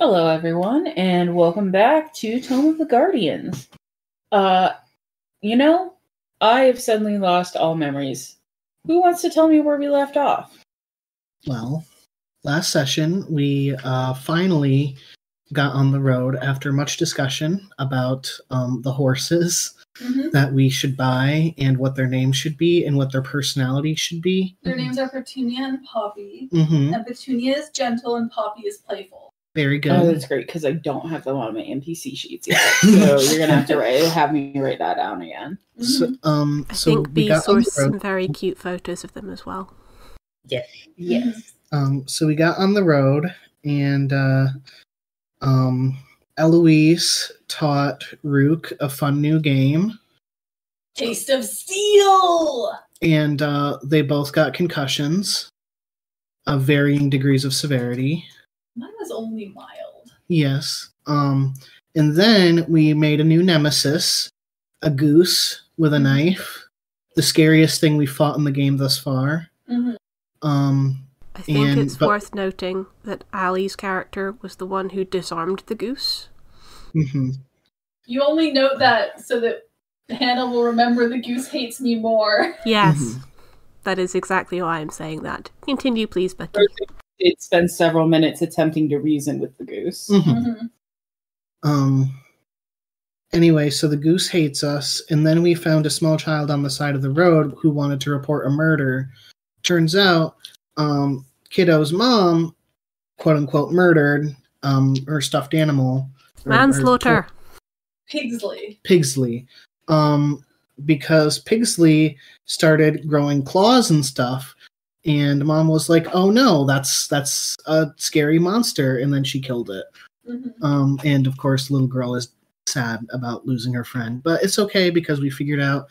Hello, everyone, and welcome back to Tome of the Guardians. I have suddenly lost all memories. Who wants to tell me where we left off? Well, last session, we finally got on the road after much discussion about the horses that we should buy and what their names should be and what their personality should be. Their names are Petunia and Poppy, and Petunia is gentle and Poppy is playful. Very good. Oh, that's great, because I don't have them on my NPC sheets yet, so you're going to have to have me write that down again. So, I think B sourced some very cute photos of them as well. Yes. So we got on the road, and Eloise taught Rook a fun new game. Taste of Steel! And they both got concussions of varying degrees of severity. Mine was only mild. Yes. And then we made a new nemesis, a goose with a knife. The scariest thing we fought in the game thus far. I think it's worth noting that Ali's character was the one who disarmed the goose. You only note that so that Hannah will remember the goose hates me more. Yes. That is exactly why I'm saying that. Continue, please, Becky. It spends several minutes attempting to reason with the goose. Anyway, so the goose hates us, and then we found a small child on the side of the road who wanted to report a murder. Turns out, Kiddo's mom, quote-unquote, murdered her stuffed animal. Manslaughter. Pigsley. Because Pigsley started growing claws and stuff, and Mom was like, "Oh no, that's a scary monster," and then she killed it. And of course, little girl is sad about losing her friend, but it's okay because we figured out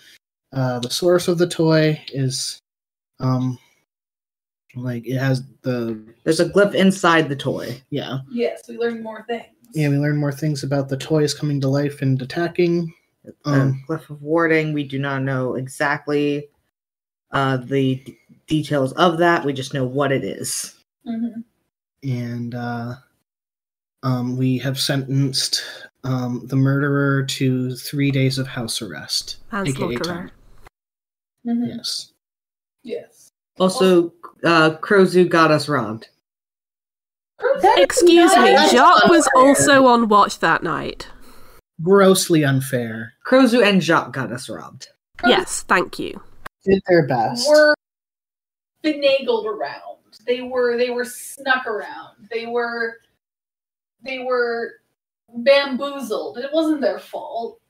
the source of the toy is it has there's a glyph inside the toy. Yeah. Yes, we learned more things. Yeah, we learned more things about the toys coming to life and attacking. Glyph of warding. We do not know exactly the details of that. We just know what it is. And we have sentenced the murderer to 3 days of house arrest, aka time. Yes. Also, Crozu got us robbed. Excuse me, Jacques was also on watch that night. Grossly unfair. Crozu and Jacques got us robbed. Yes, thank you. Did their best. Were finagled around. They were snuck around. They were bamboozled. It wasn't their fault.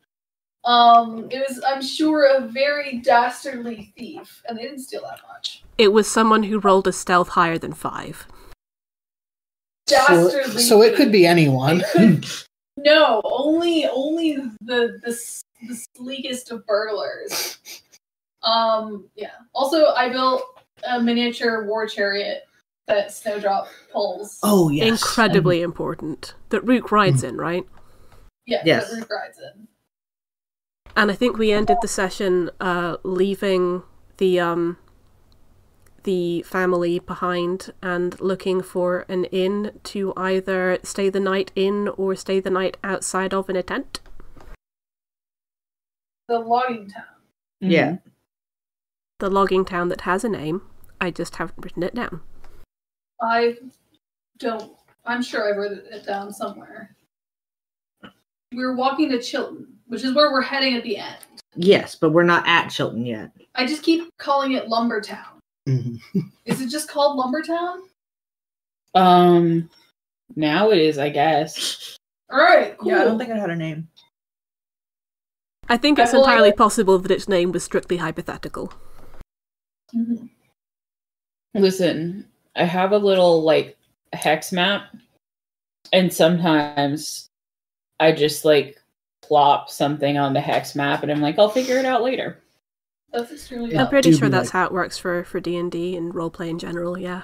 It was, I'm sure, a very dastardly thief, and they didn't steal that much. It was someone who rolled a stealth higher than 5. Dastardly. So it could be anyone. No, only the sleekest of burglars. Yeah. Also, I built a miniature war chariot that Snowdrop pulls. Oh, yes. Incredibly important. That Rook rides in, right? Yeah, yes. that Rook rides in. And I think we ended the session leaving the family behind and looking for an inn to either stay the night in or stay the night outside of in a tent. The logging town. Yeah. The logging town that has a name. I just haven't written it down. I'm sure I've written it down somewhere. We're walking to Chilton, which is where we're heading at the end. Yes, but we're not at Chilton yet. I just keep calling it Lumbertown. Is it just called Lumbertown? Now it is, I guess. Alright, cool. Yeah, I don't think it had a name. I think it's entirely possible that its name was strictly hypothetical. Listen, I have a little, hex map, and sometimes I just, plop something on the hex map, and I'm like, I'll figure it out later. That's extremely good. I'm pretty sure that's how it works for D&D and roleplay in general, yeah.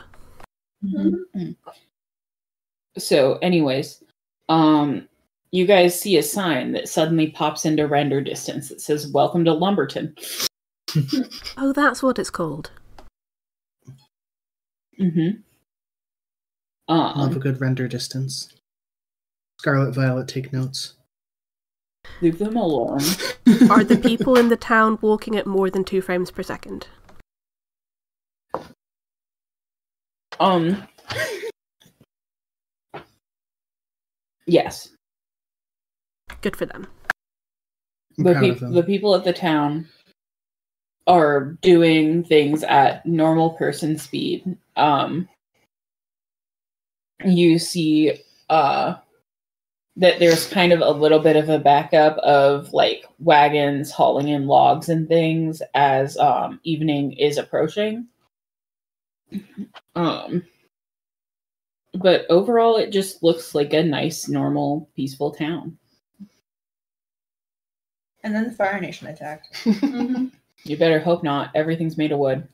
So, anyways, you guys see a sign that suddenly pops into render distance that says, "Welcome to Lumberton." Oh, that's what it's called. Love a good render distance. Scarlet Violet, take notes. Leave them alone. Are the people in the town walking at more than 2 frames per second? Yes. Good for them. The people at the town are doing things at normal person speed. You see that there's kind of a little bit of a backup of like wagons hauling in logs and things as evening is approaching. But overall, it just looks like a nice, normal, peaceful town. And then the Fire Nation attacked. Mm-hmm. You better hope not. Everything's made of wood.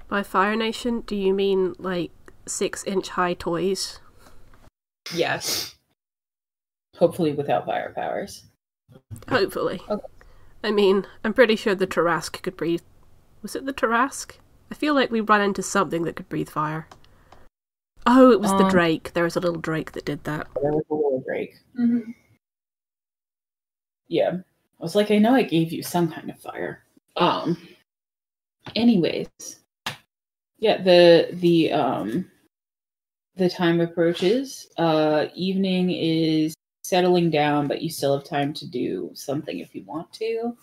By Fire Nation, do you mean like 6-inch high toys? Yes. Hopefully without fire powers. Hopefully. Okay. I mean, I'm pretty sure the Tarask could breathe. Was it the Tarask? I feel like we ran into something that could breathe fire. Oh, it was the Drake. There was a little Drake that did that. There was a little Drake. Mm-hmm. Yeah. I was like, I know I gave you some kind of fire. Anyways. Yeah, the time approaches. Evening is settling down, but you still have time to do something if you want to.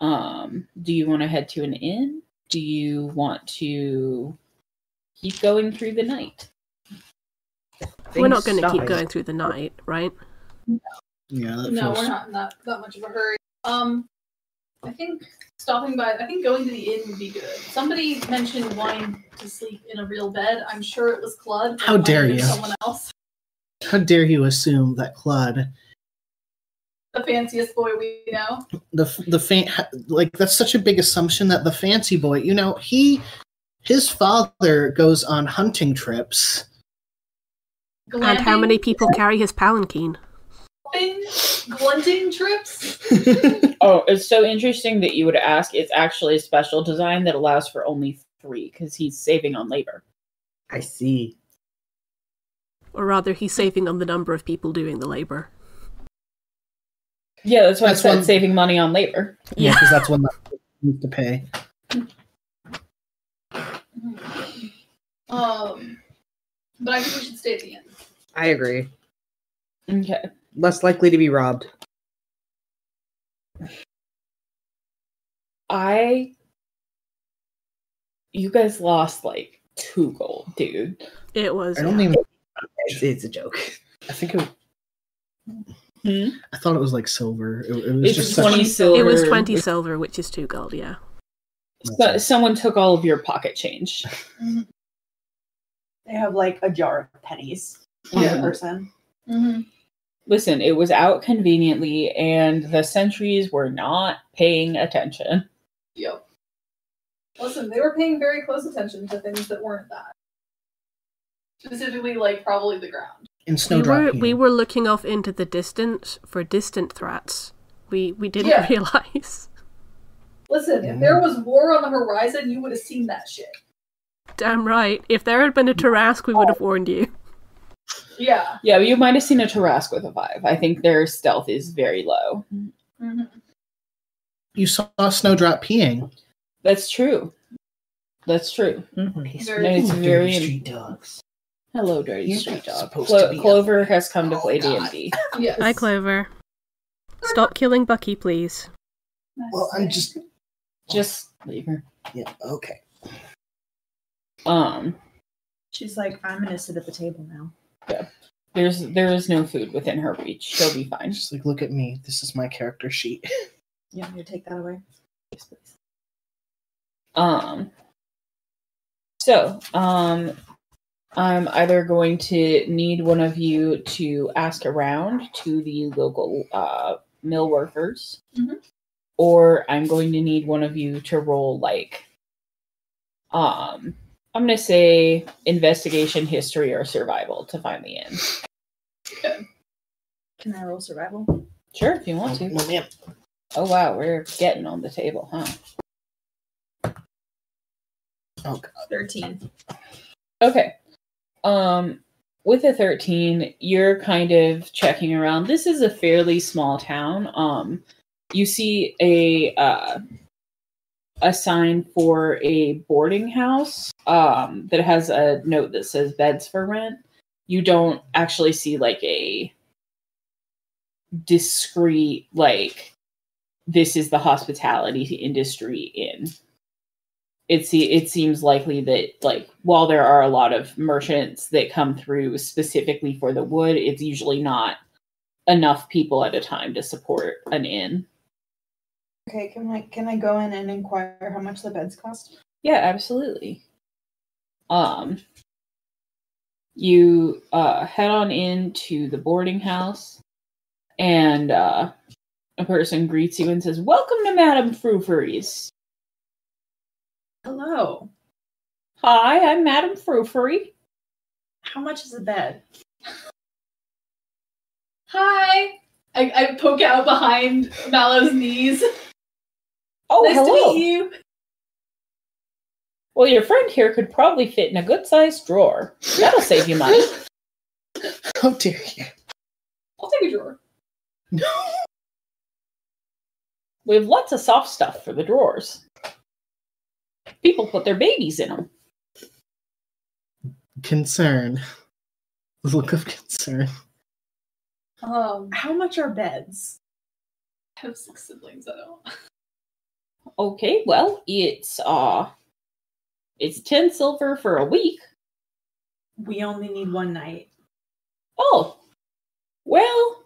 Do you want to head to an inn? Do you want to keep going through the night? We're not going to keep going through the night, right? Yeah, No, we're not in that much of a hurry. I think going to the inn would be good. Somebody mentioned wanting to sleep in a real bed. I'm sure it was Clud. How dare you? Someone else. How dare you assume that Clud, The fanciest boy we know. that's such a big assumption that the fancy boy, his father goes on hunting trips. And how many people carry his palanquin? Glunting trips? Oh, it's so interesting that you would ask. It's actually a special design that allows for only 3 because he's saving on labor. I see. Or rather, he's saving on the number of people doing the labor. Yeah, that's why I said saving money on labor. Yeah, because that's one that needs to pay. But I think we should stay at the inn. I agree. Okay. Less likely to be robbed. You guys lost like 2 gold, dude. It was. I don't even. It's a joke. I think it. I thought it was like silver. It was It's just 20 silver. It was 20 silver, which is 2 gold, yeah. But someone took all of your pocket change. They have like a jar of pennies on Yeah. the person. Mm-hmm. Listen, it was out conveniently, and the sentries were not paying attention. Yep. Listen, they were paying very close attention to things that weren't that. Specifically, like, probably the ground. in Snowdrop. We were looking off into the distance for distant threats. We didn't realize. Listen, if there was war on the horizon, you would have seen that shit. Damn right. If there had been a Tarask, we would have warned you. Yeah. Yeah, you might have seen a Tarask with a 5. I think their stealth is very low. Mm-hmm. You saw Snowdrop peeing. That's true. That's true. Mm-hmm. It's very street dogs. Hello, dirty You're street dog. supposed to be Clover has come to play D&D. Yes. Hi, Clover. Stop killing Bucky, please. Well, I'm just leave her. yeah. Okay. She's like, I'm gonna sit at the table now. Yeah. There is no food within her reach. She'll be fine. Just like, look at me. This is my character sheet. You want me to take that away? Yes, please. So, I'm either going to need one of you to ask around to the local mill workers, or I'm going to need one of you to roll like, I'm going to say investigation, history, or survival to find the inn. Okay. Can I roll survival? Sure, if you want to. No, ma'am. Oh wow, we're getting on the table, huh? Oh God. 13. Okay. with a 13, you're kind of checking around. This is a fairly small town. You see a sign for a boarding house that has a note that says beds for rent. You don't actually see like a discrete, like, this is the hospitality industry in. It seems likely that, like, while there are a lot of merchants that come through specifically for the wood, it's usually not enough people at a time to support an inn. Okay, can I go in and inquire how much the beds cost? Yeah, absolutely. You head on into the boarding house, and a person greets you and says, "Welcome to Madame Frou-Frie's." Hello. Hi, I'm Madame Frou-Free. How much is a bed? Hi! I poke out behind Mallow's knees. Oh, Nice hello. to meet you. Well, your friend here could probably fit in a good-sized drawer. That'll save you money. How dare you? I'll take a drawer. No. We have lots of soft stuff for the drawers. People put their babies in them. Concern. Look of concern. How much are beds? I have 6 siblings, I don't. Okay, well, it's 10 silver for a week. We only need one night. Oh, well,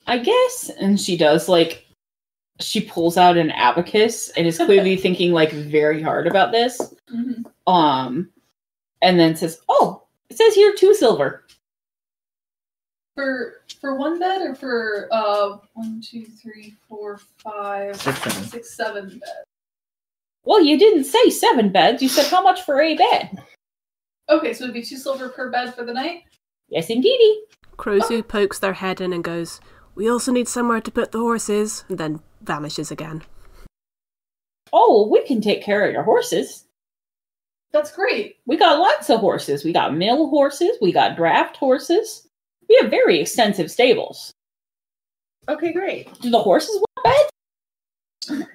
I guess. And she does, like, she pulls out an abacus and is clearly thinking, like, very hard about this. Mm-hmm. And then says, "Oh, it says here 2 silver." For one bed or for 1, 2, 3, 4, 5, 6, 7 beds? Well, you didn't say 7 beds. You said how much for a bed. Okay, so it'd be 2 silver per bed for the night? Yes, indeedy. Crozu pokes their head in and goes, "We also need somewhere to put the horses," and then vanishes again. Oh, we can take care of your horses. That's great. We got lots of horses. We got mill horses. We got draft horses. We have very extensive stables. Okay, great. Do the horses want beds?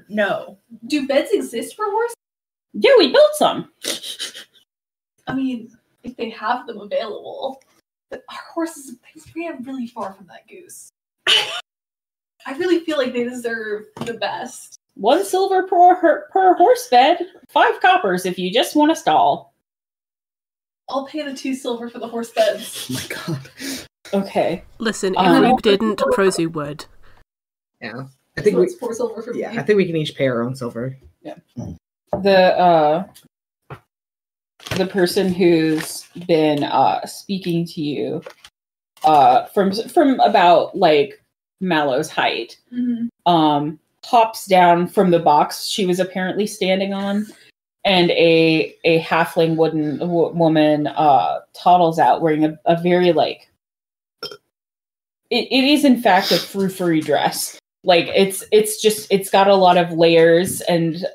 No. Do beds exist for horses? Yeah, we built some. I mean, if they have them available. But our horses, they ran really far from that goose. I really feel like they deserve the best. 1 silver per horse bed. 5 coppers if you just want a stall. I'll pay the 2 silver for the horse beds. Oh my god. Okay. Listen, if Rube didn't, Crozu would. Yeah. I So think we it's 4 silver for me. I think we can each pay our own silver. The person who's been speaking to you from about, like, Mallow's height Mm-hmm. hops down from the box she was apparently standing on, and a halfling woman toddles out wearing a very, like, it is in fact a frou-frou dress. Like, it's got a lot of layers, and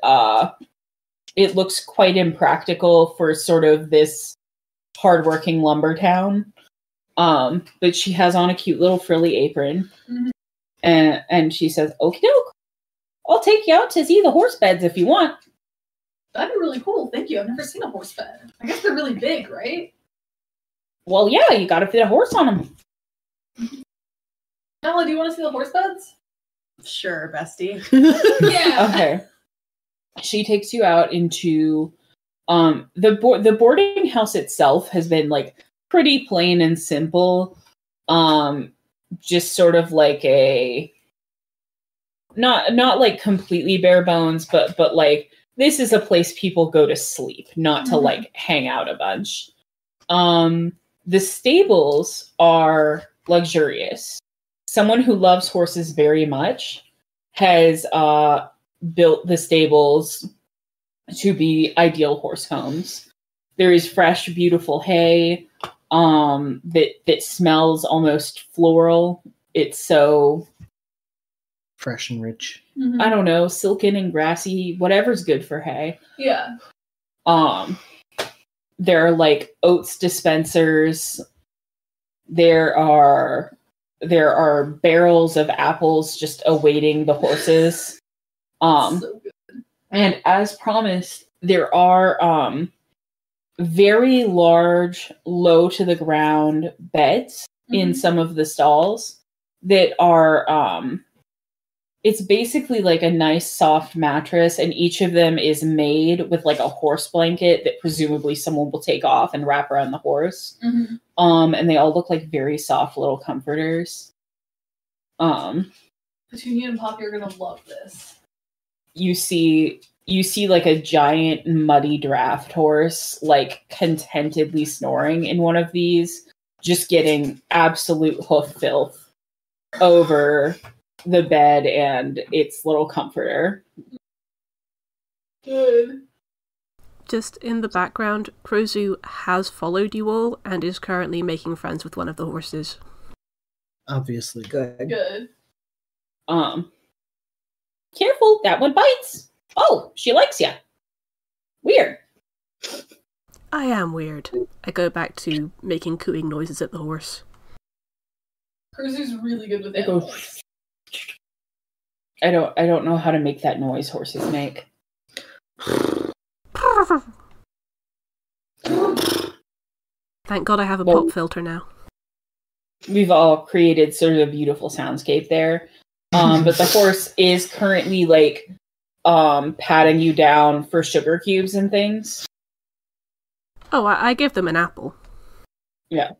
it looks quite impractical for sort of this hardworking lumber town. But she has on a cute little frilly apron. Mm-hmm. And she says, "Okie doke, I'll take you out to see the horse beds if you want." That'd be really cool. Thank you. I've never seen a horse bed. I guess they're really big, right? Well, yeah, you gotta fit a horse on them. Nala, do you want to see the horse beds? Sure, bestie. Yeah. Okay. She takes you out into the boarding house itself has been, like, pretty plain and simple. Just sort of like a not like completely bare bones, but like, this is a place people go to sleep, not to like hang out a bunch. The stables are luxurious. Someone who loves horses very much has built the stables to be ideal horse homes. There is fresh, beautiful hay that smells almost floral. It's so Fresh and rich. Mm-hmm. I don't know, silken and grassy, whatever's good for hay. Yeah. There are like oats dispensers. There are barrels of apples just awaiting the horses. So good. And as promised, there are very large, low to the ground beds in some of the stalls that are it's basically like a nice soft mattress, and each of them is made with like a horse blanket that presumably someone will take off and wrap around the horse. And they all look like very soft little comforters. Petunia and Poppy are gonna love this. You see like a giant muddy draft horse like contentedly snoring in one of these, just getting absolute hoof filth over the bed and its little comforter. Good. Just in the background, Krozu has followed you all and is currently making friends with one of the horses. Obviously. Good. Good. Careful, that one bites. Oh, she likes ya. Weird. I am weird. I go back to making cooing noises at the horse. Cruiser's really good with It goes. animals. I don't know how to make that noise horses make. Thank God I have a Well- pop filter now. We've all created sort of a beautiful soundscape there. But the horse is currently like patting you down for sugar cubes and things. Oh, I give them an apple. Yeah.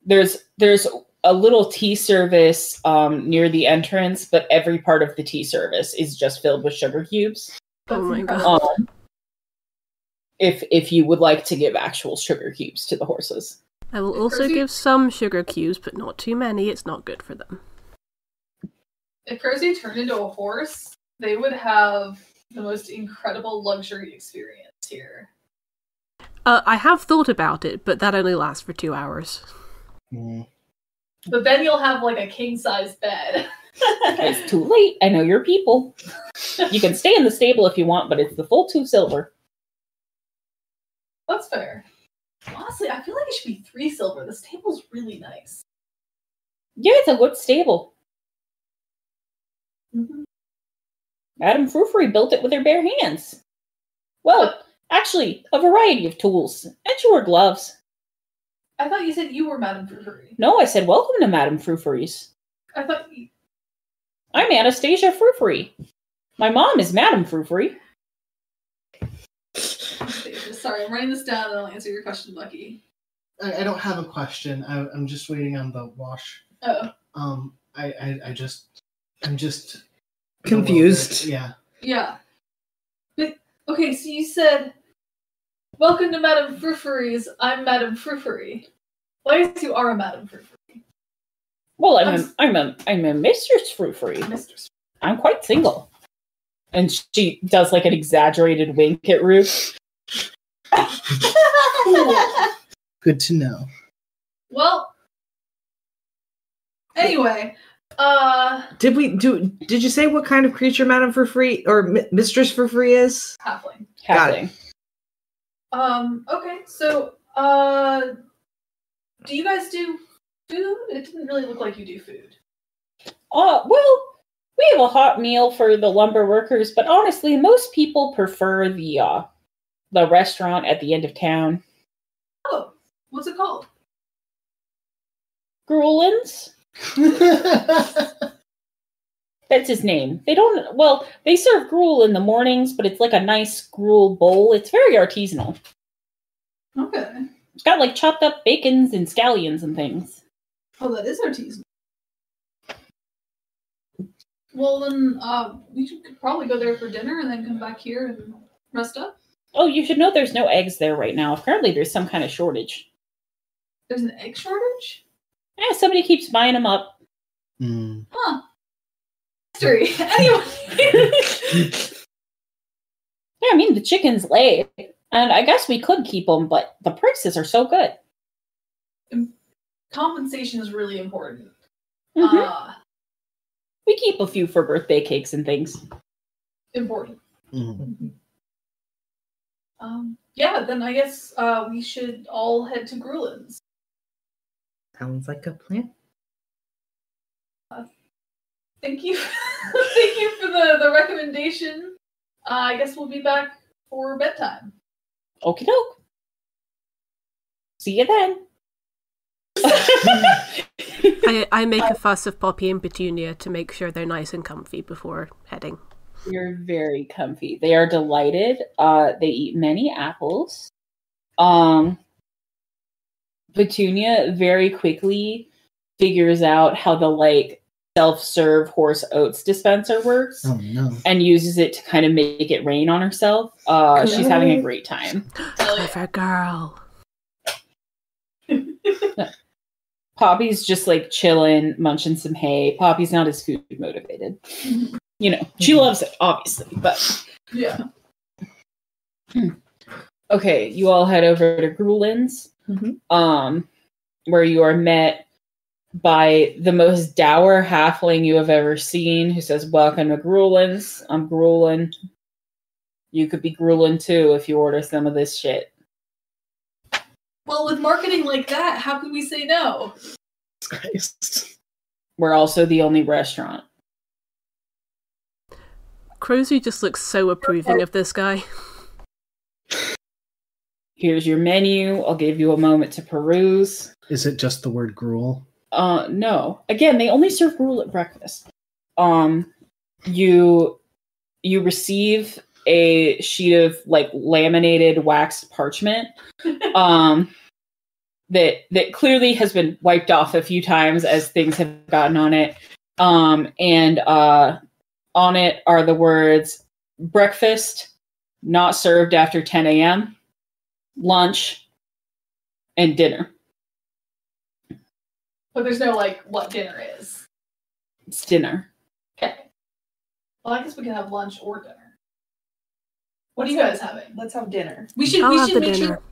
There's a little tea service near the entrance, but every part of the tea service is just filled with sugar cubes. Oh my incredible. God. If you would like to give actual sugar cubes to the horses. I will also Rosie- give some sugar cubes, but not too many. It's not good for them. If Rosie turned into a horse, they would have the most incredible luxury experience here. I have thought about it, but that only lasts for 2 hours. But then you'll have like a king-size bed. It's too late. I know your people. You can stay in the stable if you want, but it's the full 2 silver. That's fair. Honestly, I feel like it should be 3 silver. This table's really nice. Yeah, it's a good stable. Mm-hmm. Madame Frufry built it with her bare hands. Well, actually, a variety of tools. And she wore gloves. I thought you said you were Madame Frufry. No, I said welcome to Madame Frufry's. I thought you... I'm Anastasia Frufry. My mom is Madame Frufry. Sorry, I'm writing this down and I'll answer your question, Lucky. I don't have a question. I'm just waiting on the wash. Oh. I'm just Confused. Yeah. Yeah. But, okay, so you said, welcome to Madame Frufry's, I'm Madame Frufry. Well, I guess you are a Madame Frufry. Well, I'm a Mistress Frufry. Mistress. I'm quite single. And she does like an exaggerated wink at Ruth. Good to know. Well, anyway, Did you say what kind of creature Madame Frufry or Mistress Frufry is? halfling. Got it. Okay, so, do you guys do food? It didn't really look like you do food. Well, we have a hot meal for the lumber workers, but honestly, most people prefer the restaurant at the end of town. Oh, what's it called? Gruelin's? That's his name. They serve gruel in the mornings, but it's like a nice gruel bowl. It's very artisanal. Okay. It's got like chopped up bacons and scallions and things. Oh, that is artisanal. Well, then, we could probably go there for dinner and then come back here and rest up. Oh, you should know there's no eggs there right now. Apparently there's some kind of shortage. There's an egg shortage? Yeah, somebody keeps buying them up. Huh. Mystery. Anyway. Yeah, I mean, the chickens lay. And I guess we could keep them, but the prices are so good. Compensation is really important. Mhm. We keep a few for birthday cakes and things. Important. Yeah, then I guess we should all head to Grulin's. Sounds like a plan. Thank you. Thank you for the recommendation. I guess we'll be back for bedtime. Okie doke. See you then. I make a fuss of Poppy and Petunia to make sure they're nice and comfy before heading. You're very comfy. They are delighted. They eat many apples. Petunia very quickly figures out how the self-serve horse oats dispenser works. Oh no. And uses it to kind of make it rain on herself. She's having a great time. Clever girl. Poppy's just chilling, munching some hay. Poppy's not as food motivated. She loves it, obviously, but Yeah. Okay, you all head over to Grulin's, where you are met by the most dour halfling you have ever seen, who says, "Welcome to Grulin's. I'm Grulin. You could be Grulin too if you order some of this shit." Well, with marketing like that, how could we say no? Christ. We're also the only restaurant. Crozy just looks so approving of this guy. Here's your menu. I'll give you a moment to peruse. Is it just the word gruel? No. Again, they only serve gruel at breakfast. You receive a sheet of laminated waxed parchment that clearly has been wiped off a few times as things have gotten on it. And on it are the words breakfast, not served after 10 a.m., lunch, and dinner. But there's no what dinner is. It's dinner. Okay. Well, I guess we can have lunch or dinner. What are you guys having? Let's have dinner. We should I'll have the make dinner. sure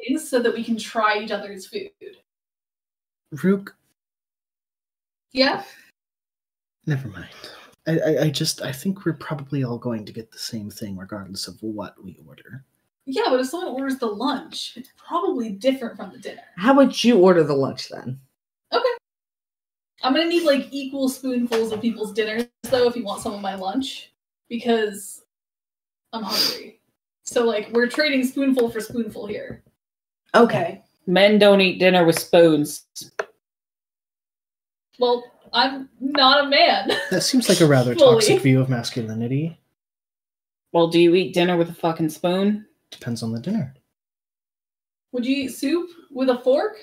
things so that we can try each other's food. Rook, Yeah. never mind. I think we're probably all going to get the same thing regardless of what we order. Yeah, but if someone orders the lunch, it's probably different from the dinner. How would you order the lunch then? Okay. I'm gonna need equal spoonfuls of people's dinners though if you want some of my lunch. Because I'm hungry. So we're trading spoonful for spoonful here. Okay. Men don't eat dinner with spoons. Well, I'm not a man. That seems like a rather Fully. toxic view of masculinity. Well, do you eat dinner with a fucking spoon? Depends on the dinner. Would you eat soup with a fork?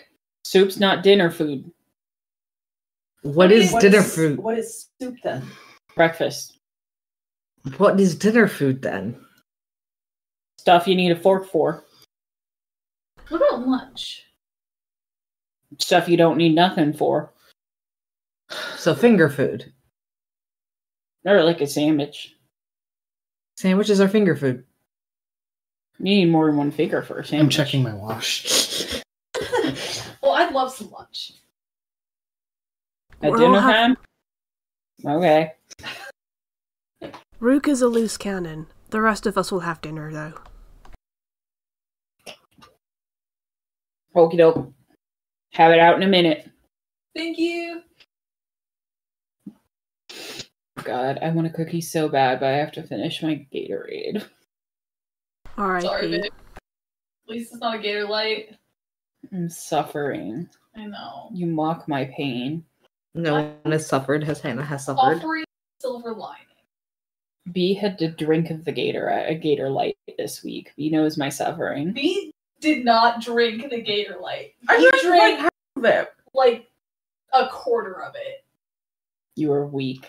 Soup's not dinner food. What is dinner food? What is soup then? Breakfast. What is dinner food then? Stuff you need a fork for. What about lunch? Stuff you don't need nothing for. So finger food. Or like a sandwich. Sandwiches are finger food. You need more than one finger for a sandwich. I'm checking my wash. Well, I'd love some lunch. At We're dinner all time? Okay. Rook is a loose cannon. The rest of us will have dinner, though. Okie doke. Have it out in a minute. Thank you. God, I want a cookie so bad, but I have to finish my Gatorade. Alright. Sorry, babe. At least it's not a Gator Light. I'm suffering. I know. You mock my pain. No one has suffered. Hannah has All suffered. for silver lining. B had to drink of the Gator Light this week. B knows my suffering. B did not drink the Gator Light. I He drank drank of it. a quarter of it. You are weak.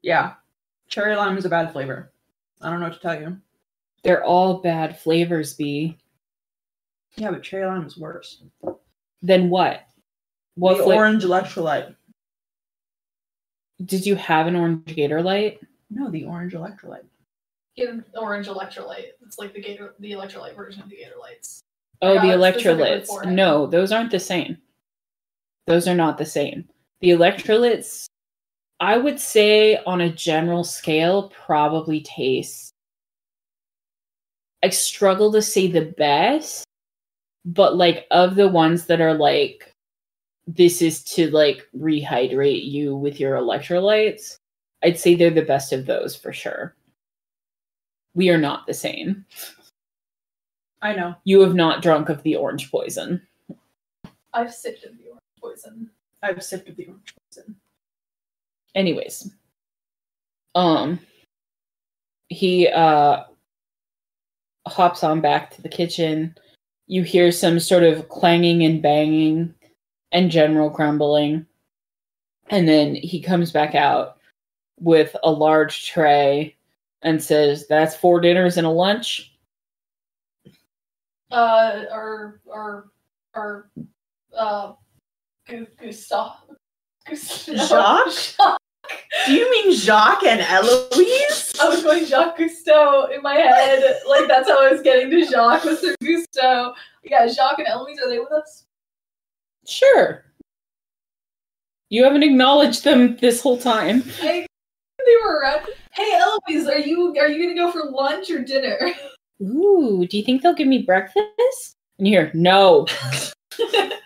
Yeah. Cherry lime is a bad flavor. I don't know what to tell you. They're all bad flavors, B. Yeah, but cherry lime is worse. Then what? What The orange electrolyte. Did you have an orange Gator Light? No, the orange electrolyte. Get an orange electrolyte. It's like the electrolyte version of the Gator Lights. Oh, I the got it specifically electrolytes. for him. No, those aren't the same. Those are not the same. The electrolytes, I would say on a general scale, probably taste I struggle to say the best, but like of the ones that are like, this is to like rehydrate you with your electrolytes, I'd say they're the best of those for sure. We are not the same. I know. You have not drunk of the orange poison. I've sipped of the orange poison. I've sipped of the orange poison. Anyways. He hops on back to the kitchen. You hear some sort of clanging and banging and general grumbling. And then he comes back out with a large tray and says, "That's 4 dinners and a lunch." Gustav. Jacques? Do you mean Jacques and Eloise? I was going Jacques Cousteau in my head. Like, that's how I was getting to Jacques, Mr. Cousteau. Yeah, Jacques and Eloise, are they with us? Sure. You haven't acknowledged them this whole time. They were around. Hey, Eloise, are you gonna go for lunch or dinner? Ooh, do you think they'll give me breakfast? And you hear, no. I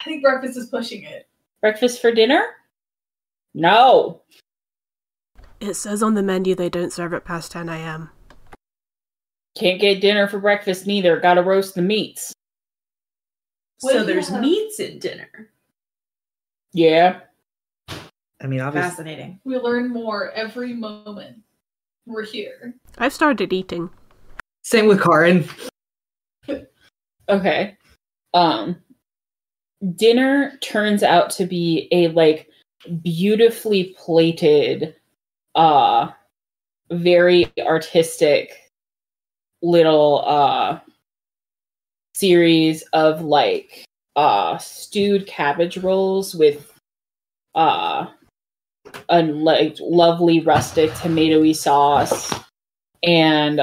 think breakfast is pushing it. Breakfast for dinner? No. It says on the menu they don't serve it past 10 a.m. Can't get dinner for breakfast neither. Gotta roast the meats. So there's meats in dinner. Yeah. I mean, obviously. Fascinating. We learn more every moment we're here. I've started eating. Same with Karin. Okay. Dinner turns out to be a like beautifully plated, very artistic little series of like stewed cabbage rolls with a like lovely rustic tomatoey sauce and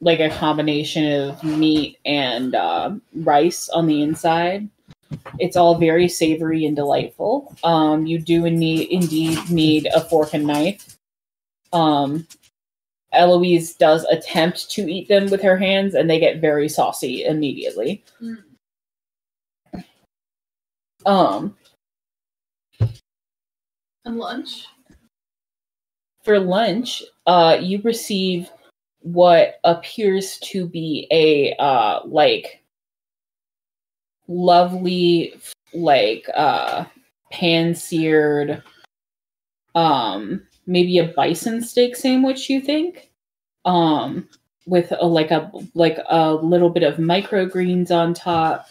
like a combination of meat and rice on the inside. It's all very savory and delightful. You do indeed need a fork and knife. Eloise does attempt to eat them with her hands, and they get very saucy immediately. And lunch? For lunch, you receive what appears to be a like lovely like pan-seared maybe a bison steak sandwich, you think, with a little bit of microgreens on top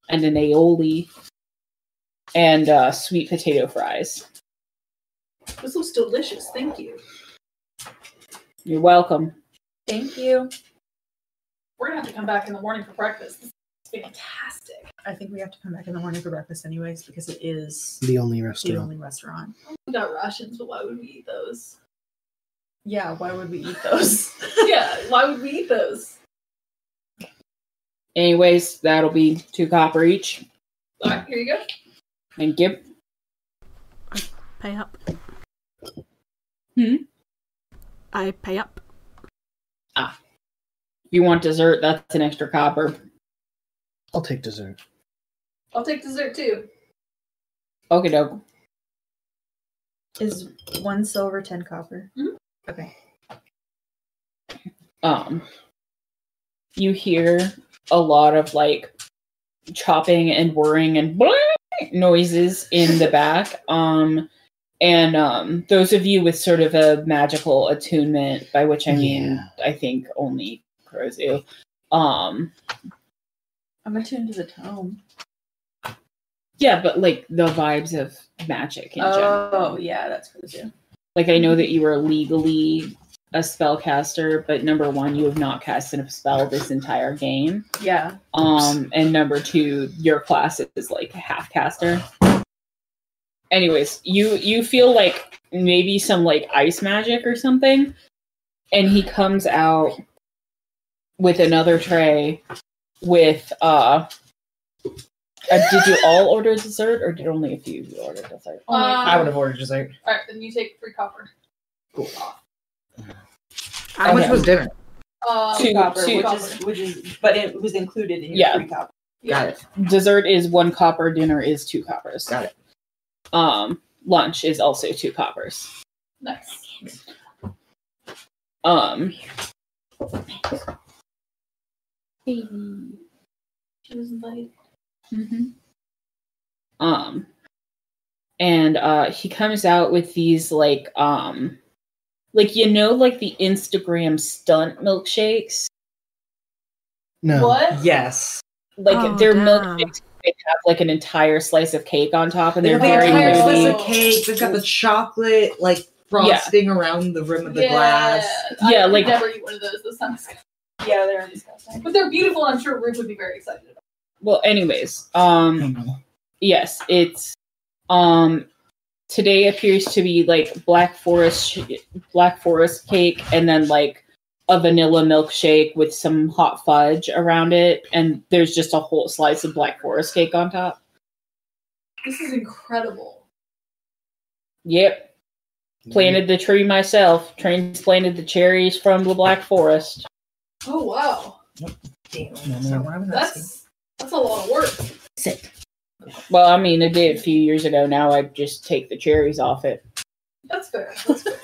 and an aioli and sweet potato fries. This looks delicious. Thank you. You're welcome. Thank you. We're gonna have to come back in the morning for breakfast. This is fantastic. I think we have to come back in the morning for breakfast anyways because it is The only the restaurant. only restaurant. We got rations, but why would we eat those? Yeah, why would we eat those? Yeah, why would we eat those? Anyways, that'll be 2 copper each. Alright, here you go. Thank you. Pay up. Hmm? I pay up. If you want dessert, that's an extra copper. I'll take dessert. I'll take dessert too. Okie doke. Is 1 silver 10 copper? Mhm. Okay. You hear a lot of like chopping and whirring and noises in the back. And those of you with sort of a magical attunement, by which I mean, I think only Crozu, I'm attuned to the tome. yeah, but like the vibes of magic in general. Oh, yeah, that's for the zoo. Like I know that you are legally a spellcaster, but number 1, you have not casted a spell this entire game. Yeah. And number 2, your class is like half caster. Anyways, you feel like maybe some like ice magic or something, and he comes out with another tray with did you all order dessert, or did only a few of you order dessert? I would have ordered dessert. Alright, then you take 3 copper. Cool. How much was dinner? Two copper, two- which is, but it was included in your Yeah. 3 copper. Got it. Dessert is 1 copper. Dinner is 2 coppers. Got it. Lunch is also 2 coppers. Nice. She was invited. And he comes out with these like the Instagram stunt milkshakes. No. What? Yes. Like they're damn. milkshakes. They have like an entire slice of cake on top, and They they're got the very entire moody. slice of cake. They've got the chocolate like frosting around the rim of the glass. Yeah, I like- would never eat one of those. Those sound disgusting. Yeah, they're disgusting. But they're beautiful. I'm sure Ruth would be very excited about. Well, anyways, No. yes, it's today appears to be like black forest cake, and then like a vanilla milkshake with some hot fudge around it, and there's just a whole slice of black forest cake on top. This is incredible. Yep. Planted the tree myself. Transplanted the cherries from the black forest. Oh wow, Damn. No, That's not what I was asking. that's a lot of work. Sit. Well, I mean, I did a few years ago. Now I just take the cherries off it. That's fair. That's fair.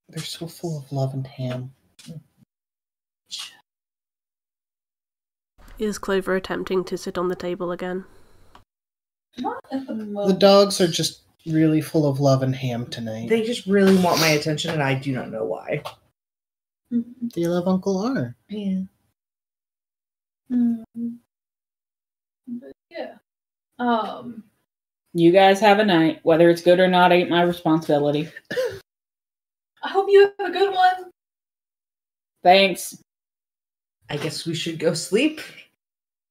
They're so full of love and ham. Is Clover attempting to sit on the table again? Not at the The moment. dogs are just really full of love and ham tonight. They just really want my attention, and I do not know why. They love Uncle R. Yeah. But yeah. You guys have a night. Whether it's good or not ain't my responsibility. I hope you have a good one. Thanks. I guess we should go sleep.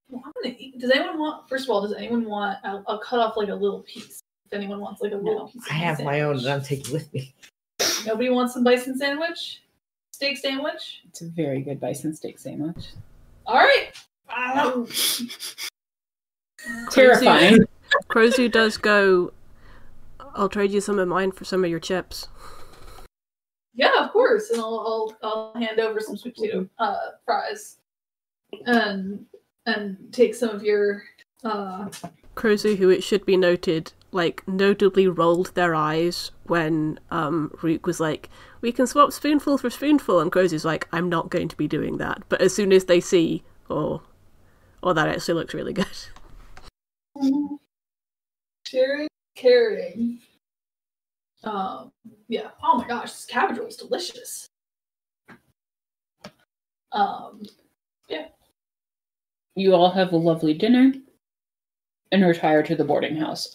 Well, I'm gonna eat. Does anyone want? First of all, does anyone want? I'll cut off like a little piece. If anyone wants like a little piece. I have my own that I'm taking with me. Nobody wants some bison sandwich? Steak sandwich? It's a very good bison steak sandwich. All right. Terrifying. Crozu does go, I'll trade you some of mine for some of your chips. Yeah, of course. And I'll hand over some sweet potato fries, and take some of your. Crozu, who it should be noted, like, notably rolled their eyes when Rook was like, we can swap spoonful for spoonful, and Crozu's like, I'm not going to be doing that. But as soon as they see, oh, that actually looks really good. Sharing, caring. Yeah. Oh my gosh, this cabbage roll is delicious. Yeah. You all have a lovely dinner and retire to the boarding house.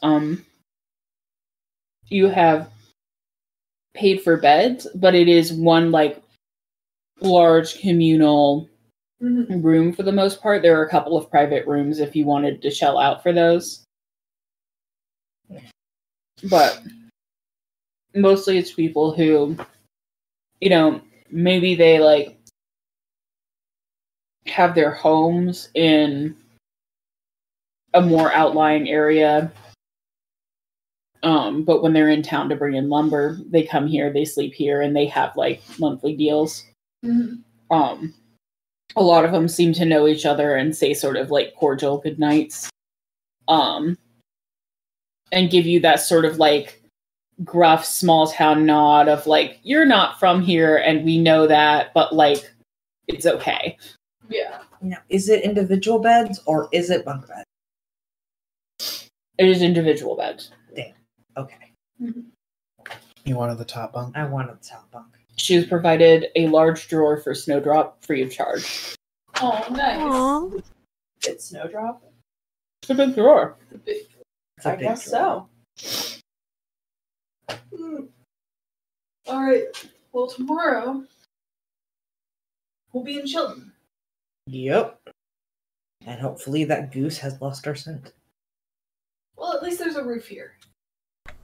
You have paid for beds, but it is one like large communal room for the most part. There are a couple of private rooms if you wanted to shell out for those. But mostly it's people who, maybe they like have their homes in a more outlying area. But when they're in town to bring in lumber, they come here, they sleep here, and they have like monthly deals. A lot of them seem to know each other and say sort of like cordial good nights. And give you that sort of like gruff small town nod of like, you're not from here and we know that, but like, it's okay. Yeah. Now, is it individual beds or is it bunk beds? It is individual beds. Okay. You wanted the top bunk? I wanted the top bunk. She was provided a large drawer for Snowdrop free of charge. Oh, nice. Aww. It's Snowdrop? It's a big drawer. The big- It's a I big guess drawer. so. All right. Well, tomorrow we'll be in Chilton. Yep. And hopefully that goose has lost our scent. Well, at least there's a roof here.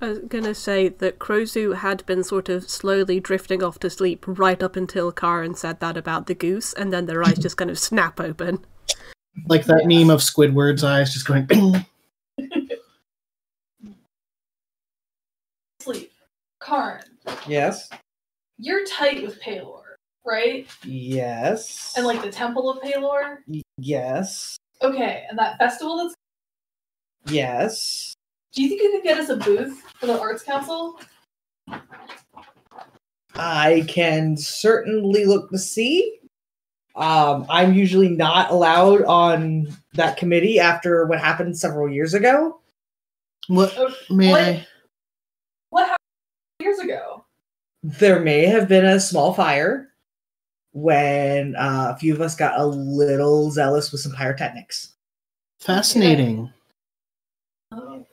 I was gonna say that Crozu had been sort of slowly drifting off to sleep right up until Karen said that about the goose, and then their eyes just kind of snap open. Like that meme of Squidward's eyes just going bing. Sleep. Karn, Yes. you're tight with Paylor, right? Yes. And like the Temple of Palor? Yes. Okay, and that festival that's... Yes. Do you think you could get us a booth for the Arts Council? I can certainly look to see. I'm usually not allowed on that committee after what happened several years ago. What may What happened years ago? There may have been a small fire when a few of us got a little zealous with some pyrotechnics. Fascinating. Oh,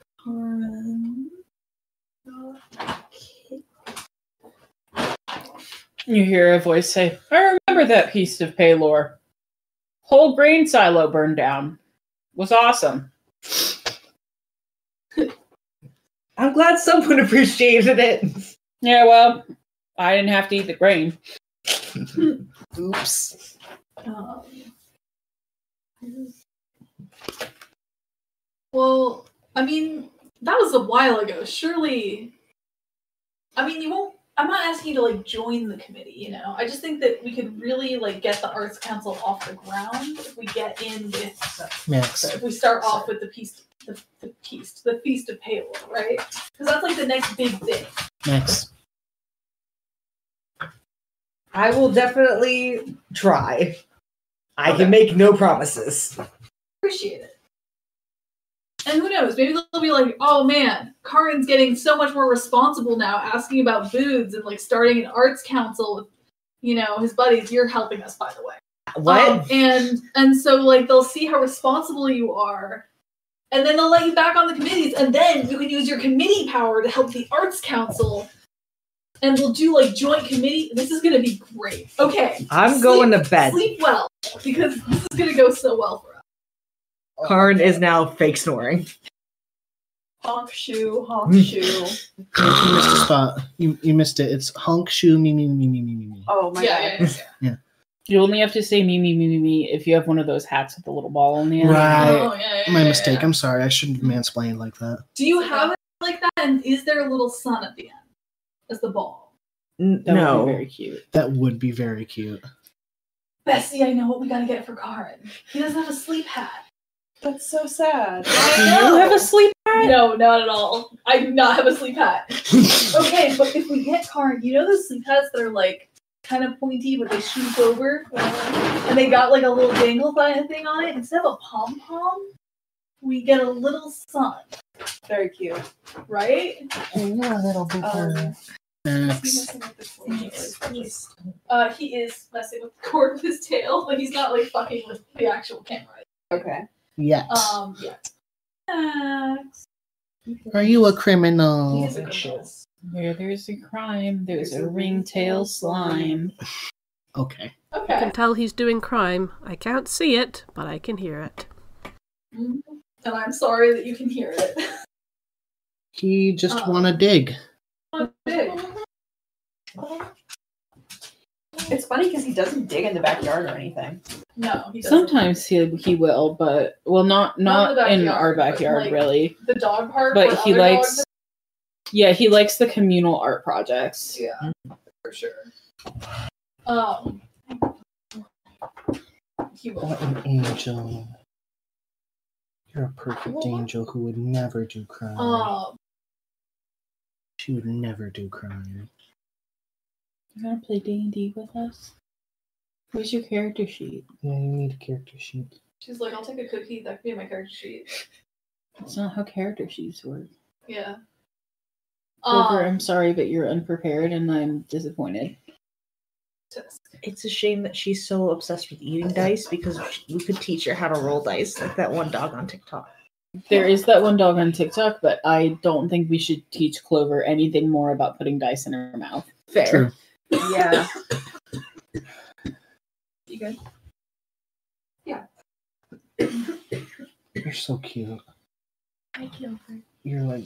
You hear a voice say, I remember that piece of Palor. Whole grain silo burned down. Was awesome. I'm glad someone appreciated it. Yeah, well, I didn't have to eat the grain. Oops. Well, I mean, that was a while ago. Surely, I mean, you won't. I'm not asking you to like join the committee. You know, I just think that we could really like get the Arts Council off the ground if we get in with. Max. If we start off with the Feast of Palor, right? Because that's like the next big thing. Max. I will definitely try. I Okay. can make no promises. Appreciate it. And who knows? Maybe they'll be like, "Oh man, Karin's getting so much more responsible now, asking about booths and like starting an arts council with, you know, his buddies. You're helping us, by the way." What? And so like they'll see how responsible you are, and then they'll let you back on the committees, and then you can use your committee power to help the arts council. And we'll do like joint committee. This is gonna be great. Okay. I'm going to bed. Sleep well, because this is gonna go so well for us. Karin is now fake snoring. Honk shoe, honk shoe. You missed a spot. You missed it. It's honk shoe me me me me me me me. Oh my god. Yeah. You only have to say me, me, me, me, me if you have one of those hats with the little ball on the end. Right. Oh, My mistake. I'm sorry. I shouldn't mansplain like that. Do you have it like that? And is there a little sun at the end as the ball? That would No. be very cute. That would be very cute. Bessie, I know what we gotta get for Karin. He doesn't have a sleep hat. That's so sad. Do you have a sleep hat? No, not at all. I do not have a sleep hat. Okay, but if we get Karin, you know those sleep hats that are like kind of pointy, but they shoot over, and they got like a little dangle thing on it. Instead of a pom pom, we get a little sun, Very cute. right? Max. He is messing with the cord with his tail, but he's not like fucking with the actual camera. Okay. Yes. Yeah. Max. Are you a He criminal? is a criminal. Where there's a crime, there's a ringtail slime. Okay. I Okay. can tell he's doing crime. I can't see it, but I can hear it. Mhm. And I'm sorry that you can hear it. He just wanna dig. Big. It's funny because he doesn't dig in the backyard or anything. No, he doesn't. Sometimes he will, but well, not Not in in the our backyard, but, backyard like, really. The dog park. But where he other likes, dogs yeah, he likes the communal art projects. are- Yeah, for sure. He will. What an angel. You're a perfect angel who would never do crime. She would never do crime. You wanna play D&D with us? Where's your character sheet? Yeah, you need a character sheet. She's like, I'll take a cookie. That could be my character sheet. That's not how character sheets work. Yeah. Clover, I'm sorry, but you're unprepared and I'm disappointed. It's a shame that she's so obsessed with eating dice because we could teach her how to roll dice like that one dog on TikTok. There is that one dog on TikTok, but I don't think we should teach Clover anything more about putting dice in her mouth. Fair. True. Yeah. You good? Yeah. You're so cute. I killed her. You're like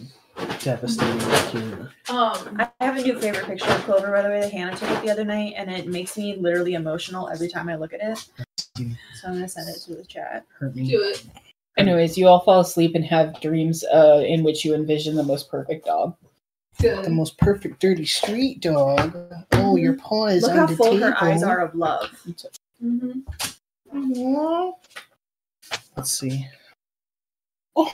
devastatingly cute. I have a new favorite picture of Clover, by the way, that Hannah took it the other night, and it makes me literally emotional every time I look at it. So I'm gonna send it to the chat. Hurt me. Do it. Anyways, you all fall asleep and have dreams in which you envision the most perfect dog. The Good. most perfect dirty street dog. Oh Oh, your paw is Look on how the full table. her eyes are of love. Mm-hmm. Let's see. Oh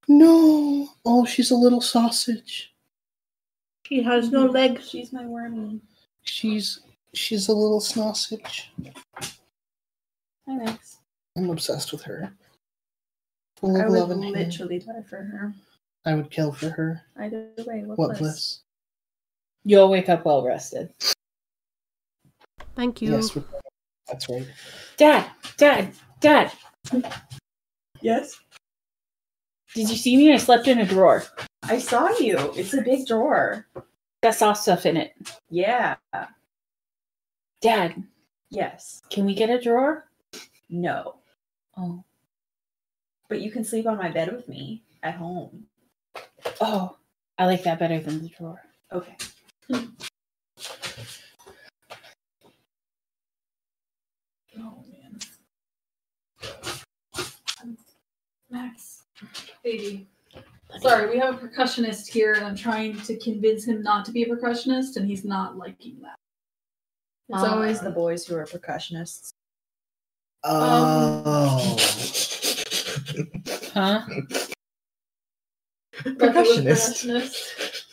no! Oh, she's a little sausage. She has no legs. She's my wormy. She's a little sausage. Hi, Max. I'm obsessed with her. Full I of would love and care. literally die for her. I would kill for her. Either way, What bliss? You'll wake up well rested. Thank you. Yes, that's right. Dad! Yes? Did you see me? I slept in a drawer. I saw you. It's a big drawer. Got soft stuff in it. Yeah. Dad, Yes. can we get a drawer? No. Oh. But you can sleep on my bed with me at home. Oh. I like that better than the drawer. Okay. Oh man. Max, baby. Sorry, we have a percussionist here, and I'm trying to convince him not to be a percussionist, and he's not liking that. It's always the boys who are percussionists. Oh. Huh? Percussionist.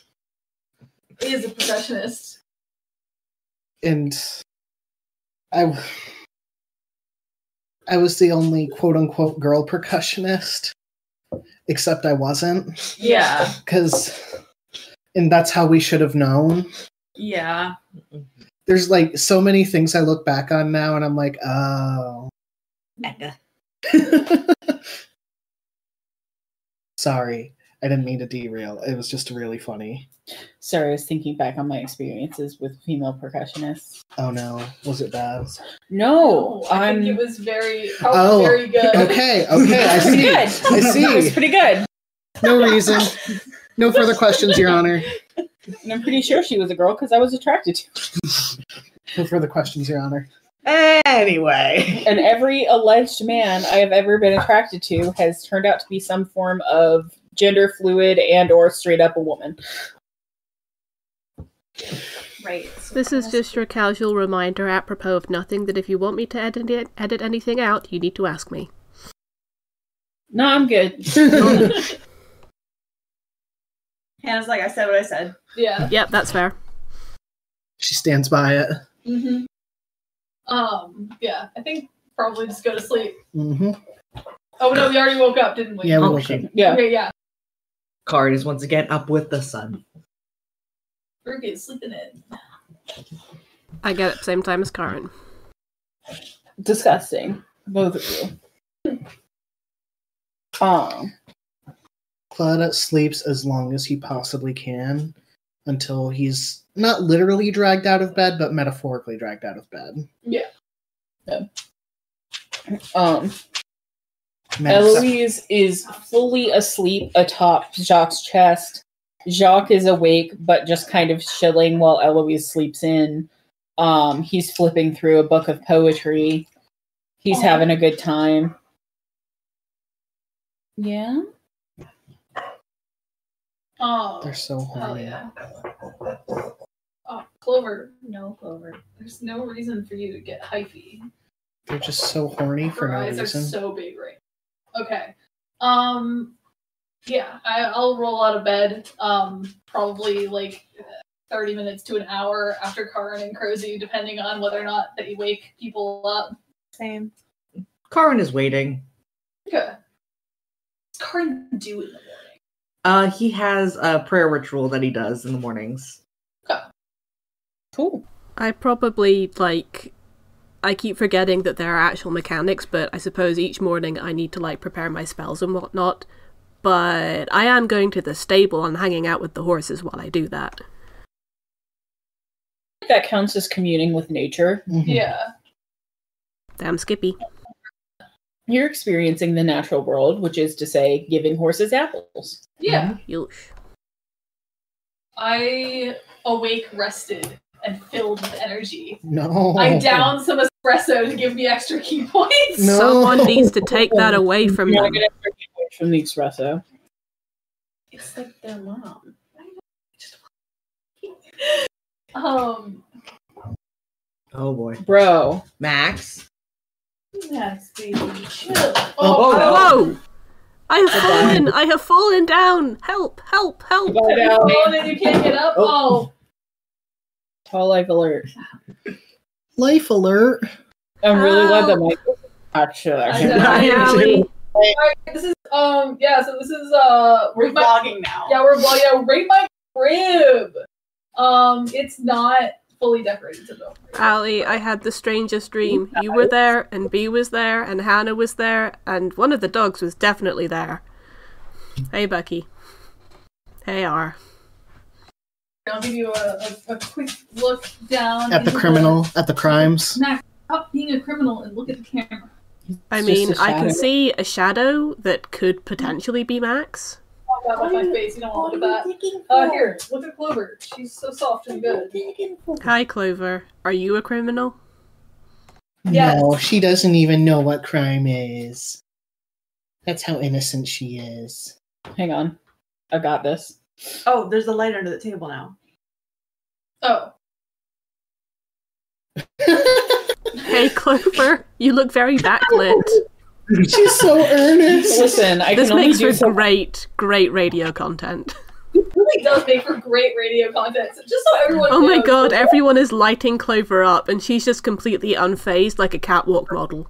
He is a percussionist. And I was the only quote unquote girl percussionist, except I wasn't. Yeah. And that's how we should have known. Yeah. There's like so many things I look back on now and I'm like, oh. Sorry, I didn't mean to derail. It was just really funny. Sorry, I was thinking back on my experiences with female percussionists. Oh no, was it bad? No, I think it was very good. Okay, I see. Pretty good. I see. It was pretty good. No reason. No further questions, Your Honor. And I'm pretty sure she was a girl because I was attracted to her. No further questions, Your Honor. Anyway. And every alleged man I have ever been attracted to has turned out to be some form of gender fluid and or straight up a woman. Right. This is just your casual reminder apropos of nothing that if you want me to edit anything out, you need to ask me. No, I'm good. Hannah's like, I said what I said. Yeah. Yep, that's fair. She stands by it. Mm-hmm. Yeah, I think probably just go to sleep. Mm-hmm. Oh no, we already woke up, didn't we? Yeah, we Oh, woke shit. up. Yeah. Okay, yeah. Card is once again up with the sun. We're good, sleeping in. I get it, same time as Karen. Disgusting. Both of you. Claude sleeps as long as he possibly can until he's not literally dragged out of bed, but metaphorically dragged out of bed. Yeah. Eloise is fully asleep atop Jacques' chest. Jacques is awake, but just kind of chilling while Eloise sleeps in. He's flipping through a book of poetry. He's having a good time. Yeah? Oh. They're so Hell horny. yeah. Oh, Clover. No, Clover. There's no reason for you to get hyphy. They're just so horny for Her no eyes reason. are so big right now. Okay. Yeah, I'll roll out of bed. Probably like 30 minutes to an hour after Karin and Crozy, depending on whether or not they wake people up. Same. Karin is waiting. Okay. What's Karin do in the morning? He has a prayer ritual that he does in the mornings. Okay. Cool. I probably, I keep forgetting that there are actual mechanics, but I suppose each morning I need to, prepare my spells and whatnot. But I am going to the stable and hanging out with the horses while I do that. That counts as communing with nature. Mhm. Yeah. Damn Skippy. You're experiencing the natural world, which is to say, giving horses apples. Yeah. Yush. I awake rested and filled with energy. No. I down some espresso to give me extra key points. No. Someone needs to take that away from You them. want to get extra points from the espresso. It's like their mom. Oh boy. Bro. Max. Yes, baby. Chill. Whoa! I have fallen down! Help! Help! Help! Goodbye, You Valley. fall and you can't get up? Oh. Tall life alert. Life alert. I'm really glad that Mike was actually. I know. Hi, Allie. Alright, this is so this is We're vlogging now. Yeah, rate my crib. It's not fully decorated to go. Allie, I had the strangest dream. You were there, and B was there, and Hannah was there, and one of the dogs was definitely there. Hey, Becky. Hey, R. I'll give you a quick look down At the criminal, at the crimes. Max, stop being a criminal and look at the camera. I It's mean, just a I can shadow. see a shadow that could potentially be Max. Oh god, that's my face. You don't want to look at that. Here, look at Clover. She's so soft and good. Hi, Clover. Are you a criminal? Yes. No, she doesn't even know what crime is. That's how innocent she is. Hang on. I got this. Oh, there's a light under the table now. Oh. Hey, Clover. You look very backlit. She's so earnest. Listen, I This can only makes do for so great radio content. It really does make for great radio content. So just so everyone Oh my knows, god, everyone is lighting Clover up, and she's just completely unfazed like a catwalk model.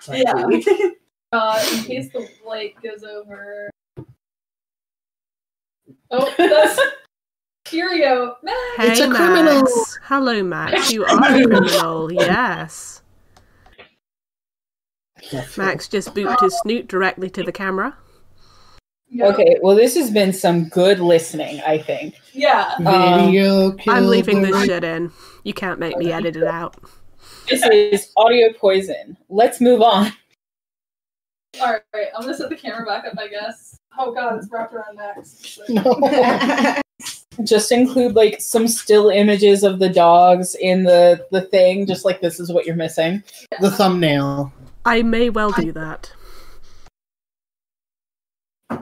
Yeah. In case the light goes over. Oh, that's Curio. Max. Hey, It's a Max. criminal. Hello, Max. You are a criminal, yes. Max just booped his snoot directly to the camera. Yeah. Okay, well, this has been some good listening, I think. Yeah. Video I'm leaving this killed shit in. You can't make me edit it out. This is audio poison. Let's move on. Alright, I'm gonna set the camera back up, I guess. Oh god, it's wrapped around Max. So- No. Just include like some still images of the dogs in the thing, just like this is what you're missing. The thumbnail. I may well do that.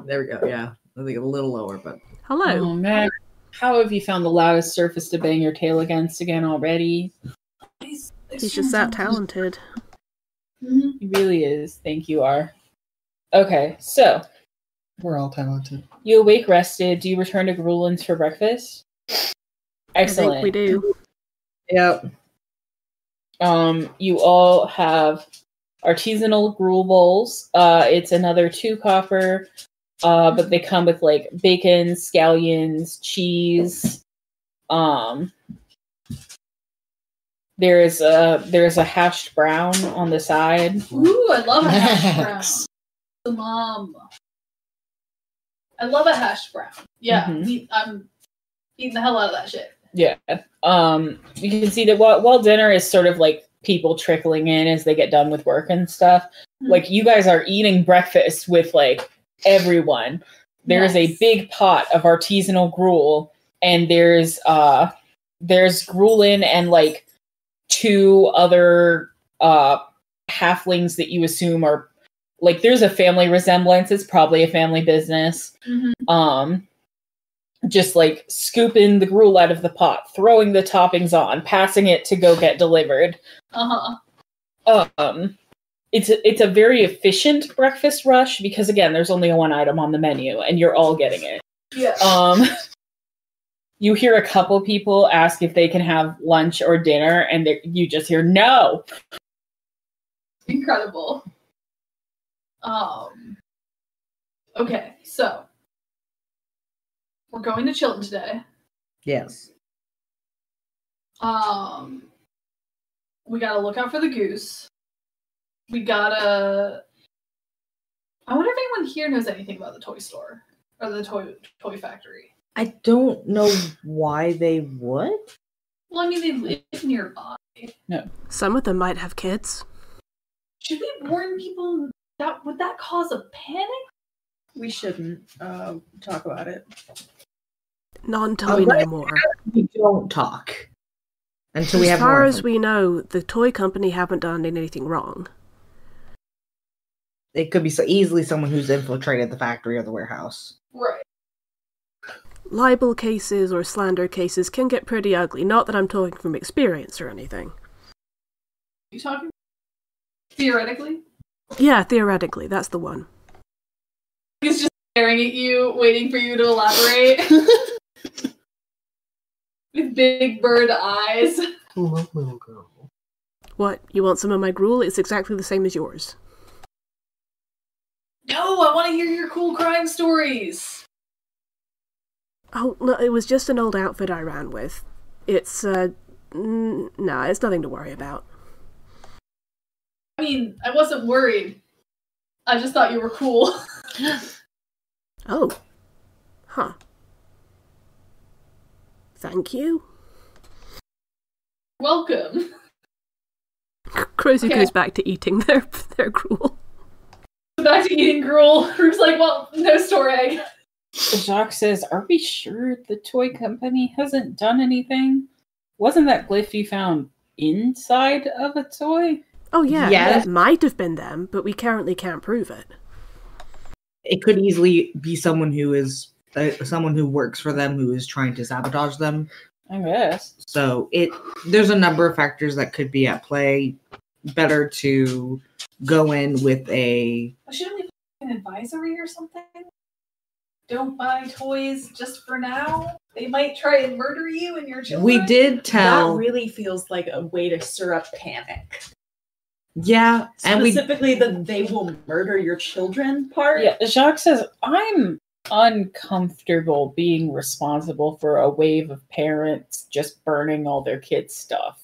There we go. Yeah, I think a little lower, but Hello. Oh man, how have you found the loudest surface to bang your tail against again already? He's just that talented. Mhm. He really is. Thank you, R. Okay, so We're all talented. you awake rested. Do you return to Gruelin's for breakfast? Excellent. I think we do. yep. You all have artisanal gruel bowls. It's another 2 copper, but they come with like bacon, scallions, cheese. There's a hashed brown on the side. Ooh, I love a hash brown. Max. The mom. I love a hash brown. Yeah, Mhm. I'm eating the hell out of that shit. Yeah. You can see that while dinner is sort of like people trickling in as they get done with work and stuff, like you guys are eating breakfast with like everyone. There's a Nice. big pot of artisanal gruel, and there's Gruelin and like 2 other halflings that you assume are like there's a family resemblance. It's probably a family business. Mm-hmm. Just like scooping the gruel out of the pot, throwing the toppings on, passing it to go get delivered. It's a very efficient breakfast rush because again, there's only 1 item on the menu and you're all getting it. Yeah. You hear a couple people ask if they can have lunch or dinner, and you just hear no. Incredible. Okay, so we're going to Chilton today. Yes. We gotta look out for the goose. We gotta. I wonder if anyone here knows anything about the toy store or the toy factory. I don't know why they would. Well, I mean, they live nearby. Some of them might have kids. Should we warn people that would that cause a panic? We shouldn't talk about it. Non-toy no more. We don't talk until we As have far more as of them. we know, the toy company haven't done anything wrong. It could be so easily someone who's infiltrated the factory or the warehouse. Right. libel cases or slander cases can get pretty ugly. Not that I'm talking from experience or anything. You talking theoretically? Yeah, theoretically, that's the one. He's just staring at you, waiting for you to elaborate. With big bird eyes. Hello, little girl. What, you want some of my gruel? It's exactly the same as yours. No, I want to hear your cool crime stories. Oh, no, it was just an old outfit I ran with. It's, nah, it's nothing to worry about. I mean, I wasn't worried. I just thought you were cool. Oh. Huh. Thank you. Welcome. Crozy Okay. goes back to eating their gruel. Back to eating gruel. Rube's like, well, no store egg. Jacques says, "Are we sure the toy company hasn't done anything? Wasn't that glyph you found inside of a toy?" Oh yeah, Yes. it might have been them, but we currently can't prove it. It could easily be someone who is someone who works for them who is trying to sabotage them. I guess. So there's a number of factors that could be at play. Better to go in with a Shouldn't we have an advisory or something? Don't buy toys just for now. They might try and murder you and your children. we did tell That really feels like a way to stir up panic. yeah, and we Specifically, the "they will murder your children" part. Yeah, Jacques says, "I'm uncomfortable being responsible for a wave of parents just burning all their kids' stuff."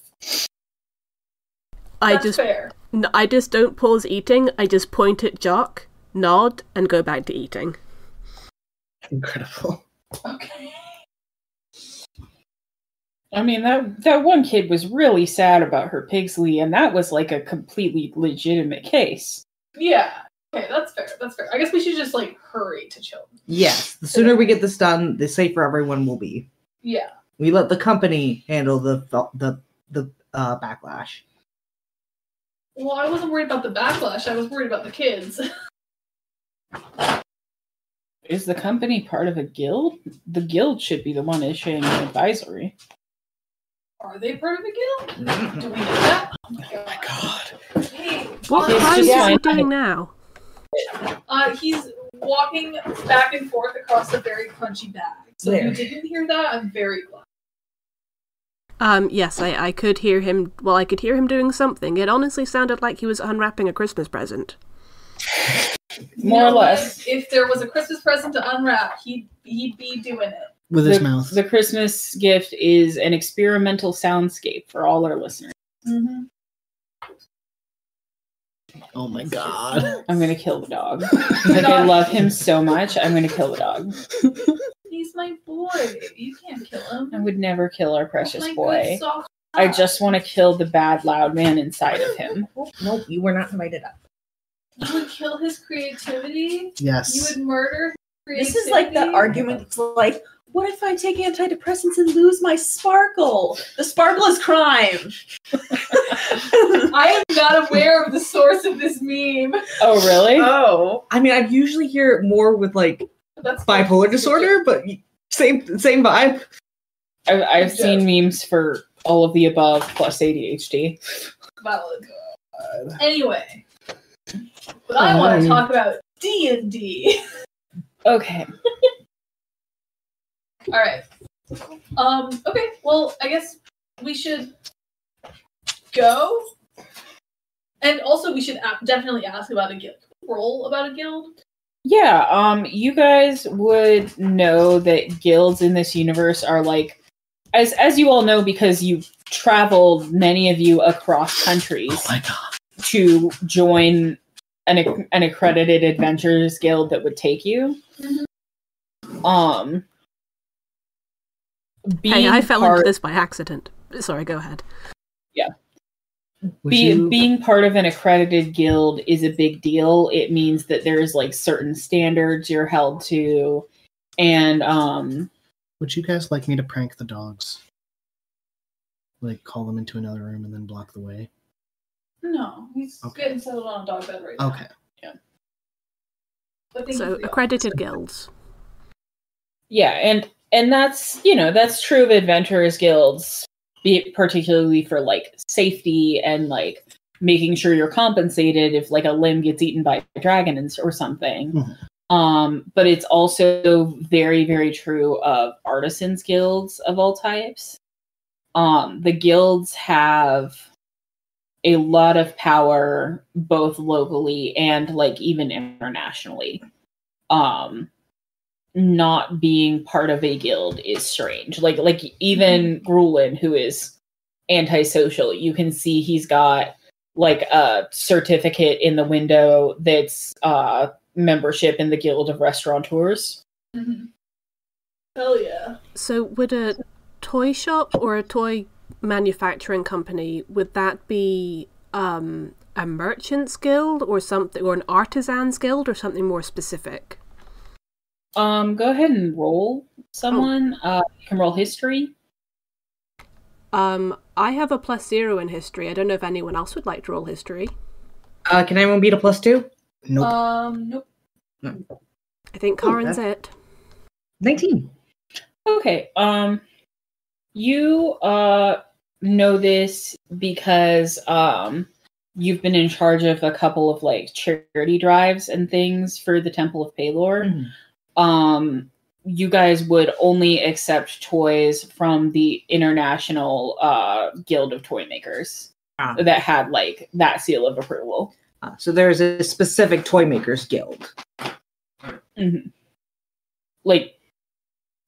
That's fair. I just don't pause eating. I just point at Jock, nod, and go back to eating. Incredible. Okay. I mean, that one kid was really sad about her Pigsley, and that was like a completely legitimate case. Yeah. Okay, that's fair. That's fair. I guess we should just hurry to Chilton. yes, the sooner we get this done, the safer everyone will be. Yeah. We let the company handle the backlash. Well, I wasn't worried about the backlash. I was worried about the kids. Is the company part of a guild? The guild should be the one issuing an advisory. Are they part of a guild? Do we know that? Oh my God. Hey, What It's crime just is he fine. doing now? he's walking back and forth across a very crunchy bag. So if you didn't hear that, I'm very glad. Yes, I could hear him. Well, I could hear him doing something. It honestly sounded like he was unwrapping a Christmas present. More or less. If there was a Christmas present to unwrap, he'd be doing it. With his mouth. The Christmas gift is an experimental soundscape for all our listeners. Mm-hmm. Oh my god. I'm gonna kill the dog. Like, I love him so much, I'm gonna kill the dog. He's my boy. You can't kill him. I would never kill our precious My boy. good, soft I dog. just want to kill the bad, loud man inside of him. Nope, you were not invited up. You would kill his creativity? Yes. You would murder his This is like that argument that's like, what if I take antidepressants and lose my sparkle? The sparkle is crime. I am not aware of the source of this meme. Oh, really? Oh. I mean, I usually hear it more with That's bipolar disorder, but same vibe. I've seen memes for all of the above plus ADHD. Valid. Anyway, but I want to talk about D&D. Okay. All right. Okay. Well, I guess we should go, and also we should definitely ask about a guild. Roll about a guild. Yeah, you guys would know that guilds in this universe are like, as you all know, because you've traveled, many of you, across countries Oh my god. to join an accredited adventurers guild that would take you. Mm-hmm. Hey, I fell into this by accident. Sorry, go ahead. Being part of an accredited guild is a big deal. It means that there's certain standards you're held to, and Would you guys like me to prank the dogs? Call them into another room and then block the way? No, he's Okay. getting settled on a dog bed right now. Okay. But thank you So, for the accredited guilds. yeah, and And that's, that's true of adventurers guilds, particularly for like safety and like making sure you're compensated if like a limb gets eaten by a dragon or something. But it's also very, very true of artisans guilds of all types. The guilds have a lot of power, both locally and like even internationally. Not being part of a guild is strange. Like even Grulin, who is antisocial, you can see he's got like a certificate in the window that's membership in the Guild of Restaurateurs. Hell yeah. So would a toy shop or a toy manufacturing company, would that be a merchant's guild or something, or an artisan's guild or something more specific? Go ahead and roll someone. You can roll history. I have a +0 in history. I don't know if anyone else would like to roll history. Can anyone beat a +2? Nope. Nope. I think Karen's it. 19. Okay. You know this because you've been in charge of a couple of like charity drives and things for the Temple of Palor. You guys would only accept toys from the International Guild of Toy Makers that had like that seal of approval. So there's a specific toy makers guild. Like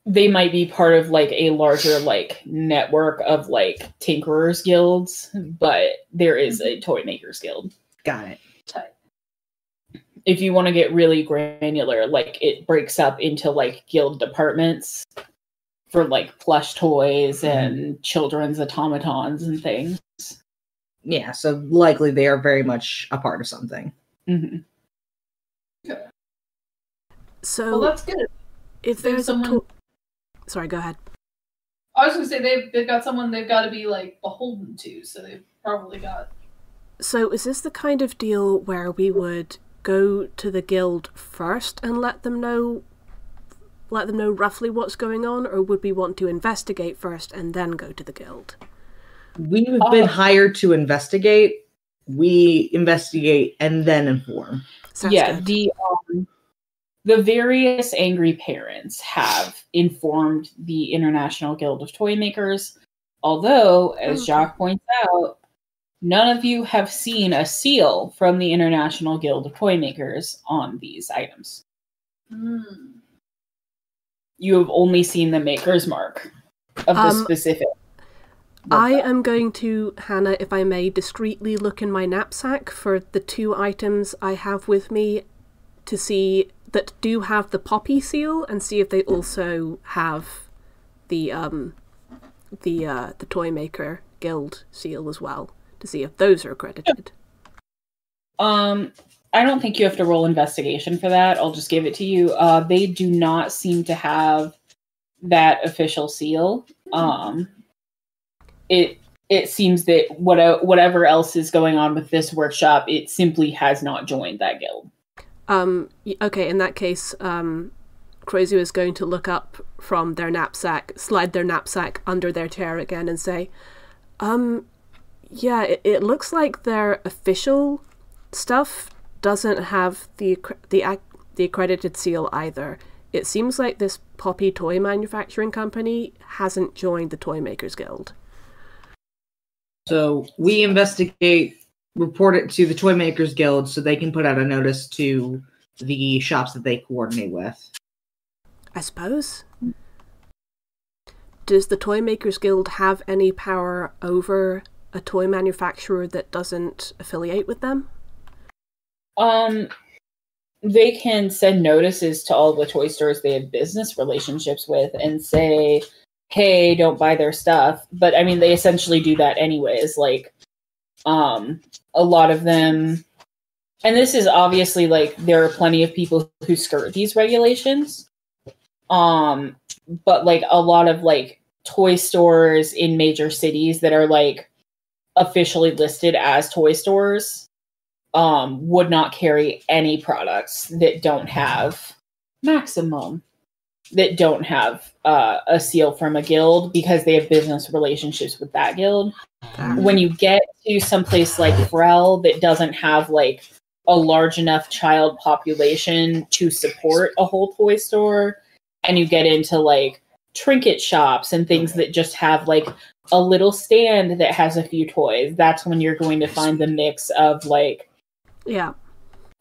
they might be part of like a larger like network of like tinkerers guilds, but there is a toy makers guild. Got it. If you want to get really granular, like it breaks up into like guild departments for like plush toys and children's automatons and things. Yeah, so likely they are very much a part of something. Okay. So Well, that's good. if there's someone... Sorry, go ahead. I was going to say they've got someone they've got to be like beholden to, so they've probably got... So is this the kind of deal where we would go to the guild first and let them know roughly what's going on, or would we want to investigate first and then go to the guild? We've been hired to investigate. We investigate and then inform. Sounds good. The various angry parents have informed the International Guild of Toy Makers, although, as Jacques points out, none of you have seen a seal from the International Guild of Toy Makers on these items. You have only seen the maker's mark of the specific. I am going to, Hannah, if I may, discreetly look in my knapsack for the 2 items I have with me to see that do have the poppy seal, and see if they also have the Toy Maker Guild seal as well, to see if those are accredited. I don't think you have to roll investigation for that. I'll just give it to you. They do not seem to have that official seal. It seems that whatever else is going on with this workshop, it simply has not joined that guild. Okay, in that case, Crozu is going to look up from their knapsack, slide their knapsack under their chair again and say, yeah, it looks like their official stuff doesn't have the accredited seal either. It seems like this Poppy toy manufacturing company hasn't joined the Toy Makers Guild. So we investigate, report it to the Toy Makers Guild so they can put out a notice to the shops that they coordinate with. I suppose. Does the Toy Makers Guild have any power over a toy manufacturer that doesn't affiliate with them? They can send notices to all the toy stores they have business relationships with and say, hey, don't buy their stuff. But I mean, they essentially do that anyways. Like, a lot of them, and this is obviously like, there are plenty of people who skirt these regulations. But like a lot of like toy stores in major cities that are like officially listed as toy stores, would not carry any products that don't have maximum that don't have a seal from a guild because they have business relationships with that guild. When you get to someplace like Frel that doesn't have like a large enough child population to support a whole toy store, and you get into like trinket shops and things that just have like a little stand that has a few toys, that's when you're going to find the mix of like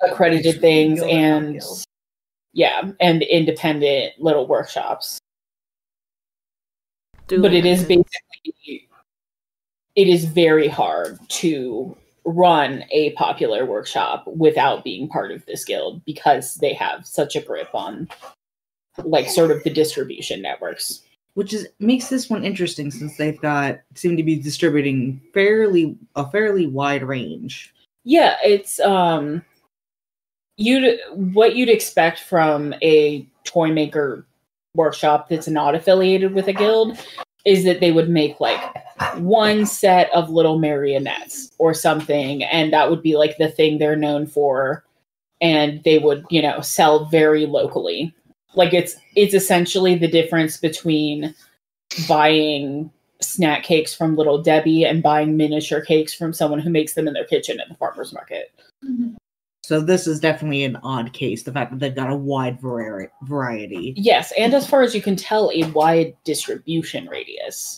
accredited things and and independent little workshops. But it is basically, it is very hard to run a popular workshop without being part of this guild because they have such a grip on like sort of the distribution networks. Which makes this one interesting since they've seem to be distributing a fairly wide range. Yeah, it's what you'd expect from a toy maker workshop that's not affiliated with a guild is that they would make like one set of little marionettes or something, and that would be like the thing they're known for, and they would, sell very locally. Like it's essentially the difference between buying snack cakes from Little Debbie and buying miniature cakes from someone who makes them in their kitchen at the farmer's market. Mm-hmm. So this is definitely an odd case, the fact that they've got a wide variety. Yes, and as far as you can tell, a wide distribution radius.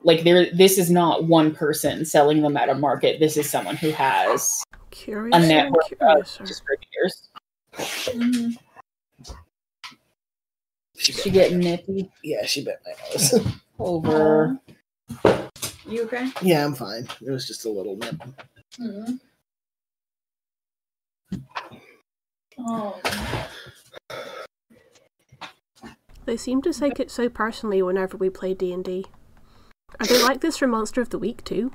Like this is not one person selling them at a market. This is someone who has a network of distributors. Mm-hmm. She getting nippy? Yeah, she bit my nose. Over. You okay? Yeah, I'm fine. It was just a little nip. Mm-hmm. Oh. They seem to take it so personally whenever we play D&D. Are they like this for Monster of the Week too?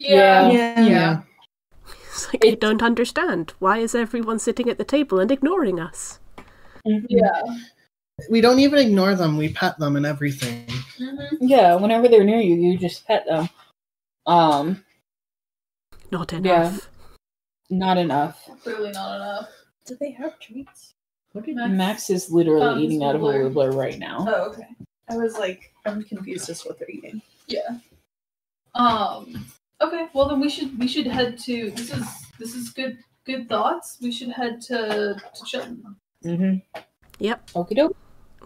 Yeah. It's like, you don't understand. Why is everyone sitting at the table and ignoring us? Yeah. We don't even ignore them. We pet them and everything. Mm-hmm. Yeah, whenever they're near you, you just pet them. Not enough. Not enough. Clearly not enough. Do they have treats? Max is literally eating out of a Woobler right now. Oh, okay. I was like, I'm confused as to what they're eating. Yeah. Okay. Well, then we should head to. This is good thoughts. We should head to Chilton. Mm-hmm. Yep. Okie doke.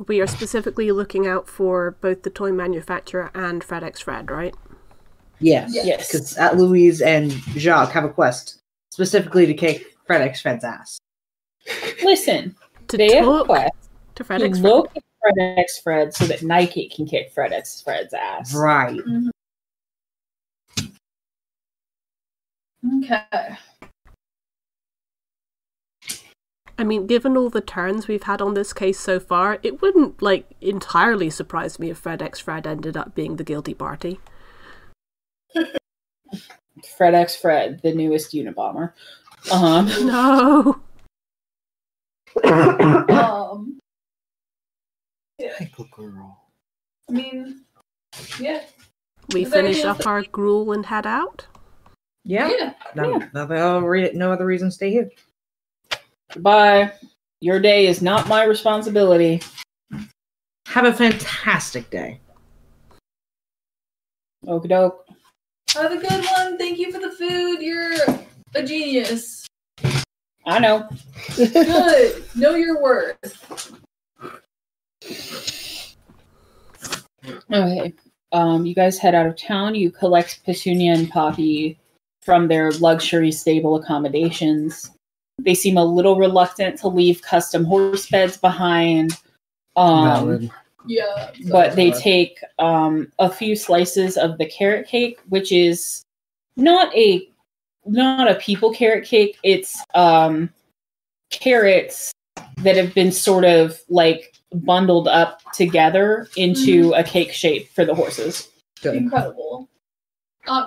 We are specifically looking out for both the toy manufacturer and Fred X Fred, right? Yes. Yes. Because Louise and Jacques have a quest specifically to kick Fred X Fred's ass. Listen, They have a quest to Fred to X Fred. look at Fred X Fred so that Nike can kick Fred X Fred's ass. Right. Mm-hmm. Okay. I mean, given all the turns we've had on this case so far, it wouldn't, entirely surprise me if Fred X Fred ended up being the guilty party. Fred X Fred, the newest Unabomber. No! Yeah. Typical girl. I mean, yeah. We finish up our gruel and head out? Yeah. No other reason to stay here. Goodbye. Your day is not my responsibility. Have a fantastic day. Okie doke. Have a good one. Thank you for the food. You're a genius. I know. Good. Know your worth. Okay. You guys head out of town. You collect Petunia and Poppy from their luxury stable accommodations. They seem a little reluctant to leave custom horse beds behind. Yeah. But they take a few slices of the carrot cake, which is not a people carrot cake. It's carrots that have been sort of bundled up together into a cake shape for the horses. Good. Incredible.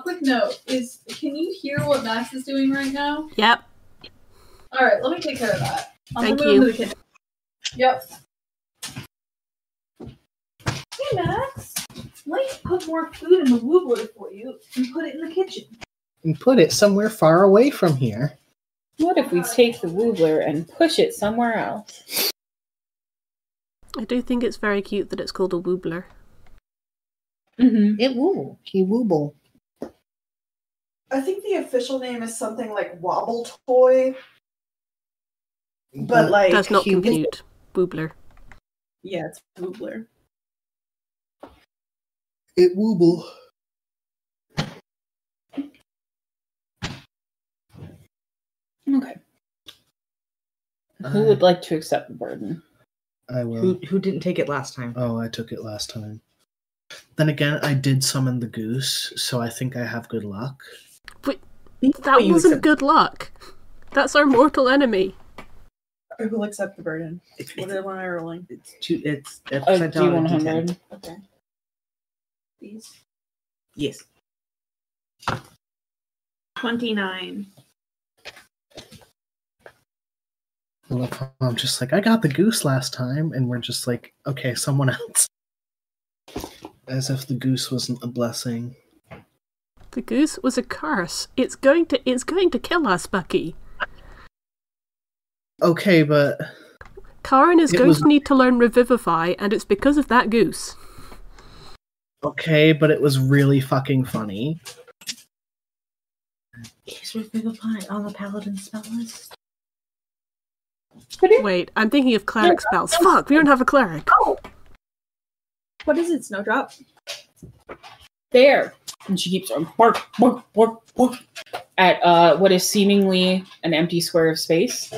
Quick note can you hear what Max is doing right now? Yep. All right, let me take care of that. Thank move you. to the kitchen. Yep. Hey, Max. Let me put more food in the woobler for you and put it in the kitchen. And put it somewhere far away from here. What if we take the woobler and push it somewhere else? I do think it's very cute that it's called a woobler. Mm-hmm. It will. He wooble. I think the official name is something like Wobble Toy. But like Does not he compute. Woobler. yeah, it's Woobler. It wooble. Okay. Who would like to accept the burden? I will. Who didn't take it last time? Oh, I took it last time. Then again, I did summon the goose, so I think I have good luck. But that you wasn't accept- good luck. That's our mortal enemy. Who will accept the burden? What am I rolling? It's two. It's a A percentile and D10. D100. Okay. These. Yes. 29. I love how I'm just like, I got the goose last time, and we're just like, okay, someone else. As if the goose wasn't a blessing. The goose was a curse. It's going to kill us, Bucky. Okay, but Karen is It going was- to need to learn Revivify, and it's because of that goose. it was really fucking funny. Is Revivify on the paladin spell list? Wait, I'm thinking of cleric spells. Fuck, we don't have a cleric. What is it, Snowdrop? There. And she keeps going bark, bark, bark, bark at what is seemingly an empty square of space.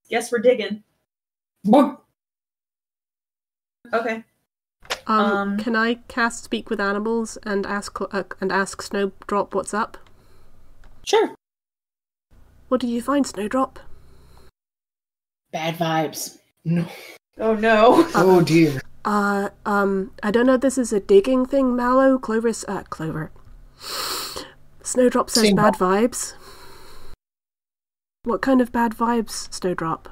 Guess we're digging. Bark. Okay. Can I cast Speak with Animals and ask Snowdrop what's up? Sure. What did you find, Snowdrop? Bad vibes. No. Oh no. Oh dear. I don't know if this is a digging thing, Mallow. Clover. Snowdrop says Same. bad vibes. What kind of bad vibes, Snowdrop?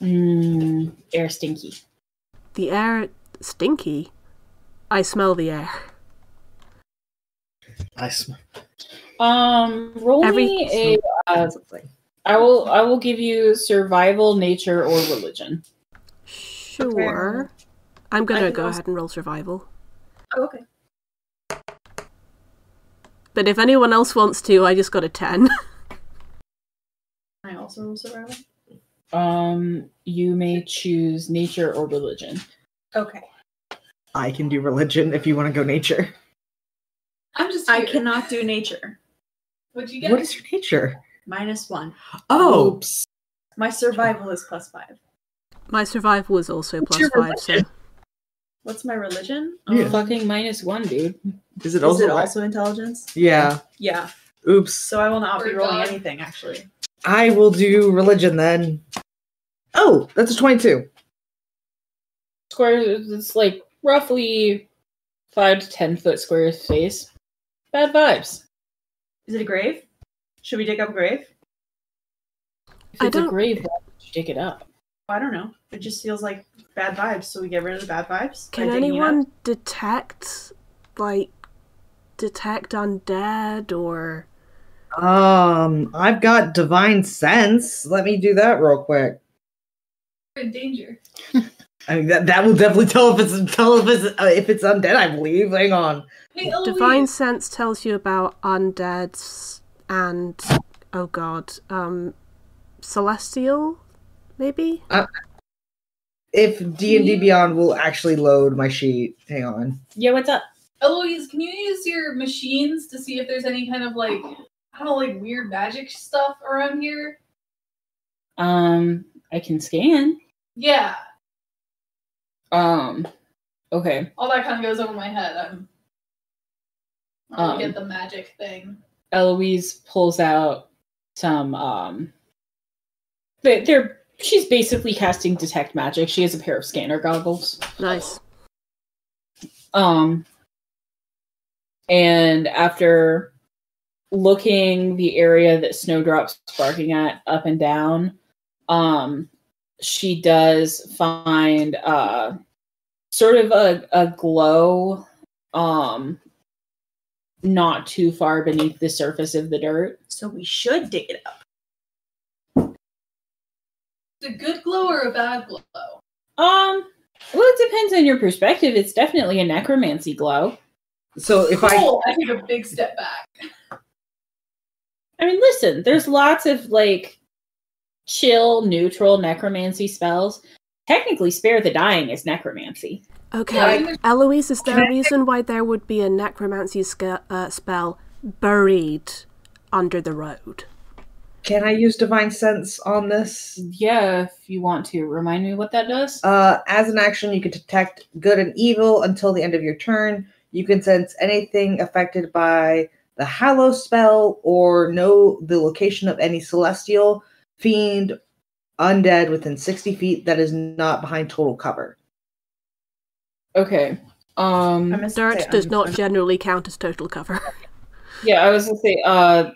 Air stinky. The air stinky. I smell the air. Roll me a. I will give you survival, nature, or religion. Sure. I'm I gonna can go also- ahead and roll survival. Oh, okay. But if anyone else wants to, I just got a 10. I also roll survival. You may choose nature or religion. Okay. I can do religion if you want to go nature. I'm just. I here. cannot do nature. What'd you get? What is your nature? -1. Oh, Oops. My survival is +5. My survival was also What's plus your 5, so... What's my religion? Yeah. Fucking -1, dude. is it Is also? it also intelligence? Yeah. Yeah. Oops. So I will not be Or rolling God. anything, actually. I will do religion then. Oh, that's a 22. Square. It's like roughly 5 to 10 foot square of space. Bad vibes. Is it a grave? Should we dig up a grave? If I it's a don't- grave, why would you dig it up? I don't know. It just feels like bad vibes, so we get rid of the bad vibes. Can by digging it up? anyone detect undead or... I've got divine sense. Let me do that real quick. We're in danger. I mean, that will definitely tell if it's undead. I believe. Hang on. Hey, Eloise. Divine Sense tells you about undeads and... Oh god. Celestial? Maybe? If D&D Beyond will actually load my sheet. Hang on. Yeah, what's up? Eloise, can you use your machines to see if there's any kind of like, I don't know, like weird magic stuff around here? I can scan. Yeah, Okay. all that kind of goes over my head. I don't get the magic thing. Eloise pulls out some she's basically casting detect magic. She has a pair of scanner goggles. Nice. And after looking the area that Snowdrop's barking at up and down, she does find sort of a glow not too far beneath the surface of the dirt. So we should dig it up. Is it a good glow or a bad glow? Well, it depends on your perspective. It's definitely a necromancy glow. So if Cool. I take a big step back. I mean, listen, there's lots of, like, chill, neutral necromancy spells. Technically, Spare the Dying is necromancy. Okay, Eloise, is there a reason why there would be a necromancy spell buried under the road? Can I use Divine Sense on this? Yeah, if you want to. Remind me what that does? As an action, you can detect good and evil until the end of your turn. You can sense anything affected by the Hallow spell or know the location of any celestial, fiend, undead within 60 feet that is not behind total cover. Okay. Dirt does not generally count as total cover. Yeah, I was going to say,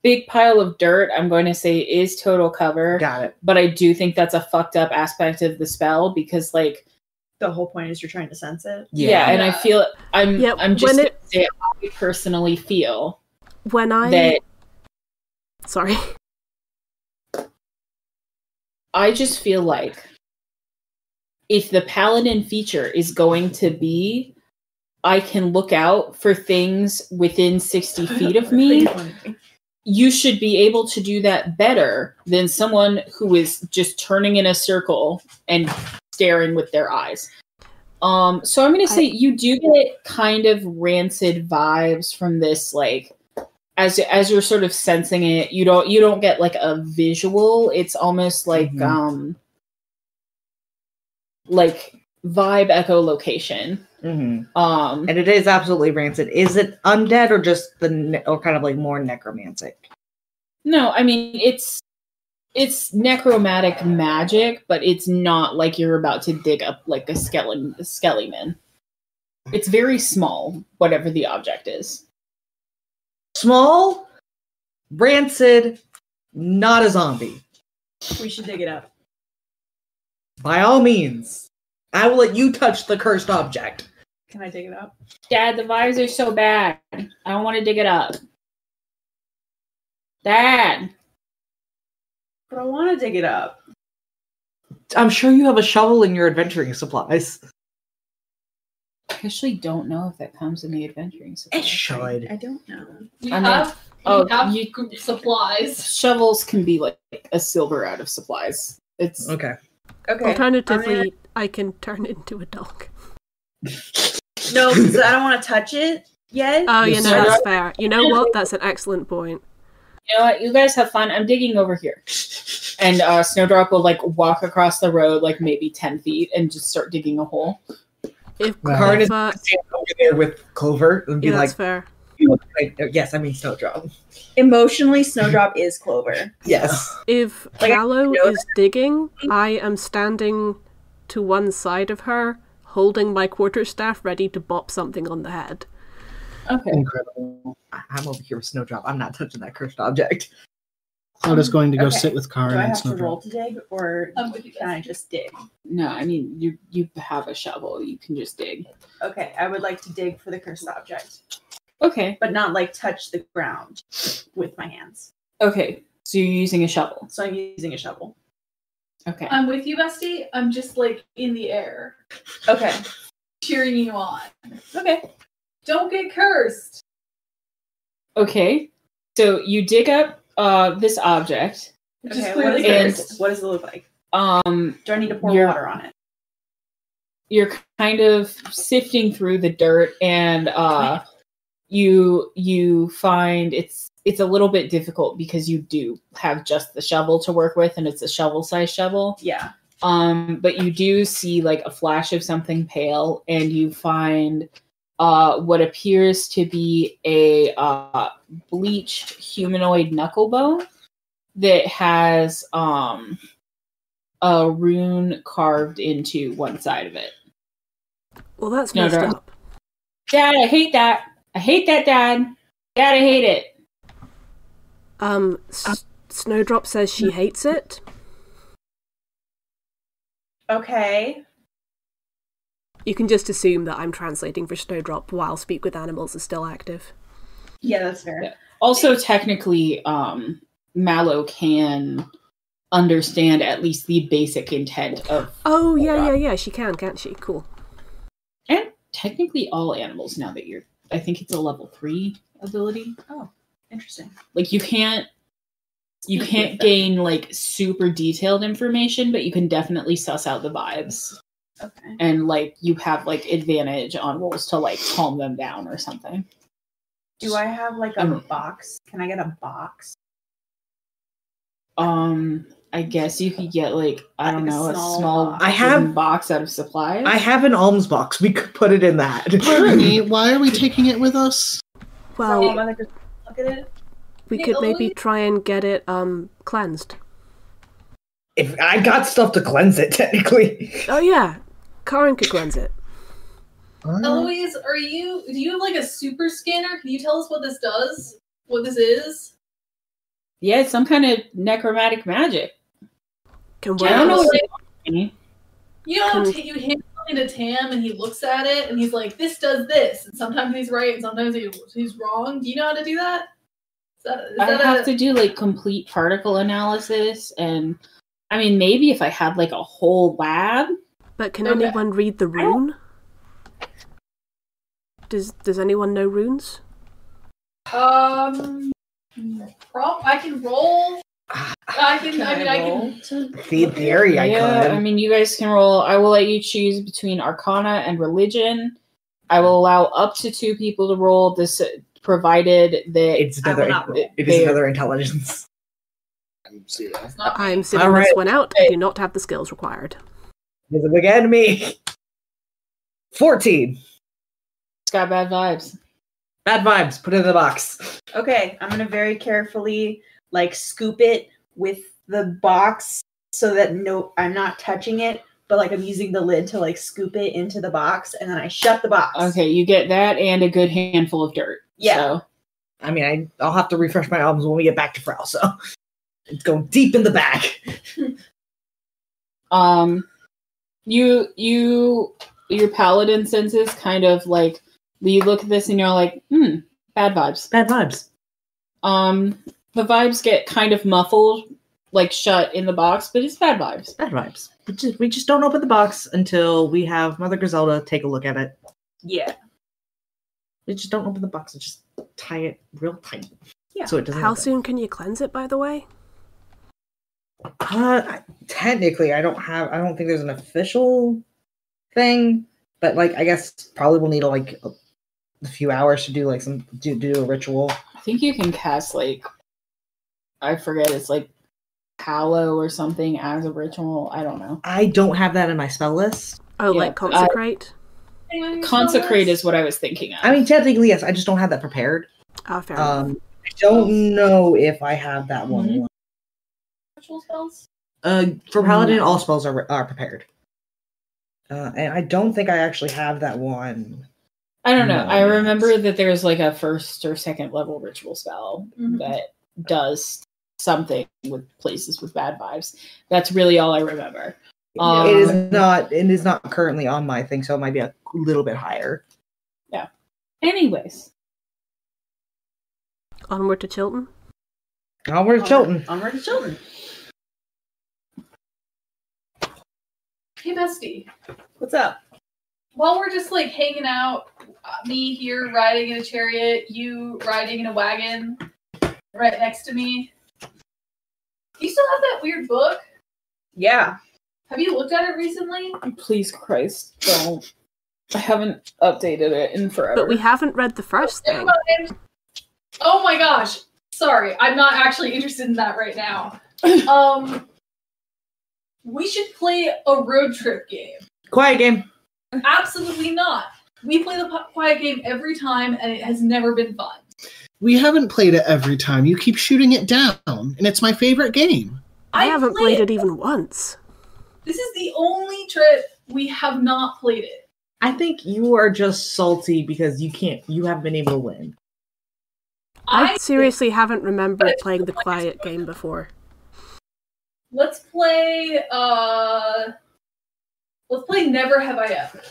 big pile of dirt, I'm going to say, is total cover. Got it. But I do think that's a fucked up aspect of the spell because, like, The whole point is you're trying to sense it. yeah, and I feel I'm just when gonna say I personally feel when I that sorry, I just feel like if the paladin feature is going to be I can look out for things within 60 feet of me, you should be able to do that better than someone who is just turning in a circle and staring with their eyes. So I'm going to say you do get kind of rancid vibes from this, like, as you're sort of sensing it, you don't get like a visual. It's almost like like vibe echolocation. And it is absolutely rancid. Is it undead or just or kind of like more necromantic? No, I mean it's necromantic magic, but it's not like you're about to dig up like a skeleton. It's very small, whatever the object is. Small, rancid, not a zombie. We should dig it up. By all means, I will let you touch the cursed object. Can I dig it up? Dad, the vibes are so bad. I don't want to dig it up. Dad. But I want to dig it up. I'm sure you have a shovel in your adventuring supplies. I actually don't know if that comes in the adventuring supplies. It should. I don't know. We I mean, have supplies. Shovels can be like a silver out of supplies. It's Okay. Okay. Alternatively, I can turn it into a dog. No, because I don't want to touch it yet. Oh, you know, that's fair. You know what? That's an excellent point. You know what? You guys have fun. I'm digging over here. And Snowdrop will like walk across the road like maybe 10 feet and just start digging a hole. If Card is Clover, standing over there with Clover and be yeah, like, that's fair. yes, I mean Snowdrop. Emotionally, Snowdrop is Clover. Yes. If Like, Gallo I know is digging, I am standing to one side of her, holding my quarterstaff ready to bop something on the head. Okay. Incredible. I'm over here with Snowdrop. I'm not touching that cursed object. Cloda's going to go Okay. sit with Karn Do I and have to roll Snowdrop. to dig, or I'm with you can I guys. just dig? No, I mean you have a shovel. You can just dig. Okay, I would like to dig for the cursed object, Okay. but not like touch the ground with my hands. Okay. So you're using a shovel. So I'm using a shovel. Okay. I'm with you, Bestie. I'm just like in the air, Okay. cheering you on. Okay. Don't get cursed. Okay. So you dig up this object. Which is Okay. clearly And- cursed. What does it look like? Do I need to pour You're- water on it? you're kind of sifting through the dirt and you find it's a little bit difficult because you do have just the shovel to work with and it's a shovel-sized shovel. Yeah. But you do see like a flash of something pale and you find what appears to be a bleached humanoid knuckle bone that has a rune carved into one side of it. Well, that's No, messed no. up. Dad, I hate that. I hate that, Dad. Dad, I hate it. Snowdrop says she hates it. Okay. You can just assume that I'm translating for Snowdrop while Speak with Animals is still active. Yeah, that's fair. Yeah. Also, technically, Mallow can understand at least the basic intent of. Oh, yeah, she can, can't she? Cool. And technically all animals now that I think it's a level 3 ability. Oh, interesting. Like you can't gain like super detailed information, but you can definitely suss out the vibes. Okay. And like you have like advantage on rolls to like calm them down or something. Do I have like a box? Can I get a box? I guess you could get like I don't know, a small box out of supplies. I have an alms box. We could put it in that. Pardon me, why are we taking it with us? Well, look at it. We could maybe try and get it cleansed. If I got stuff to cleanse it, technically. Oh yeah, Karin could cleanse it. Eloise, do you have like a super scanner? Can you tell us what this does? What this is? Yeah, it's some kind of necromantic magic. Can I don't know. Like, you hand something to Tam and he looks at it and he's like, "This does this," and sometimes he's right and sometimes he's wrong. Do you know how to do that? I have to do like complete particle analysis, and I mean maybe if I had like a whole lab. But can anyone read the rune? Does anyone know runes? I can roll. I can. In theory, I could. I mean, you guys can roll. I will let you choose between Arcana and Religion. I will allow up to 2 people to roll this, provided that it is another intelligence. I'm sitting this one out. I do not have the skills required. There's a big enemy. 14. It's got bad vibes. Bad vibes. Put it in the box. Okay, I'm gonna very carefully scoop it with the box so that I'm not touching it, but I'm using the lid to scoop it into the box, and then I shut the box. Okay, you get that and a good handful of dirt. Yeah. So. I mean, I'll have to refresh my albums when we get back to Frau, so it's going deep in the bag. Your paladin senses kind of you look at this and you're like, bad vibes. Bad vibes. The vibes get kind of muffled, shut in the box, but it's bad vibes. Bad vibes. We just don't open the box until we have Mother Griselda take a look at it. Yeah. We just don't open the box and just tie it real tight. Yeah. So it doesn't. How soon can you cleanse it, by the way? Technically, I don't think there's an official thing, but I guess probably we'll need a few hours to do do a ritual. I think you can cast I forget, it's Hallow or something as a ritual. I don't know. I don't have that in my spell list. Oh, yeah, consecrate? Consecrate is what I was thinking of. I mean, technically, yes. I just don't have that prepared. Oh, fair enough. I don't know if I have that one. Ritual spells? For Paladin, all spells are prepared. And I don't think I actually have that one. I don't know. I remember that there's a first or second level ritual spell that does something with places with bad vibes. That's really all I remember. It is not currently on my thing, so it might be a little bit higher. Yeah. Anyways. Onward to Chilton. Onward to Chilton. Onward to Chilton. Hey, bestie. What's up? While we're just hanging out, me here riding in a chariot, you riding in a wagon right next to me. Do you still have that weird book? Yeah. Have you looked at it recently? Please, Christ, don't. I haven't updated it in forever. But we haven't read the first thing. Oh my gosh. Sorry, I'm not actually interested in that right now. We should play a road trip game. Quiet game. Absolutely not. We play the quiet game every time, and it has never been fun. We haven't played it every time. You keep shooting it down, and it's my favorite game. I haven't played it even once. This is the only trip we have not played it. I think you are just salty because you haven't been able to win. I seriously haven't remembered playing the quiet game before. Let's play Never Have I Ever.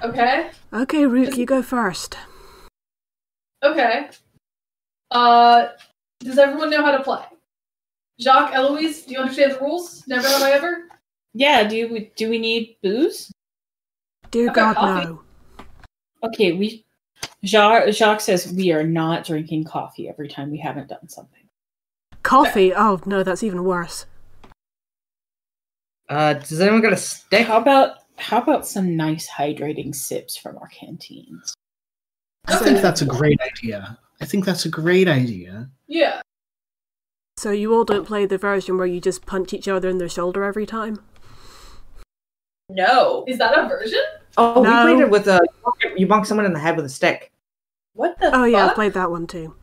Okay? Okay, Rook, you go first. Okay. Does everyone know how to play? Jacques, Eloise, do you understand the rules? Never have I ever? Yeah, do we need booze? Dear I've got God, coffee. no. Okay, Jacques says we are not drinking coffee every time we haven't done something. Coffee? Oh, no, that's even worse. Does anyone got a stick? How about some nice hydrating sips from our canteens? I think that's a great idea. Yeah. So you all don't play the version where you just punch each other in the shoulder every time? No. Is that a version? Oh, No. we played it with you bonk someone in the head with a stick. What the Oh yeah, I've fuck? played that one too.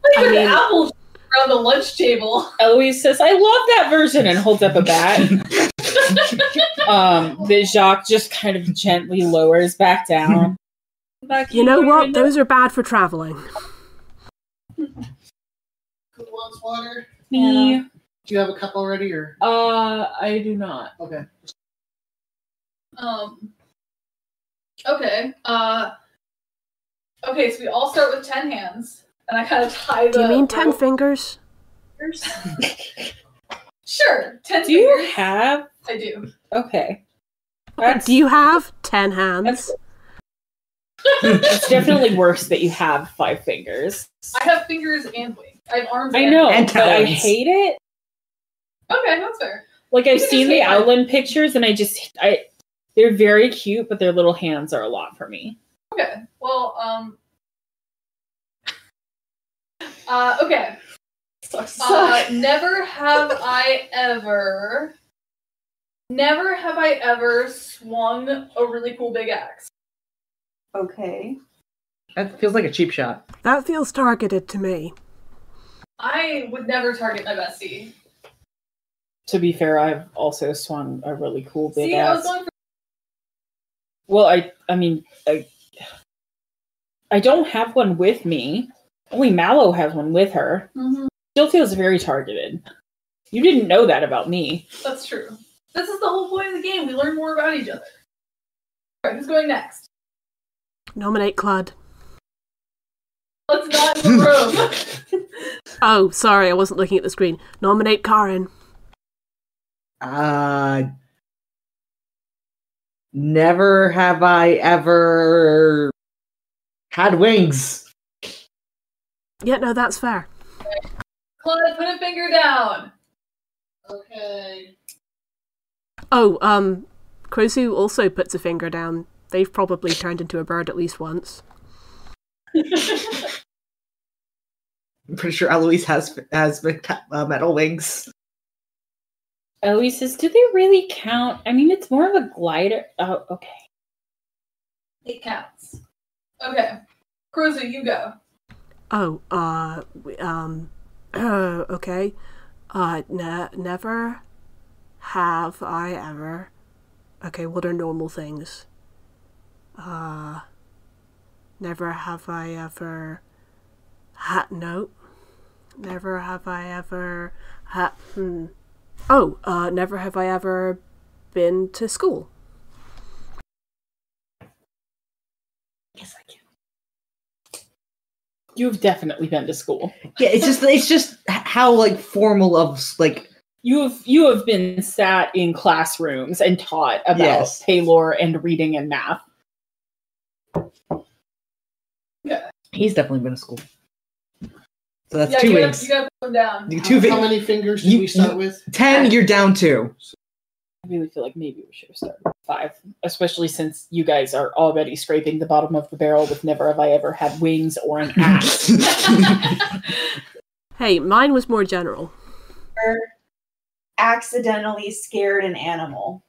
Like I an mean- apple around the lunch table. Eloise says, I love that version, and holds up a bat. The Jacques just kind of gently lowers back down. You know what? Those are bad for traveling. Who wants water? Me. Do you have a cup already, or I do not. okay? Okay. Okay, so we all start with 10 hands. And I kind of tie the Do you mean 10 rope. fingers? Sure, 10 Do you fingers. have? I do. Okay. Do you have 10 hands? It's definitely worse that you have 5 fingers. I have fingers and wings. I have arms I and know, And but I talons. hate it. Okay, that's fair. Like, I've You can seen just the hate mine. Outland pictures, and they're very cute, but their little hands are a lot for me. Okay. Well, okay. Never have I ever swung a really cool big axe. Okay. That feels like a cheap shot. That feels targeted to me. I would never target my bestie. To be fair, I've also swung a really cool big See, I was axe. going for Well, I don't have one with me. Only Mallow has one with her. Still feels very targeted. You didn't know that about me. That's true. This is the whole point of the game. We learn more about each other. Alright, who's going next? Nominate Clud. Let's not in the room. Oh, sorry, I wasn't looking at the screen. Nominate Karin. Never have I ever had wings. Yeah, no, that's fair. Claude, put a finger down. Okay. Oh, Krozu also puts a finger down. They've probably turned into a bird at least once. I'm pretty sure Eloise has metal wings. Eloise says, do they really count? I mean, it's more of a glider. Oh, okay. It counts. Okay. Cruiser, you go. Oh, okay. Never have I ever... Okay, what are normal things? Never have I ever... No. Never have I ever... never have I ever been to school. Yes, I can. You've definitely been to school. Yeah, it's just how like formal of like You have been sat in classrooms and taught about Yes. Paylor and reading and math. Yeah. he's definitely been to school. So that's Yeah, 2 you wings. gotta put them down. How many fingers do we start with? 10, you're down 2. I really feel like maybe we should have started with 5, especially since you guys are already scraping the bottom of the barrel with never have I ever had wings or an axe. Hey, mine was more general. Accidentally scared an animal.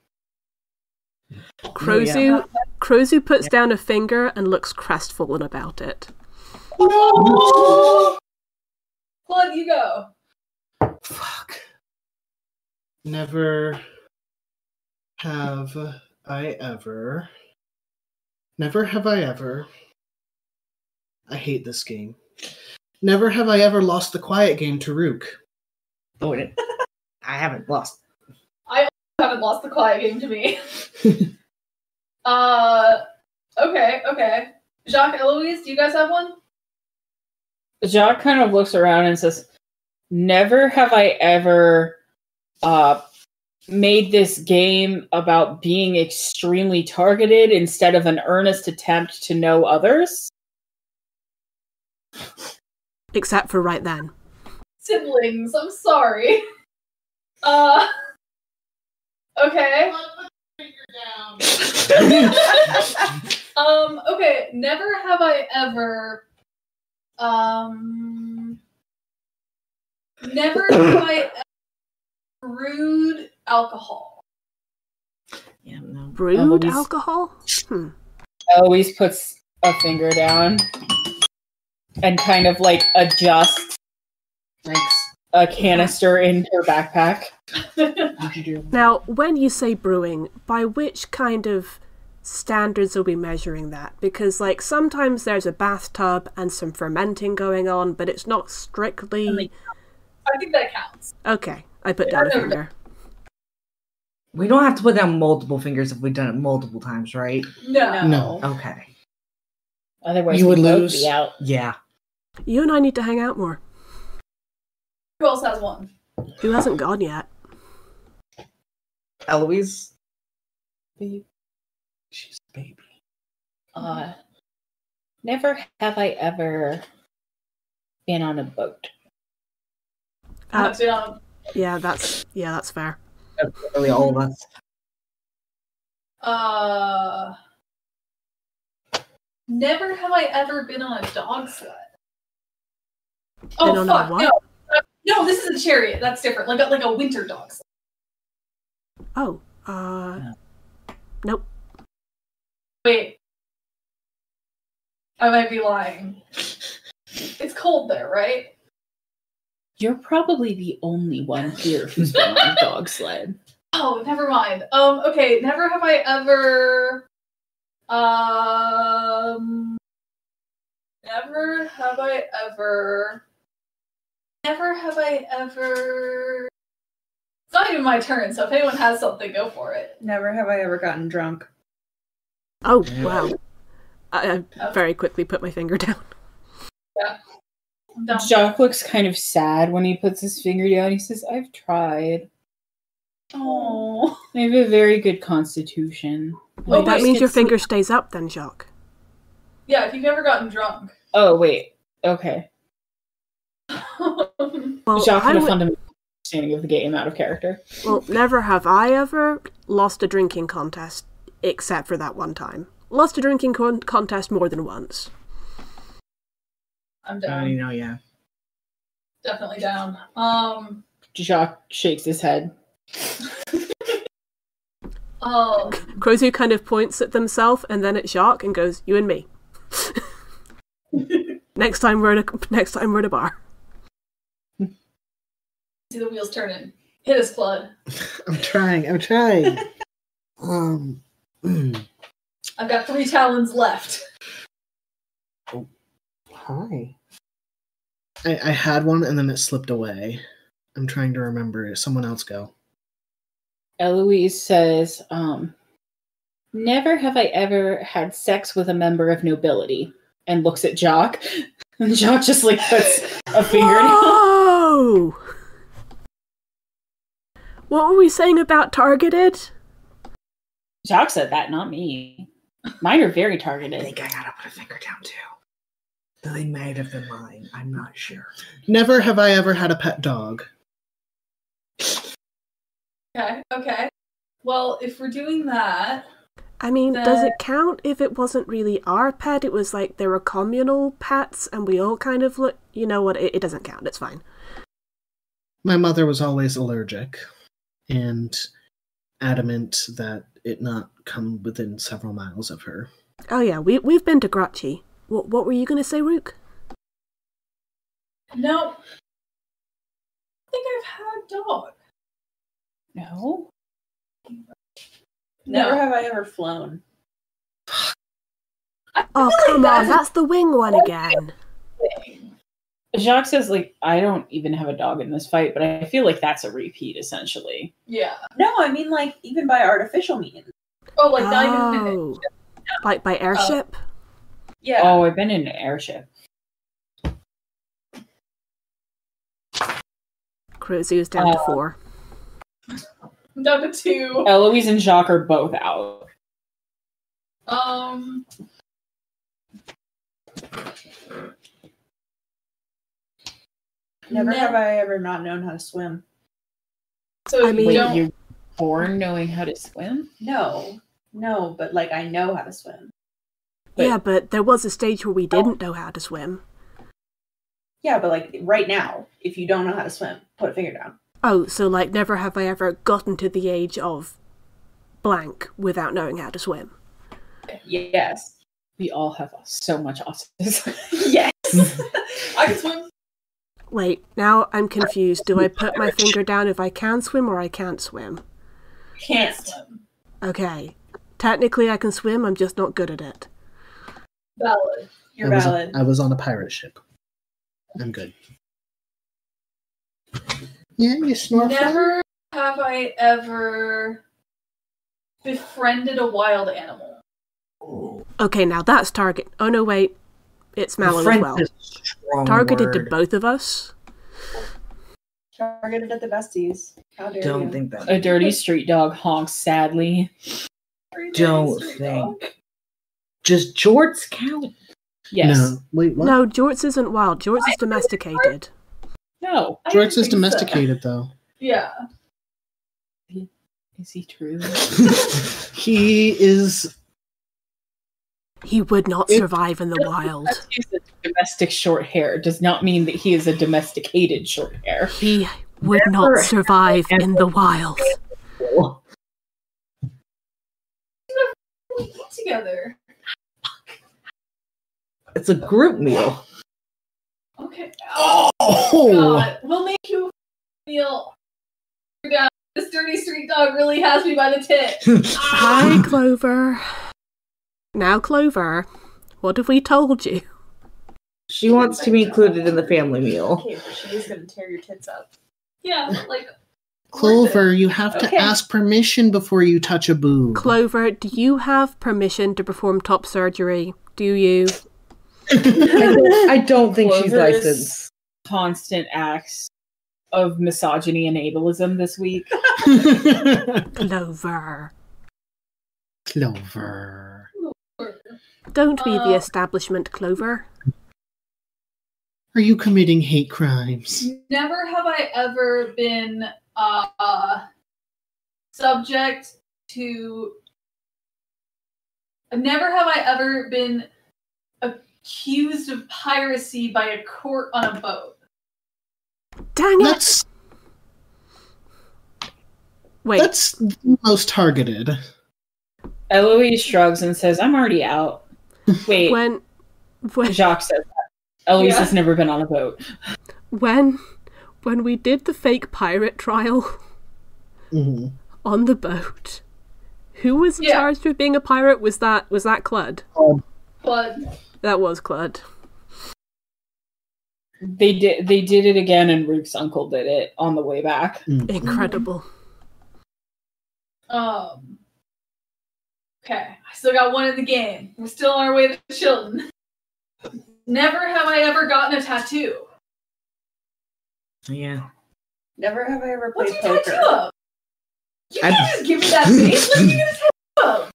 Krozu puts down a finger and looks crestfallen about it. No! Claude, you go. Fuck. Never have I ever. Never have I ever. I hate this game. Never have I ever lost the quiet game to Rook. Oh, I haven't lost. I haven't lost the quiet game to me. Okay. Jacques, Eloise, do you guys have one? Jacques kind of looks around and says, never have I ever made this game about being extremely targeted instead of an earnest attempt to know others. Except for right then. Siblings, I'm sorry. Okay. Okay, never have I ever brewed alcohol. Yeah, no. Brewed alcohol? Always puts a finger down and kind of like adjusts a canister in her backpack. Now, when you say brewing, by which kind of standards are we measuring that? Because, like, sometimes there's a bathtub and some fermenting going on, but it's not strictly... I think that counts. Okay, I put down a finger. We don't have to put down multiple fingers if we've done it multiple times, right? No. Okay. Otherwise, You would we'd both lose. be out. Yeah. You and I need to hang out more. Who else has one? Who hasn't gone yet? Eloise? She's a baby. Never have I ever been on a boat. Yeah, that's fair. That's really all of us. Never have I ever been on a dog sled. Been on a what? No, this is a chariot. That's different. Like a winter dog sled. Oh, nope. Wait. I might be lying. It's cold there, right? You're probably the only one here who's been on a dog sled. Oh, never mind. Okay, never have I ever It's not even my turn, so if anyone has something, go for it. Never have I ever gotten drunk. Oh, wow. I very quickly put my finger down. Yeah. No. Jacques looks kind of sad when he puts his finger down. He says, I've tried. Oh. I have a very good constitution. Wait, that means your finger stays up then, Jacques. Yeah, if you've never gotten drunk. Oh, wait. Okay. Well, Jacques had a fundamental understanding of the game out of character. Well, never have I ever lost a drinking contest, except for that one time. Lost a drinking contest more than once. I'm I down. already know, yeah. Definitely down. Jacques shakes his head. Crozu kind of points at themselves and then at Jacques and goes, "You and me." Next time we're at a bar. See the wheels turning. Hit us, Claude. I'm trying. I've got 3 talons left. Hi. I had one and then it slipped away. I'm trying to remember. Someone else go. Eloise says, never have I ever had sex with a member of nobility. And looks at Jacques. And Jacques just like puts a finger down. Whoa! What were we saying about targeted? Jacques said that, not me. Mine are very I targeted. think I gotta put a finger down too. They might have been mine. I'm not sure. Never have I ever had a pet dog. Okay. Well, if we're doing that... I mean, does it count if it wasn't really our pet? It was like they were communal pets and we all kind of look... You know what? It doesn't count. It's fine. My mother was always allergic and adamant that it not come within several miles of her. Oh yeah, we've been to Grouchy. What were you going to say, Rook? No. I think I've had a dog. No? Never have I ever flown. Oh, come on, that's the wing one again. Jacques says, like, I don't even have a dog in this fight, but I feel like that's a repeat, essentially. Yeah. No, I mean, like, even by artificial means. Oh, like not even in it. Like by airship? Yeah. Oh, I've been in an airship. Crazy is down to 4. I'm down to 2. Eloise and Jacques are both out. Never have I ever not known how to swim. So Wait, don't. you're born knowing how to swim? No, but like I know how to swim. Yeah, but there was a stage where we didn't know how to swim. Yeah, but like right now, if you don't know how to swim, put a finger down. Oh, so like never have I ever gotten to the age of blank without knowing how to swim. Yes. We all have so much autism. Yes. I can swim. Wait, now I'm confused. Do I put my finger down if I can swim or I can't swim? Can't swim. Okay. Technically I can swim, I'm just not good at it. Valid. You're valid. I was on a pirate ship. I'm good. Yeah, you snorkel. Never have I ever befriended a wild animal. Okay, now that's target. Oh no, wait. It's Mallow as Friend well. is a strong Targeted to word. both of us? Targeted at the besties. How dare Don't you? think that. A dirty street dog honks sadly. Don't think. Does jorts count? Yes. No, wait, what? No, Jorts isn't wild. Jorts is domesticated. No. I Jorts didn't is think so. domesticated, though. Yeah. Is he true? He is. He would not survive in the wild. He's a domestic short hair does not mean that he is a domesticated short hair. He would not survive in the wild. Eat together. It's a group meal. Okay. Oh! God. We'll make you feel. This dirty street dog really has me by the tit. Hi, Clover. Now, Clover, what have we told you? She wants to be included in the family meal. Okay, but she is gonna tear your tits up. Yeah, like. Clover, you have to Okay. ask permission before you touch a boob. Clover, do you have permission to perform top surgery? Do you? I don't think she's Clover's licensed. Constant acts of misogyny and ableism this week. Clover. Clover. Don't be the establishment, Clover. Are you committing hate crimes? Never have I ever been subject to. Never have I ever been accused of piracy by a court on a boat. Dang it! That's Wait, the most targeted. Eloise shrugs and says, I'm already out. Wait, when Jacques says that. Eloise Yeah. has never been on a boat. when we did the fake pirate trial Mhm. on the boat, who was Yeah. charged with being a pirate? Was that Clud? But That was Clud. They did it again, and Rook's uncle did it on the way back. Incredible. okay, I still got one in the game. We're still on our way to Chilton. Never have I ever gotten a tattoo. Yeah. Never have I ever What's played your poker. tattoo of? You I'm- can't just give me that face. What are you gonna tattoo of?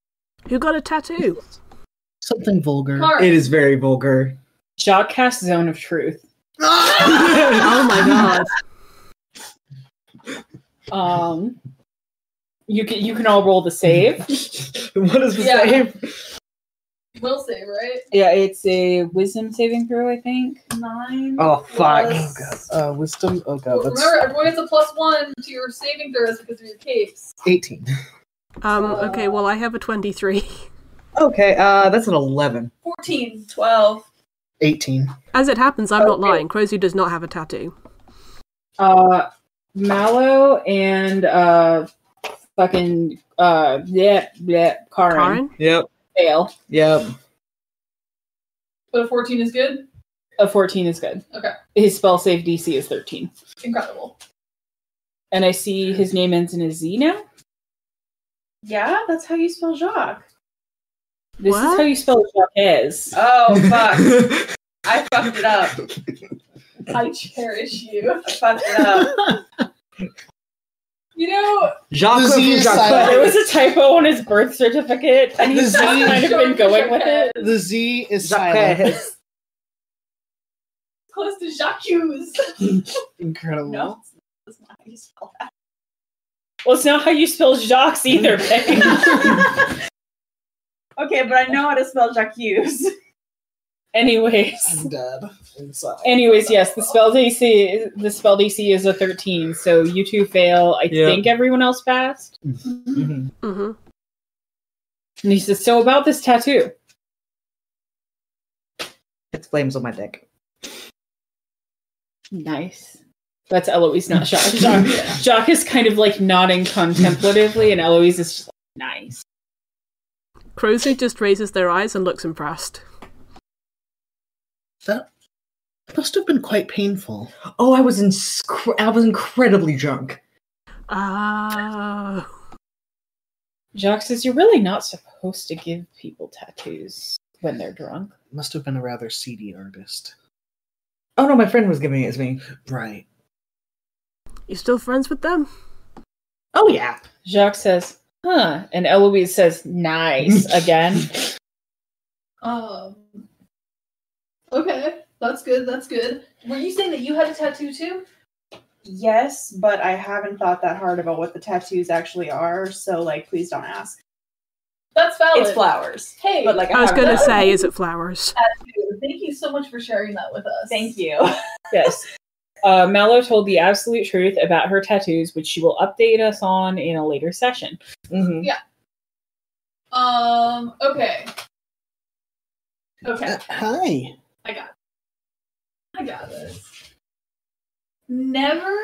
Who got a tattoo? Something vulgar. Mark. It is very vulgar. Jacques casts Zone of Truth. Oh my god. You can all roll the save. What is the Yeah. save? Will save, right? Yeah, it's a wisdom saving throw, I think. 9. Oh, fuck. plus- Wisdom. Oh god, that's Remember, everyone gets a +1 to your saving throws because of your capes. 18. Okay, well I have a 23. Okay, that's an 11. 14, 12. 18. As it happens, I'm not lying. Crozu does not have a tattoo. Mallow and fucking Karin Karen? Yep. fail. Yep. But a 14 is good? A 14 is good. Okay, His spell save DC is 13. incredible. And I see his name ends in a Z now. Yeah, that's how you spell Jacques. This What? is how you spell Jacques. Oh, fuck. I fucked it up. I cherish you. I fucked it up. You know, Jacques The Z is Jacques. silent. There was a typo on his birth certificate, and he's The just Z- kind of been going with it. The Z is silent. Jacques. close to Jacques. Incredible. No, that's not how you spell that. Well, it's not how you spell Jacques either, babe. Okay, but I know how to spell Jacques. Anyways. I'm dead inside. Anyways, yes, the spell DC is a 13, so you two fail. I Yeah. think everyone else passed. Mm-hmm. Mm-hmm. And he says, so about this tattoo. It's flames on my dick. Nice. That's Eloise, not Jacques. Jacques is kind of like nodding contemplatively, and Eloise is just like, nice. Crozy just raises their eyes and looks impressed. That must have been quite painful. Oh, I was incredibly drunk. Ah. Jacques says, you're really not supposed to give people tattoos when they're drunk. Must have been a rather seedy artist. Oh no, my friend was giving it to me. Right. You still friends with them? Oh yeah. Jacques says, huh, and Eloise says, nice, again. Okay, that's good. That's good. Were you saying that you had a tattoo too? Yes, but I haven't thought that hard about what the tattoos actually are, so like please don't ask. That's valid. It's flowers. Hey, But like I was haven't going to thought- say, is it flowers? tattoo. Thank you so much for sharing that with us. Thank you. Yes. Mallow told the absolute truth about her tattoos, which she will update us on in a later session. Mm-hmm. Yeah. Okay. Okay. Hi. I got this. Never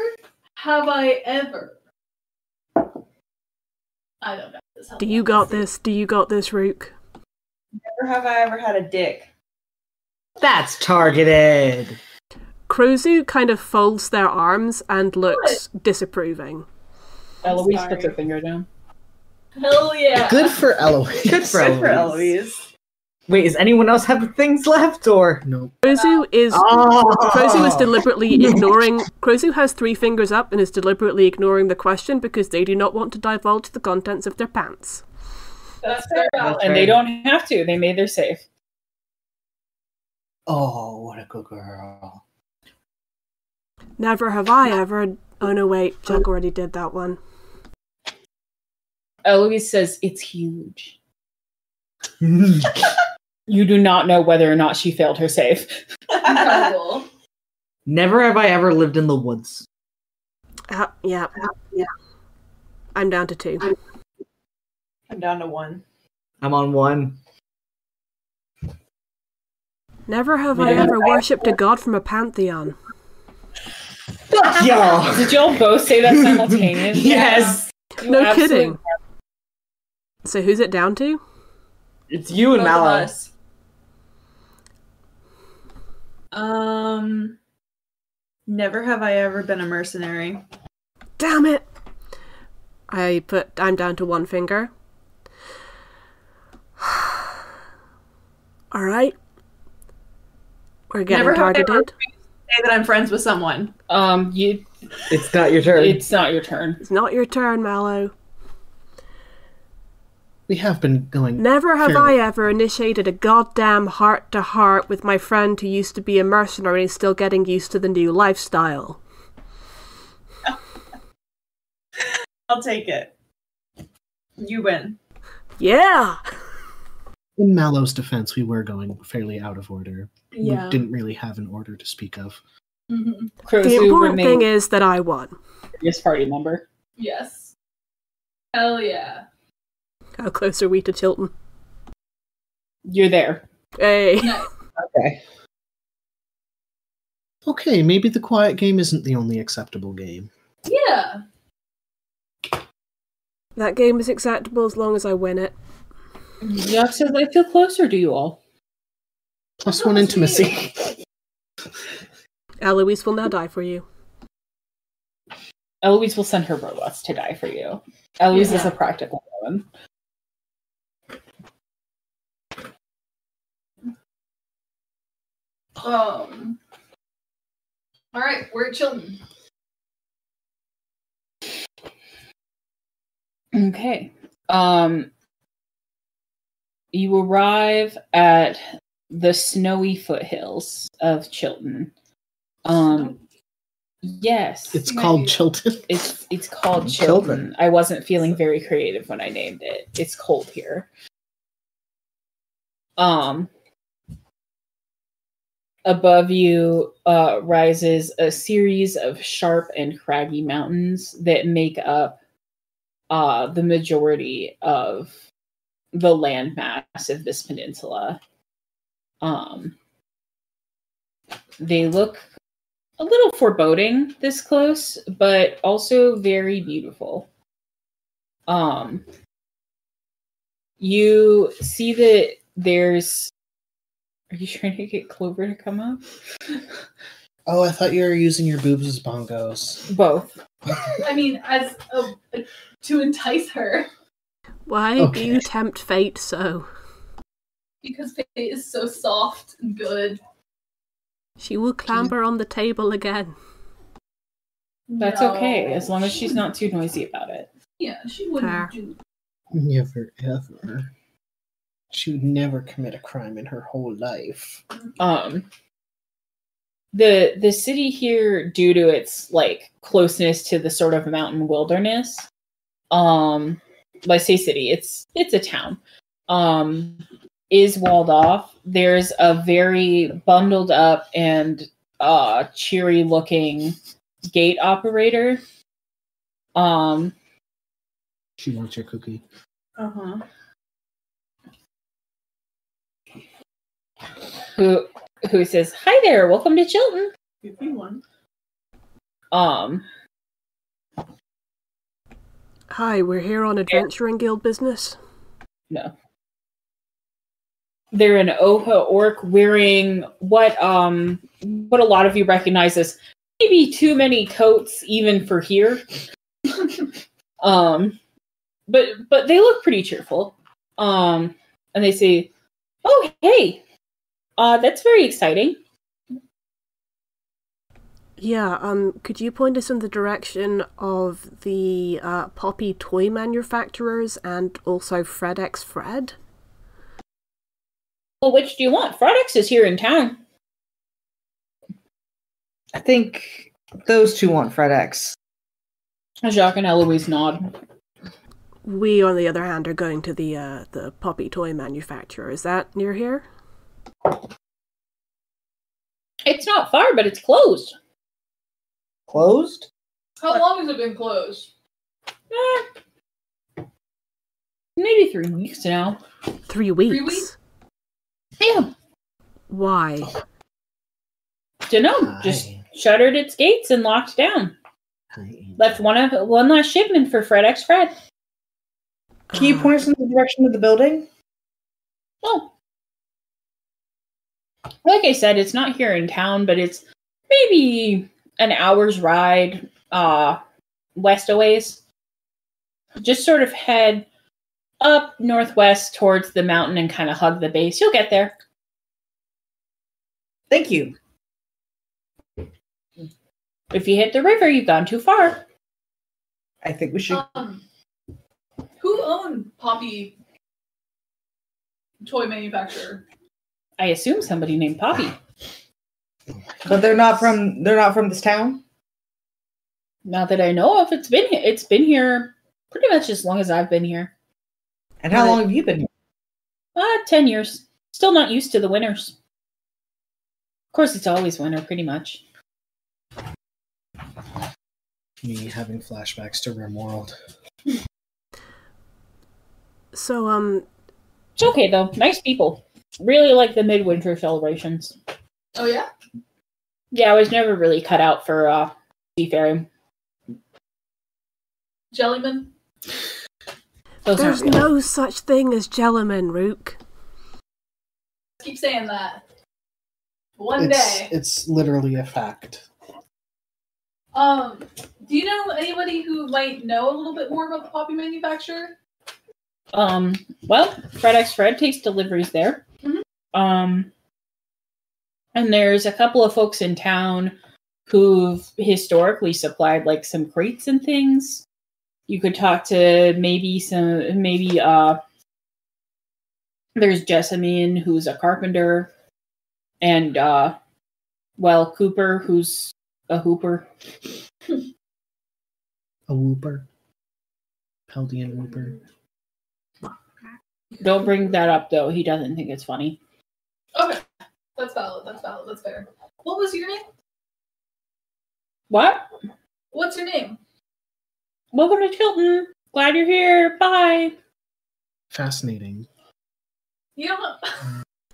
have I ever. I don't got this. Do you got this? Do you got this, Rook? Never have I ever had a dick. That's targeted. Crozu kind of folds their arms and looks disapproving. Eloise sorry. puts her finger down. Hell yeah. Good for Eloise. Good for Good for Eloise. Eloise. Wait, does anyone else have things left or? Nope. Crozu is Oh. deliberately ignoring. Crozu has 3 fingers up and is deliberately ignoring the question because they do not want to divulge the contents of their pants. That's fair. That's And right. they don't have to. They made their safe. Oh, what a good girl. Never have I ever. Oh no, wait, Jack already did that one. Eloise says, it's huge. You do not know whether or not she failed her save. Incredible. Never have I ever lived in the woods. Yeah. I'm down to 2. I'm down to 1. I'm on 1. Never have I ever worshipped a god from a pantheon. Fuck y'all. Did y'all both say that simultaneously? Yes. You No absolute- kidding. So who's it down to? It's you and Both of Mallow. us. Never have I ever been a mercenary. Damn it! I'm down to 1 finger. Alright. We're getting Never have I ever targeted. say that I'm friends with someone. It's not your turn. It's not your turn. It's not your turn, Mallow. We have been going. Never have fairly- I ever initiated a goddamn heart-to-heart with my friend who used to be a mercenary and still getting used to the new lifestyle. I'll take it. You win. Yeah! In Mallow's defense, we were going fairly out of order. Yeah. We didn't really have an order to speak of. Mm-hmm. The Crozu important thing remains is that I won. the biggest party member. Yes. Hell yeah. How close are we to Chilton? You're there. Hey! Okay. Okay, maybe the quiet game isn't the only acceptable game. Yeah. That game is acceptable as long as I win it. Jack says, I feel closer to you all. +1 intimacy. Eloise will now die for you. Eloise will send her robots to die for you. Eloise is a practical woman. All right, we're at Chilton. Okay. You arrive at the snowy foothills of Chilton. Yes. It's called Chilton. It's called Chilton. I wasn't feeling very creative when I named it. It's cold here. Above you rises a series of sharp and craggy mountains that make up the majority of the landmass of this peninsula. They look a little foreboding this close, but also very beautiful. You see that there's... Are you trying to get Clover to come up? Oh, I thought you were using your boobs as bongos. Both. I mean, as to entice her. Why do you tempt fate so? Because fate is so soft and good. She will clamber on the table again. That's okay, as long as she's not too noisy about it. Yeah, she wouldn't do. Never, ever. She would never commit a crime in her whole life. The city here, due to its like closeness to the sort of mountain wilderness, I say city, it's a town, is walled off. There's a very bundled up and cheery looking gate operator. She wants your cookie. Uh-huh. Who says, "Hi there, welcome to Chilton." Give me one. Hi, we're here on Adventuring Guild business. No. They're an Oha orc wearing what a lot of you recognize as maybe too many coats even for here. But they look pretty cheerful. And they say, "Oh, hey. That's very exciting." Yeah, could you point us in the direction of the Poppy toy manufacturers and also FredX Fred? Well, which do you want? FredX is here in town. I think those two want FredX. Jacques and Eloise nod. We, on the other hand, are going to the Poppy toy manufacturer. Is that near here? It's not far, but it's closed. Closed? How long has it been closed? Maybe 3 weeks now. 3 weeks? 3 weeks? Yeah. Why? Dunno. Just shuttered its gates and locked down. Left one last shipment for FredX Fred. Can you point us in the direction of the building? Oh. Like I said, it's not here in town, but it's maybe an hour's ride west a ways. Just sort of head up northwest towards the mountain and kind of hug the base. You'll get there. Thank you. If you hit the river, you've gone too far. I think we should... Who owned Poppy toy manufacturer? I assume somebody named Poppy. But they're not from this town? Not that I know of. It's been here pretty much as long as I've been here. And how long have you been here? 10 years. Still not used to the winters. Of course, it's always winter, pretty much. Me having flashbacks to RimWorld. So, It's okay, though. Nice people. Really like the midwinter celebrations. Oh, yeah? Yeah, I was never really cut out for seafaring. Jellyman? there's no such thing as Jellyman, Rook. Keep saying that. One day. It's literally a fact. Do you know anybody who might know a little bit more about the Poppy manufacturer? Well, FredX Fred takes deliveries there. Mm-hmm. And there's a couple of folks in town who've historically supplied like some crates and things. You could talk to maybe there's Jessamine, who's a carpenter, and Cooper, who's a hooper. A whooper. Peldian whooper. Don't bring that up though. He doesn't think it's funny. Okay. That's valid. That's fair. What was your name? What? What's your name? Welcome to Chilton. Glad you're here. Bye. Fascinating. You don't know.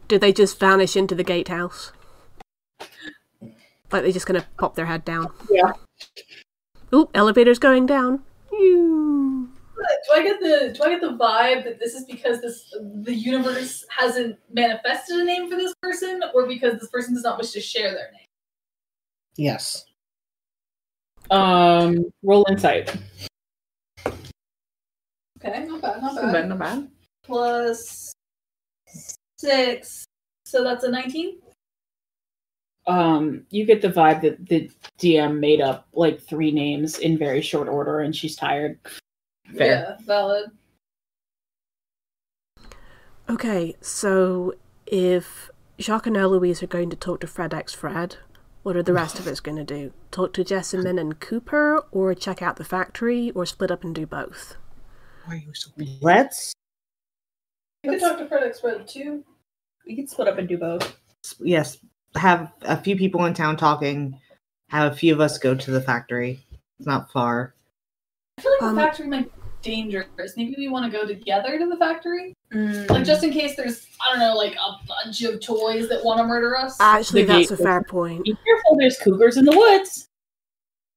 Did they just vanish into the gatehouse? Like they're just gonna pop their head down? Yeah. Oop, elevator's going down. Ew. Do I get the vibe that this is because the universe hasn't manifested a name for this person, or because this person does not wish to share their name? Yes. Roll insight. Okay, not bad. Not bad. Plus 6, so that's a 19. You get the vibe that the DM made up like 3 names in very short order, and she's tired. Fair. Yeah, valid. Okay, so if Jacques and Eloise are going to talk to Fred X Fred, what are the rest of us going to do? Talk to Jessamine and Cooper, or check out the factory, or split up and do both? Why are you so Let's You could talk to Fred X Fred too. We can split up and do both. yes, have a few people in town talking. Have a few of us go to the factory. It's not far. I feel like the factory might be dangerous. Maybe we want to go together to the factory? Like, just in case there's, I don't know, like a bunch of toys that want to murder us. Actually, The that's a gate- fair point. Be careful, there's cougars in the woods.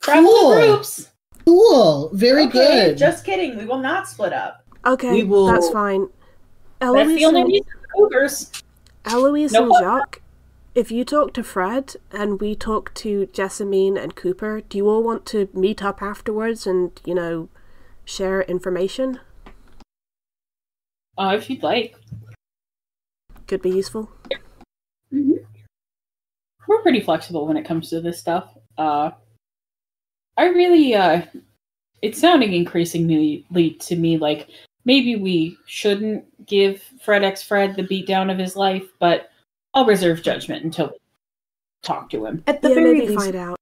Travel Cool. in groups. Cool. Very Okay, good. just kidding. We will not split up. Okay, We will- that's fine. That's the Eloise only and, reason for cougars. Eloise No and what? Jacques, if you talk to Fred and we talk to Jessamine and Cooper, do you all want to meet up afterwards and, share information? If you'd like. Could be useful. We're pretty flexible when it comes to this stuff. I really, it's sounding increasingly to me like maybe we shouldn't give Fred X Fred the beatdown of his life, but I'll reserve judgment until we talk to him. At the Yeah, very maybe least, find out.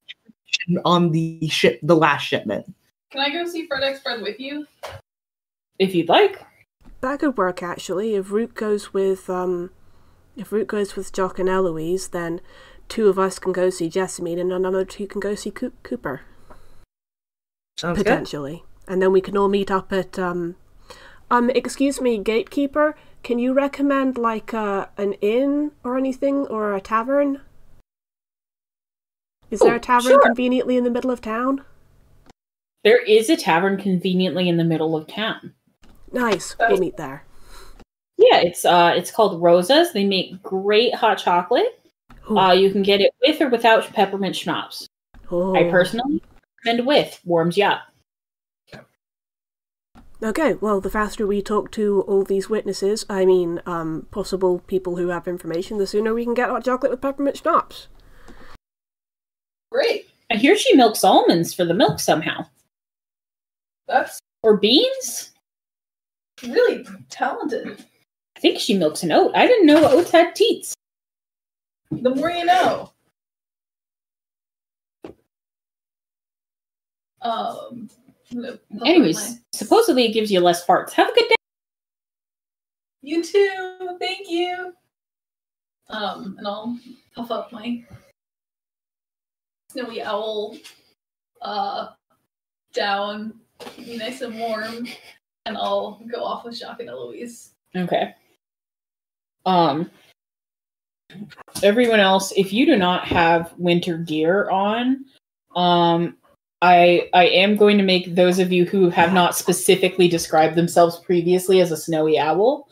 on the last shipment. Can I go see Fred X Fred with you? If you'd like. That could work actually. If Root goes with Jock and Eloise, then 2 of us can go see Jessamine and another 2 can go see Cooper. Sounds good. Potentially. And then we can all meet up at excuse me, gatekeeper, can you recommend like an inn or anything, or a tavern? Is there a tavern sure. conveniently in the middle of town? There is a tavern conveniently in the middle of town. Nice. We'll meet there. Yeah, it's called Rosa's. They make great hot chocolate. Ooh. You can get it with or without peppermint schnapps. Oh. I personally recommend with. Warms you up. Okay, well, the faster we talk to all these witnesses, possible people who have information, the sooner we can get hot chocolate with peppermint schnapps. Great. I hear she milks almonds for the milk somehow. That's Or beans? really talented. I think she milks an oat. I didn't know oats had teats. The more you know. Anyways, supposedly it gives you less farts. Have a good day. You too. Thank you. And I'll puff up my snowy owl down, keep me nice and warm, and I'll go off with Jacques and Eloise. Okay. Everyone else, if you do not have winter gear on, I am going to make those of you who have not specifically described themselves previously as a snowy owl.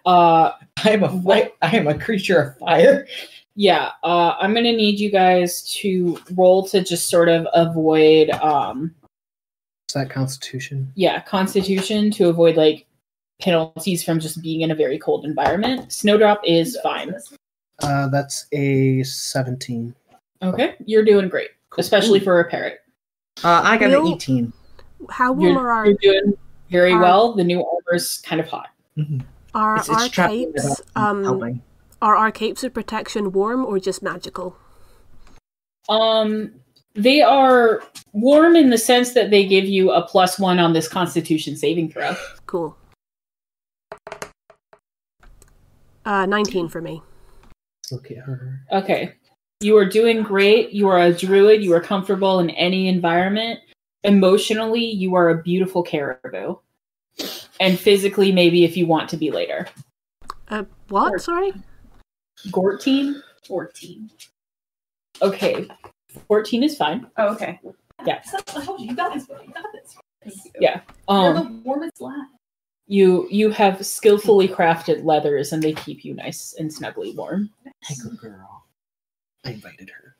I am a creature of fire. Yeah, I'm gonna need you guys to roll to just sort of avoid Is that Constitution? yeah, Constitution, to avoid like penalties from just being in a very cold environment. Snowdrop is fine. That's a 17. Okay, you're doing great. especially for a parrot. I got an Real? 18. How warm are You're doing very are- well. The new armor's kind of hot. our It's trapped in the capes? bottom, helping. Are our capes of protection warm or just magical? They are warm in the sense that they give you a +1 on this Constitution saving throw. Cool. 19 for me. Look at her. Okay. You are doing great. You are a druid. You are comfortable in any environment. Emotionally, you are a beautiful caribou. And physically, maybe if you want to be later. What? Sorry? 14? 14. Okay. 14 is fine. Oh, okay. Yeah. I told you, you got this, bro. You got this. Thank you. Yeah. You're the warmest lad. You have skillfully crafted leathers, and they keep you nice and snugly warm. Hey, good girl. I invited her.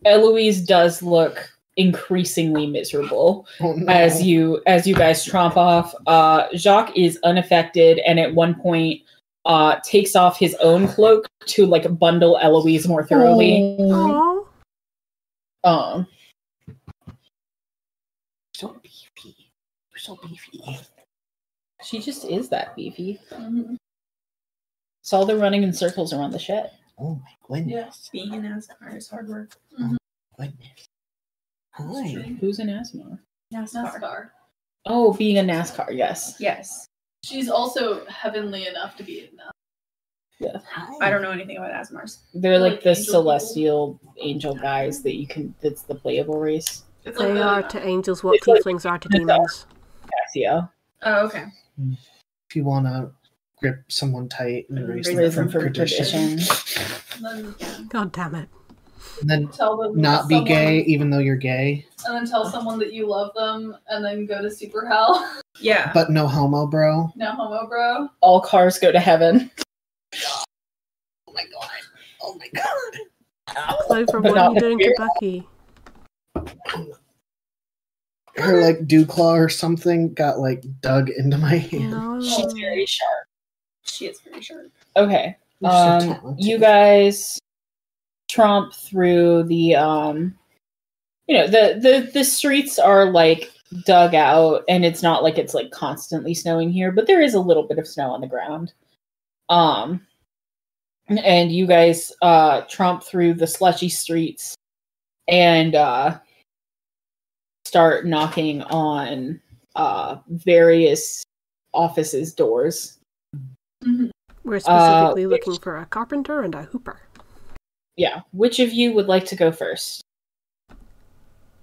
Eloise does look increasingly miserable Oh, no. as you guys tromp off. Jacques is unaffected, and at one point takes off his own cloak to like bundle Eloise more thoroughly. Oh. Aww. So beefy. You're so beefy. She just is that beefy. Mm-hmm. Saw the running in circles around the shed. Oh my goodness. Being in NASCAR is hard work. Goodness. Hi. Who's an asthma? NASCAR. Oh, being a NASCAR, yes. Yes. She's also heavenly enough to be enough. Yeah. I don't know anything about Asmars. They're like Like the angel celestial angel guys that you can, that's the playable race. It's like They the, are to angels what It's like- tieflings are to demons. Casio. Oh, okay. If you want to grip someone tight and raise them Raise them from from perdition. and then God damn it. And then tell them not be someone- gay even though you're gay. And then tell someone that you love them, and then go to super hell. Yeah. But no homo, bro. No homo, bro. All cars go to heaven. Oh my god. Oh my god. Clover, But what are not you doing to the Bucky? Her like dew claw or something got like dug into my hand. No. She's very sharp. She is pretty sure. Okay. You're so talented. You guys tromp through the the streets are like dug out, and it's not like it's like constantly snowing here, but there is a little bit of snow on the ground. And you guys tromp through the slushy streets and start knocking on various offices' doors. We're specifically which- looking for a carpenter and a hooper. Yeah. Which of you would like to go first?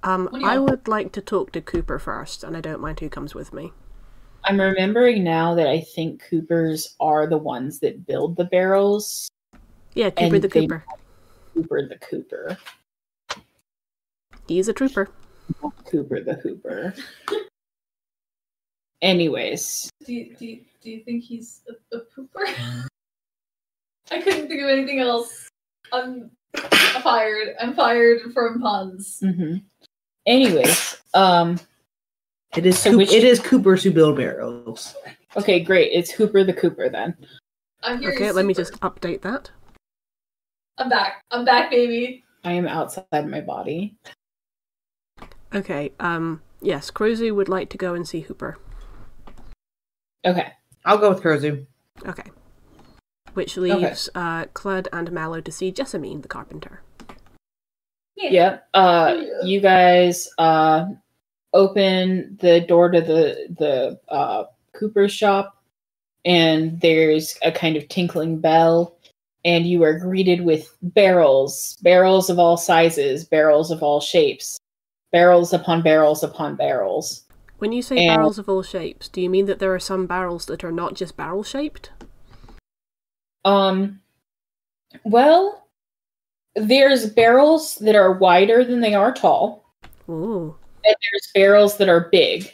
What do you I want? would like to talk to Cooper first, and I don't mind who comes with me. I'm remembering now that I think Coopers are the ones that build the barrels. Yeah, Cooper And the they- Cooper. Cooper the Cooper. He's a trooper. Cooper the Hooper. Anyways, Do you think he's a pooper? I couldn't think of anything else. I'm fired. I'm fired from puns. anyways, It is So which- it is Coopers who build barrels. okay, great. It's Hooper the Cooper then. I'm here. Okay, let me just update that. I'm back. I'm back, baby. I am outside my body. Okay, yes, Crozu would like to go and see Hooper. Okay. I'll go with Kurzu. Okay. Which leaves Clud and Mallow to see Jessamine the carpenter. Yeah. You guys open the door to the Cooper's shop, and there's a kind of tinkling bell, and you are greeted with barrels of all sizes, barrels of all shapes, barrels upon barrels upon barrels. When you say And- barrels of all shapes, do you mean that there are some barrels that are not just barrel-shaped? Well, there's barrels that are wider than they are tall, Ooh. and there's barrels that are big,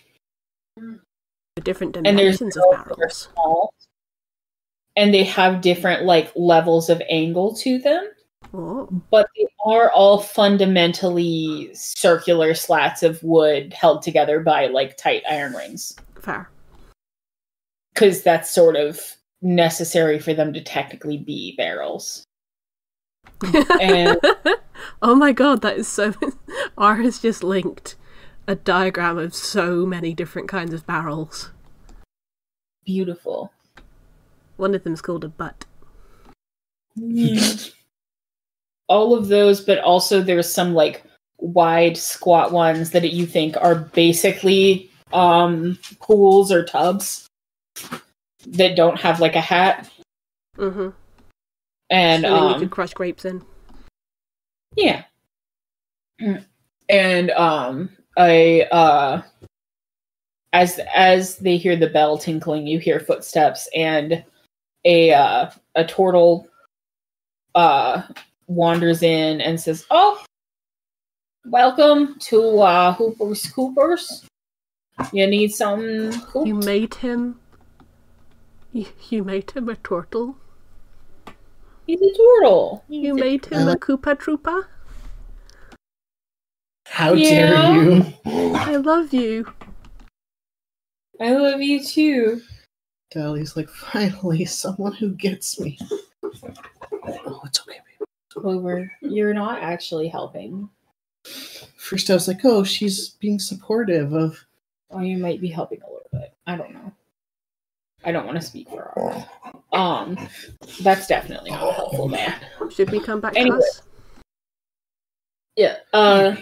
Different and there's dimensions of barrels that are barrels. small, and they have different like levels of angle to them, Oh. but they are all fundamentally circular slats of wood held together by like tight iron rings, Fair. because that's sort of necessary for them to technically be barrels. And oh my god, that is so... R has just linked a diagram of so many different kinds of barrels. beautiful. One of them's called a butt. All of those, but also there's some like wide squat ones that you think are basically pools or tubs that don't have like a hat. Mm-hmm. And Something you could crush grapes in. yeah. And as they hear the bell tinkling, you hear footsteps, and a turtle wanders in and says, "Oh, welcome to Hooper's Coopers. You need some coop?" You made him... You made him a turtle? He's a turtle. You made him a Koopa Troopa? How dare you? I love you. I love you too. Dolly's like, finally, someone who gets me. Oh, it's okay, baby. Clover, you're not actually helping. First, I was like, oh, she's being supportive of. Or you might be helping a little bit. I don't know. I don't want to speak for her. That's definitely not helpful there. Should we come back Anyway. to us? Yeah.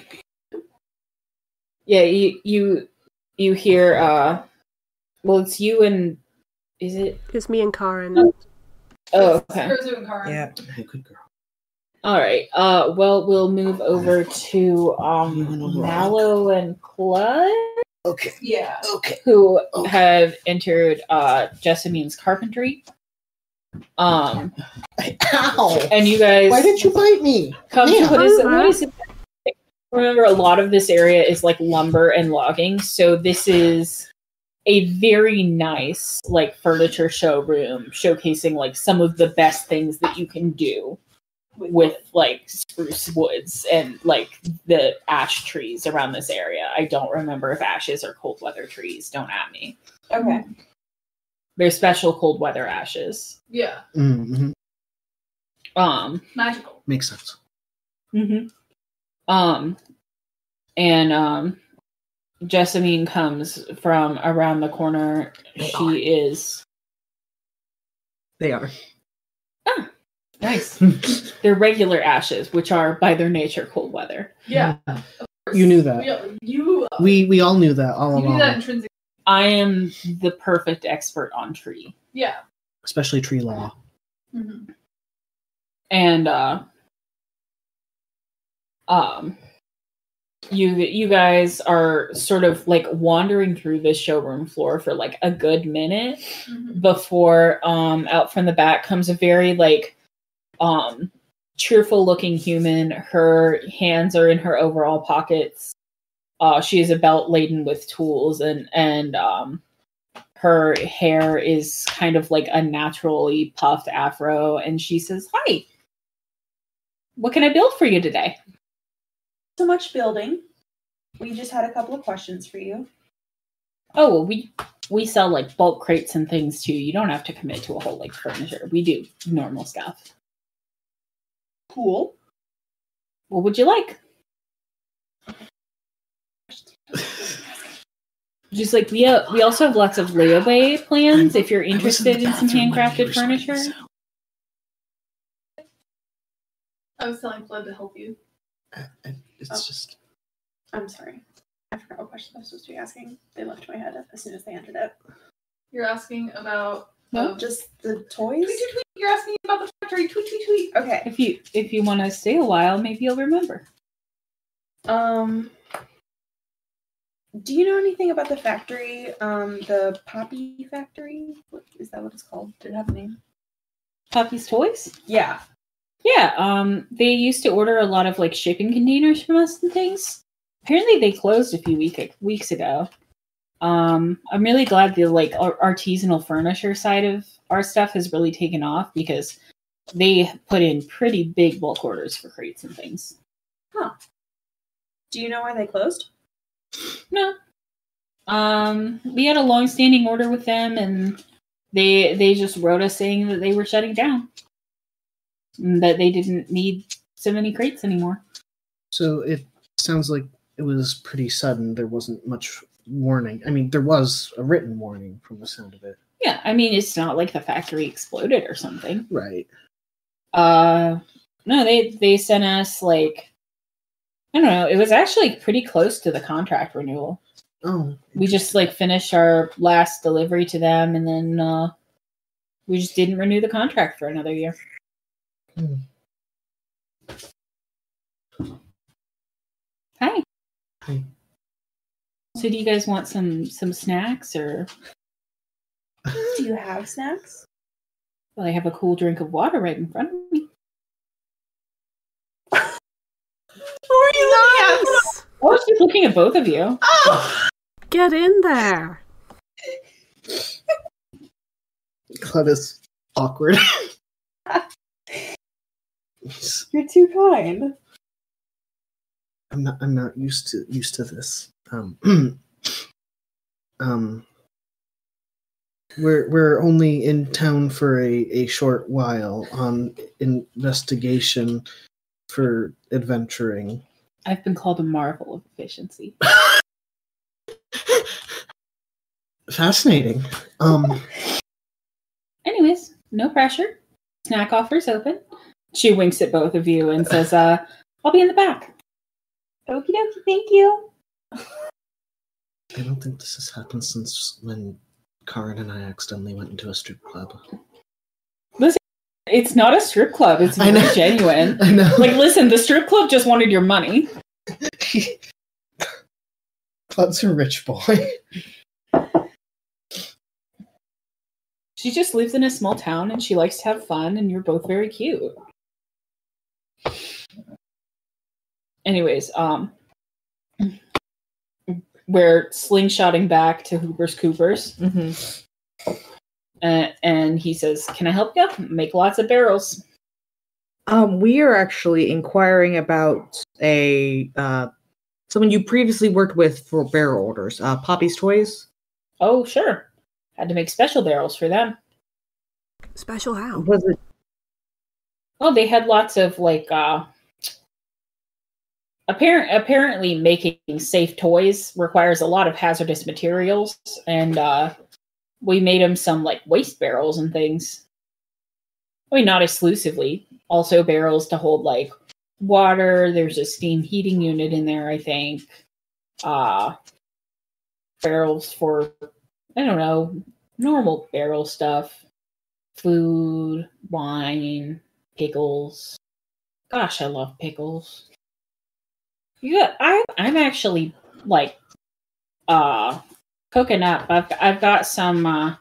Yeah. You hear. Well, it's you and. Is it? It's me and Karen. Oh, okay. Kurzu and Karen. Yeah. Hey, good girl. All right. Well, we'll move over to Mallow and Clud, Okay. Yeah. Okay. who Okay. have entered Jessamine's carpentry. Ow! And you guys Why did you bite me? come Yeah. to what is it? Remember, a lot of this area is like lumber and logging, so this is a very nice like furniture showroom showcasing like some of the best things that you can do with like spruce woods and like the ash trees around this area. I don't remember if ashes are cold weather trees. Don't at me. Okay. They're special cold weather ashes. Yeah. Mm-hmm. Magical. Makes sense. And Jessamine comes from around the corner. She is They are. nice. They're regular ashes, which are by their nature cold weather. Yeah. Of course. You knew that. We all knew that all You knew along. that intrinsically. I am the perfect expert on tree. Yeah. Especially tree law. Mm-hmm. And you guys are sort of like wandering through this showroom floor for like a good minute before out from the back comes a very like cheerful looking human. Her hands are in her overall pockets. She has a belt laden with tools, and her hair is kind of like a naturally puffed afro, and she says, "Hi, what can I build for you today?" So much building. We just had a couple of questions for you. Oh, well, we sell like bulk crates and things too. You don't have to commit to a whole like furniture. We do normal stuff. Cool. What would you like? Just like we also have lots of layaway plans if you're interested in some handcrafted furniture. I was telling Flood to help you. It's just. I'm sorry. I forgot what question I was supposed to be asking. They left my head as soon as they entered it. You're asking about Just the toys? tweet, tweet, tweet. You're asking about the factory. Tweet, tweet, tweet. Okay. If you want to stay a while, maybe you'll remember. Do you know anything about the factory? The Poppy Factory? Is that what it's called? Did it have a name? Poppy's Toys? Yeah. Yeah, they used to order a lot of like shipping containers from us and things. Apparently they closed a few weeks ago. I'm really glad the like artisanal furniture side of our stuff has really taken off because they put in pretty big bulk orders for crates and things. Huh. Do you know why they closed? No. We had a long-standing order with them, and they just wrote us saying that they were shutting down. that they didn't need so many crates anymore. So it sounds like it was pretty sudden. There wasn't much warning. I mean, there was a written warning from the sound of it. Yeah, I mean, it's not like the factory exploded or something. Right. No, they sent us, like, I don't know, it was actually pretty close to the contract renewal. Oh. We just, like, finished our last delivery to them, and then we just didn't renew the contract for another year. Hi. Hi. So do you guys want some snacks, or? Do you have snacks? Well, I have a cool drink of water right in front of me. Who are you looking at? I was just looking at both of you. Oh! Get in there. Claudia's awkward. You're too kind. I'm not used to this. We're only in town for a short while on investigation for adventuring. I've been called a marvel of efficiency. Fascinating. Anyways, no pressure. Snack offers open. She winks at both of you and says, I'll be in the back. Okie dokie, thank you. I don't think this has happened since when Karin and I accidentally went into a strip club. Listen, it's not a strip club. It's very genuine. I know. Like, listen, the strip club just wanted your money. Claude's a rich boy. She just lives in a small town and she likes to have fun, and you're both very cute. Anyways, we're slingshotting back to Hooper's Coopers. Mm-hmm. And he says, "Can I help you? Make lots of barrels." We are actually inquiring about someone you previously worked with for barrel orders. Poppy's Toys. Oh, sure. Had to make special barrels for them. Special how? Was it? Oh, they had lots of, like, apparently making safe toys requires a lot of hazardous materials, and we made them some, like, waste barrels and things. I mean, not exclusively. Also barrels to hold, like, water. There's a steam heating unit in there, I think. Barrels for, I don't know, normal barrel stuff. Food, wine, pickles. Gosh, I love pickles. Yeah, I'm actually, like, cooking up. I've got some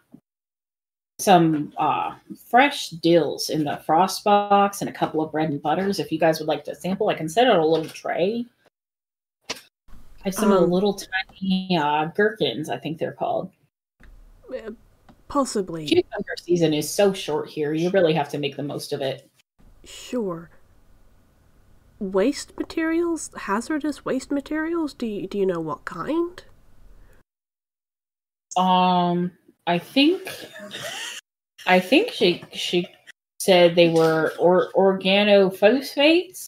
fresh dills in the frost box and a couple of bread and butters. If you guys would like to sample, I can set out a little tray. I have some little tiny gherkins, I think they're called. Possibly. Cucumber season is so short here. You really have to make the most of it. Sure. Waste materials? Hazardous waste materials? Do you know what kind? I think she said they were organophosphates.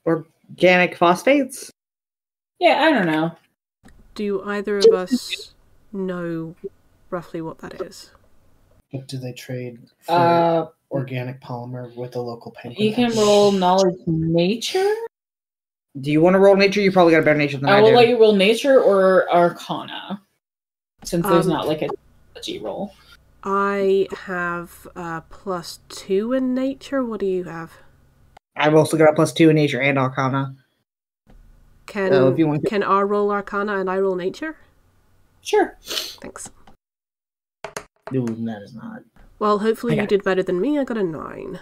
Organic phosphates? Yeah, I don't know. Do either of us know roughly what that is? What do they trade for organic polymer with a local penguin? You can roll knowledge nature. Do you want to roll nature? You probably got a better nature than I I will do. let you roll nature or arcana, since there's not like a G roll. I have +2 in nature. What do you have? I've also got a +2 in nature and arcana. Can R roll arcana and I roll nature? Sure. Thanks. No, that is not. Well, hopefully you did better than me. I got a 9.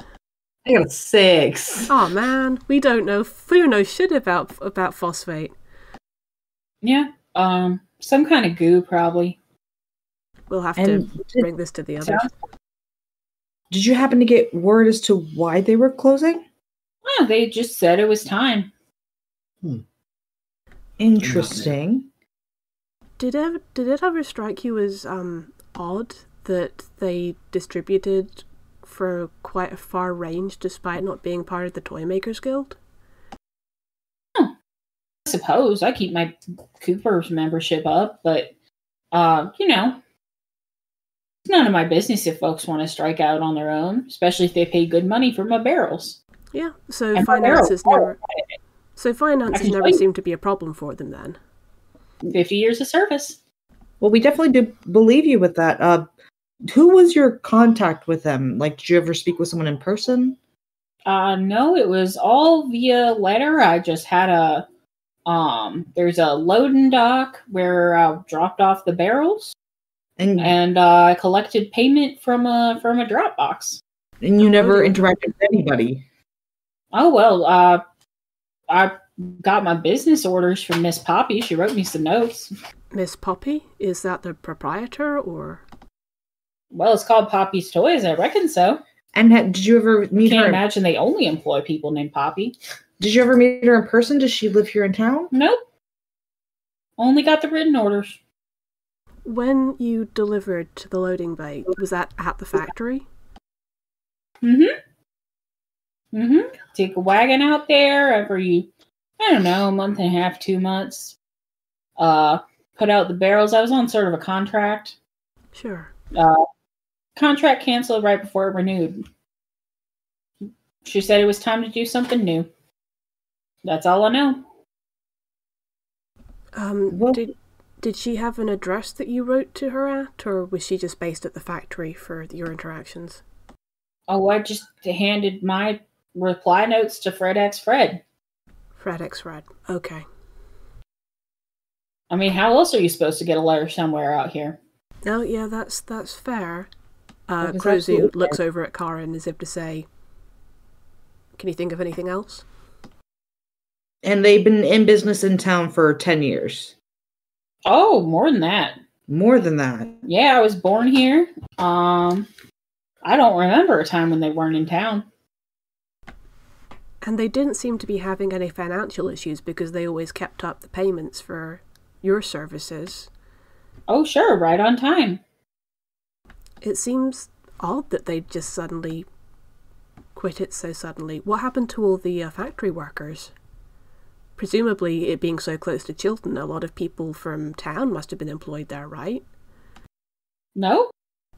I got a 6. Oh man, we don't know shit about phosphate. Yeah. Some kind of goo, probably. We'll have to bring this to the others. Did you happen to get word as to why they were closing? Oh, they just said it was time. Interesting. Did it ever strike you as odd that they distributed for quite a far range despite not being part of the Toy Makers Guild? I suppose I keep my Cooper's membership up, but it's none of my business if folks want to strike out on their own, especially if they pay good money for my barrels. Yeah, so And finances never can never tell you. seem to be a problem for them then. 50 years of service. Well, we definitely do believe you with that. Who was your contact with them? Like, did you ever speak with someone in person? No, it was all via letter. I just had there's a loading dock where I dropped off the barrels, and I collected payment from a drop box. And you never interacted with anybody? Oh, well, I got my business orders from Miss Poppy. She wrote me some notes. Miss Poppy? Is that the proprietor, or...? Well, it's called Poppy's Toys. I reckon so. And did you ever meet Can't her? imagine they only employ people named Poppy. Did you ever meet her in person? Does she live here in town? Nope. Only got the written orders. When you delivered to the loading bay, was that at the factory? Take a wagon out there every, a month and a half, 2 months. Put out the barrels. I was on sort of a contract. Sure. Contract canceled right before it renewed. She said it was time to do something new. That's all I know. Did she have an address that you wrote to her at, or was she just based at the factory for your interactions? Oh, I just handed my reply notes to Fred X Fred. Fred X Fred. Okay. I mean, how else are you supposed to get a letter somewhere out here? Oh, yeah, that's fair. That's Crozu absolutely looks fair. over at Karen as if to say, can you think of anything else? And they've been in business in town for 10 years. Oh, more than that. More than that. Yeah, I was born here. I don't remember a time when they weren't in town. And they didn't seem to be having any financial issues because they always kept up the payments for your services. Oh, sure, right on time. It seems odd that they just suddenly quit it so suddenly. What happened to all the factory workers? Presumably, it being so close to Chilton, a lot of people from town must have been employed there, right? No,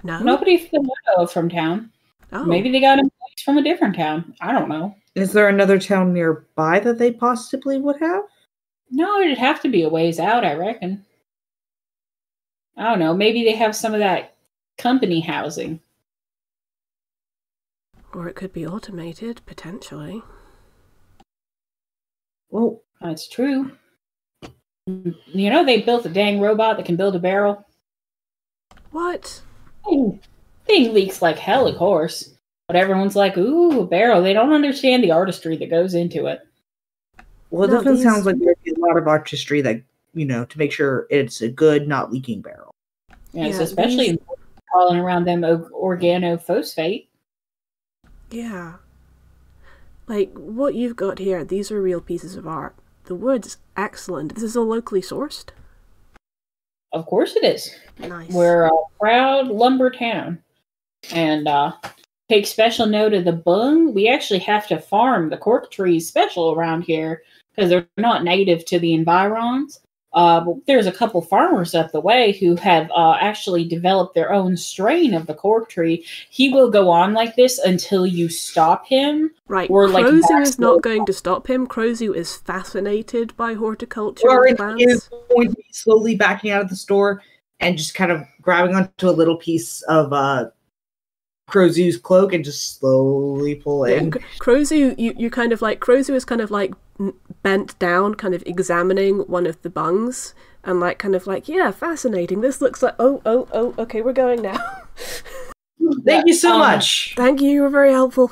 No? nobody from from town. Oh. Maybe they got employees from a different town. I don't know. Is there another town nearby that they possibly would have? No, it'd have to be a ways out, I reckon. I don't know. Maybe they have some of that company housing. Or it could be automated, potentially. Well, That's true. They built a dang robot that can build a barrel. What? Thing leaks like hell, of course. But everyone's like, ooh, a barrel. They don't understand the artistry that goes into it. Well, it No, definitely these- sounds like there'd be a lot of artistry that, to make sure it's a good, not leaking barrel. Yes, Yeah, especially calling around them organophosphate. Yeah. Like, what you've got here, these are real pieces of art. The wood's excellent. This is all locally sourced? Of course it is. Nice. We're a proud lumber town. And take special note of the bung. We actually have to farm the cork trees special around here because they're not native to the environs. But there's a couple farmers up the way who have actually developed their own strain of the cork tree. He will go on like this until you stop him. Right, or, like, Crozu is not backstory. going to stop him. Crozu is fascinated by horticulture Or and he is plants. going to be slowly backing out of the store and just kind of grabbing onto a little piece of Crozu's cloak and just slowly pull in. Crozu, you kind of like, Crozu is kind of like bent down, kind of examining one of the bungs, and like kind of like, yeah, fascinating. This looks like, oh, okay, we're going now. Thank you so much. Thank you, you were very helpful.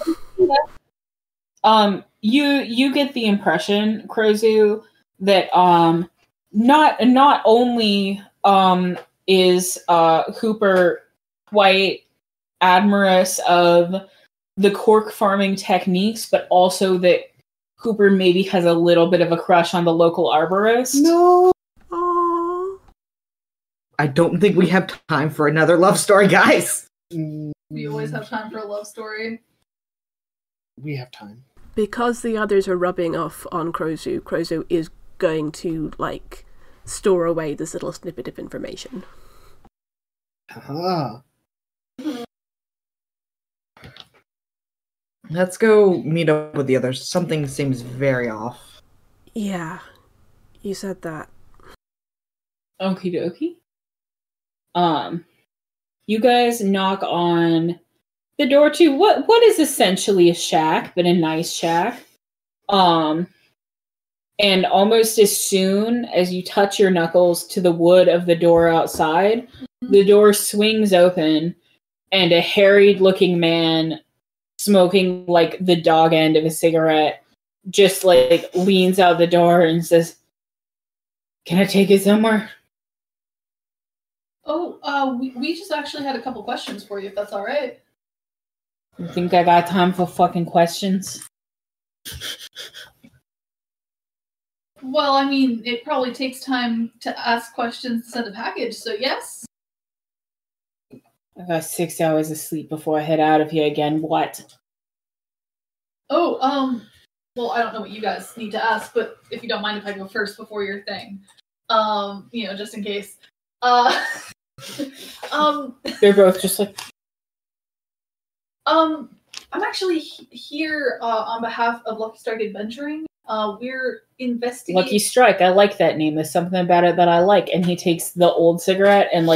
You get the impression, Crozu, that not only is Hooper quite admirous of the cork farming techniques, but also that Hooper maybe has a little bit of a crush on the local arborist. No. Aww. I don't think we have time for another love story, guys. We always have time for a love story. We have time. Because the others are rubbing off on Krozu is going to, like, store away this little snippet of information. Haha. Let's go meet up with the others. Something seems very off. Yeah, you said that. Okie dokie. You guys knock on the door to what is essentially a shack, but a nice shack. And almost as soon as you touch your knuckles to the wood of the door outside, the door swings open, and a harried-looking man smoking, like, the dog end of a cigarette just, like, leans out the door and says, "Can I take you somewhere?" Oh, we just actually had a couple questions for you, if that's all right. You think I got time for fucking questions? Well, I mean, it probably takes time to ask questions to send a package, so yes. I got 6 hours of sleep before I head out of here again. What? Oh, well, I don't know what you guys need to ask, but if you don't mind if I go first before your thing. Just in case. They're both just like... I'm actually here on behalf of Lucky Strike Adventuring. We're investigating... Lucky Strike, I like that name. There's something about it that I like. And he takes the old cigarette and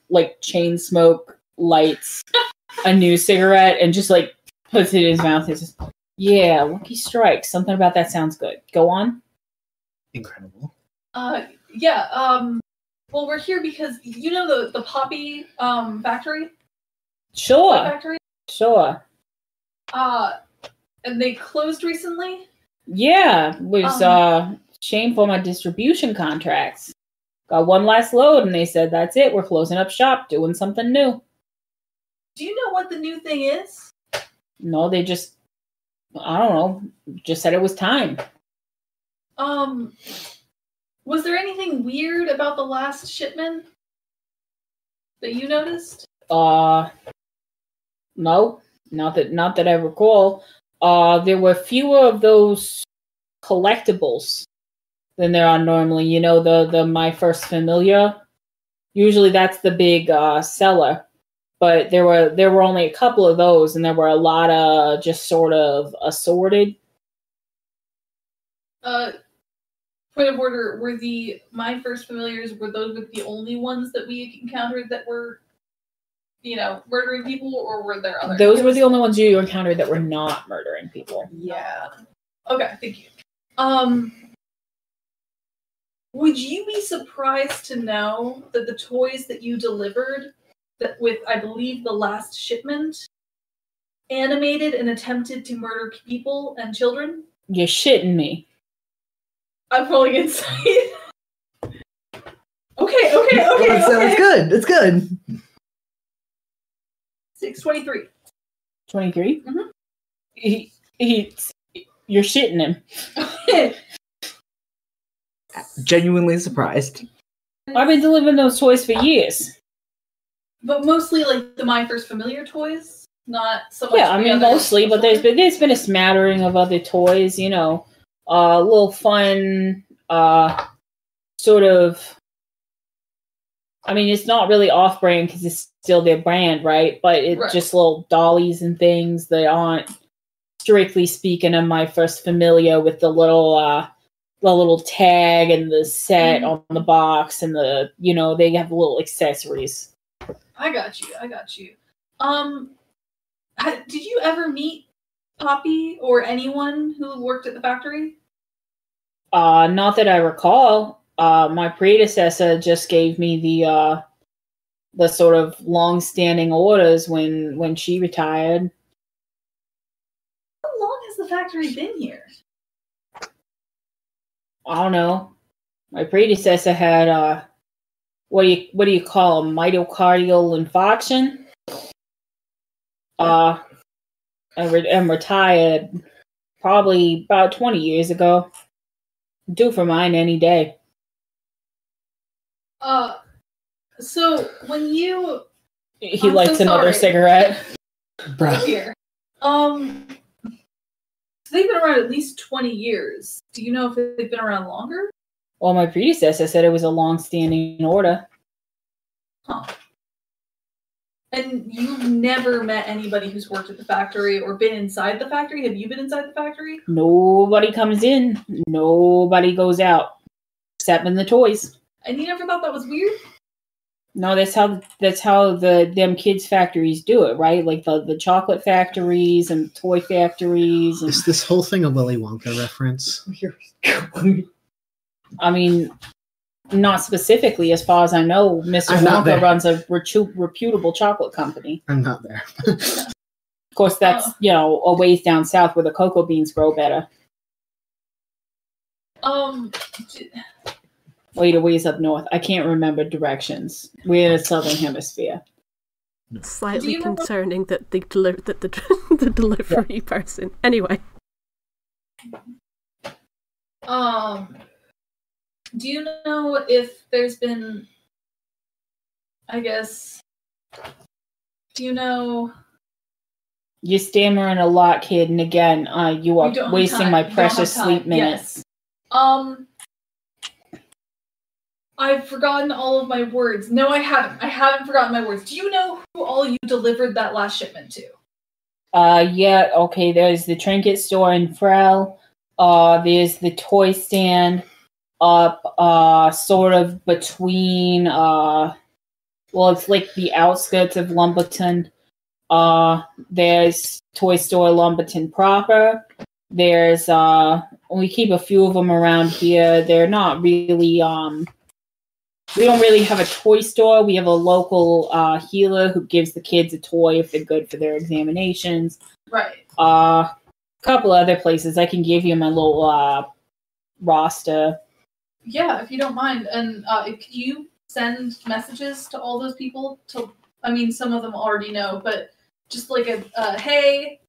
like chain smoke lights a new cigarette and just like puts it in his mouth and says, "Yeah, Lucky Strike. Something about that sounds good. Go on." Incredible. Well, we're here because you know the poppy factory? Sure. Factory? Sure. And they closed recently? Yeah, it was shameful my distribution contracts. Got one last load and they said, "That's it, we're closing up shop, doing something new." Do you know what the new thing is? No, they just, I don't know, just said it was time. Was there anything weird about the last shipment that you noticed? No, not that I recall. There were fewer of those collectibles than there are normally. You know, the My First Familiar. Usually that's the big seller. But there were only a couple of those, and there were a lot of just sort of assorted. Point of order, were the My First Familiars, were those the only ones that we encountered that were, murdering people, or were there others? Those were the only ones you encountered that were not murdering people. Yeah. Okay, thank you. Would you be surprised to know that the toys that you delivered, that with, I believe, the last shipment, animated and attempted to murder people and children? You're shitting me. I'm rolling insight. Okay. It's good. It's good. 623. 23? Mm-hmm. You're shitting him. Genuinely surprised. I've been delivering those toys for years. But mostly like the My First Familiar toys, not so much. Yeah, I mean mostly, but there's been a smattering of other toys, little fun, sort of. I mean, it's not really off-brand because it's still their brand, right? But it's just little dollies and things that aren't, strictly speaking, of My First Familiar, with the little tag and the set on the box and they have little accessories. I got you. Did you ever meet Poppy or anyone who worked at the factory? Not that I recall. My predecessor just gave me the sort of long-standing orders when she retired. How long has the factory been here? I don't know. My predecessor had what do you call a myocardial infarction? And retired probably about 20 years ago. Due for mine any day. So when you... He lights another cigarette. Bruh. Here. So they've been around at least 20 years. Do you know if they've been around longer? Well, my predecessor said it was a long-standing order. Huh. And you've never met anybody who's worked at the factory or been inside the factory? Have you been inside the factory? Nobody comes in. Nobody goes out. Except in the toys. And you never thought that was weird? No, that's how them kids factories do it, right? Like the chocolate factories and toy factories. And, Is this whole thing a Willy Wonka reference? I mean, not specifically, as far as I know. Mr. I'm not Wonka there. runs a reputable chocolate company. I'm not there. Of course, that's a ways down south where the cocoa beans grow better. Wait, a ways up north. I can't remember directions. We're in the southern hemisphere. Slightly Do you know- concerning that the the delivery person. Anyway, do you know if there's been, I guess, do you know? You're stammering a lot, kid, and again, you We are don't have wasting time. my We don't precious have time. sleep minutes. Yes. I've forgotten all of my words. No, I haven't. I haven't forgotten my words. Do you know who all you delivered that last shipment to? Yeah, okay, there's the trinket store in Frel. There's the toy stand up, sort of between, well, it's like the outskirts of Lumberton. There's Toy Store Lumberton proper. There's, we keep a few of them around here. They're not really, we don't really have a toy store. We have a local healer who gives the kids a toy if they're good for their examinations. Right. A couple other places. I can give you my little roster. Yeah, if you don't mind. And if you send messages to all those people, some of them already know, but just like a hey,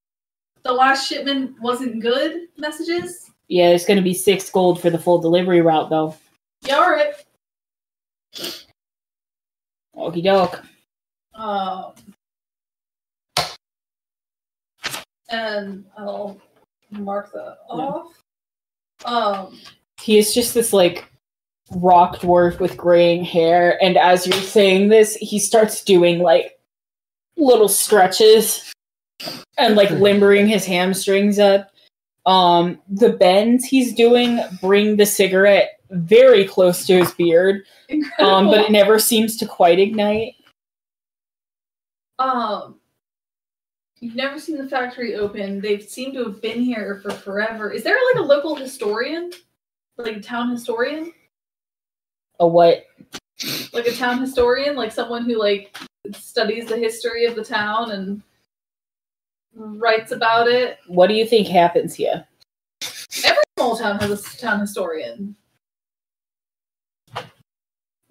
the last shipment wasn't good messages. Yeah, it's going to be 6 gold for the full delivery route, though. Yeah, all right. Okie doke. And I'll mark that off. He is just this, like, rock dwarf with graying hair, and as you're saying this, he starts doing, like, little stretches and, like, limbering his hamstrings up. The bends he's doing bring the cigarette very close to his beard, Incredible. but it never seems to quite ignite. You've never seen the factory open. They seem to have been here for forever. Is there like a local historian? Like a town historian? A what? Like a town historian? Like someone who like studies the history of the town and writes about it? What do you think happens here? Every small town has a town historian.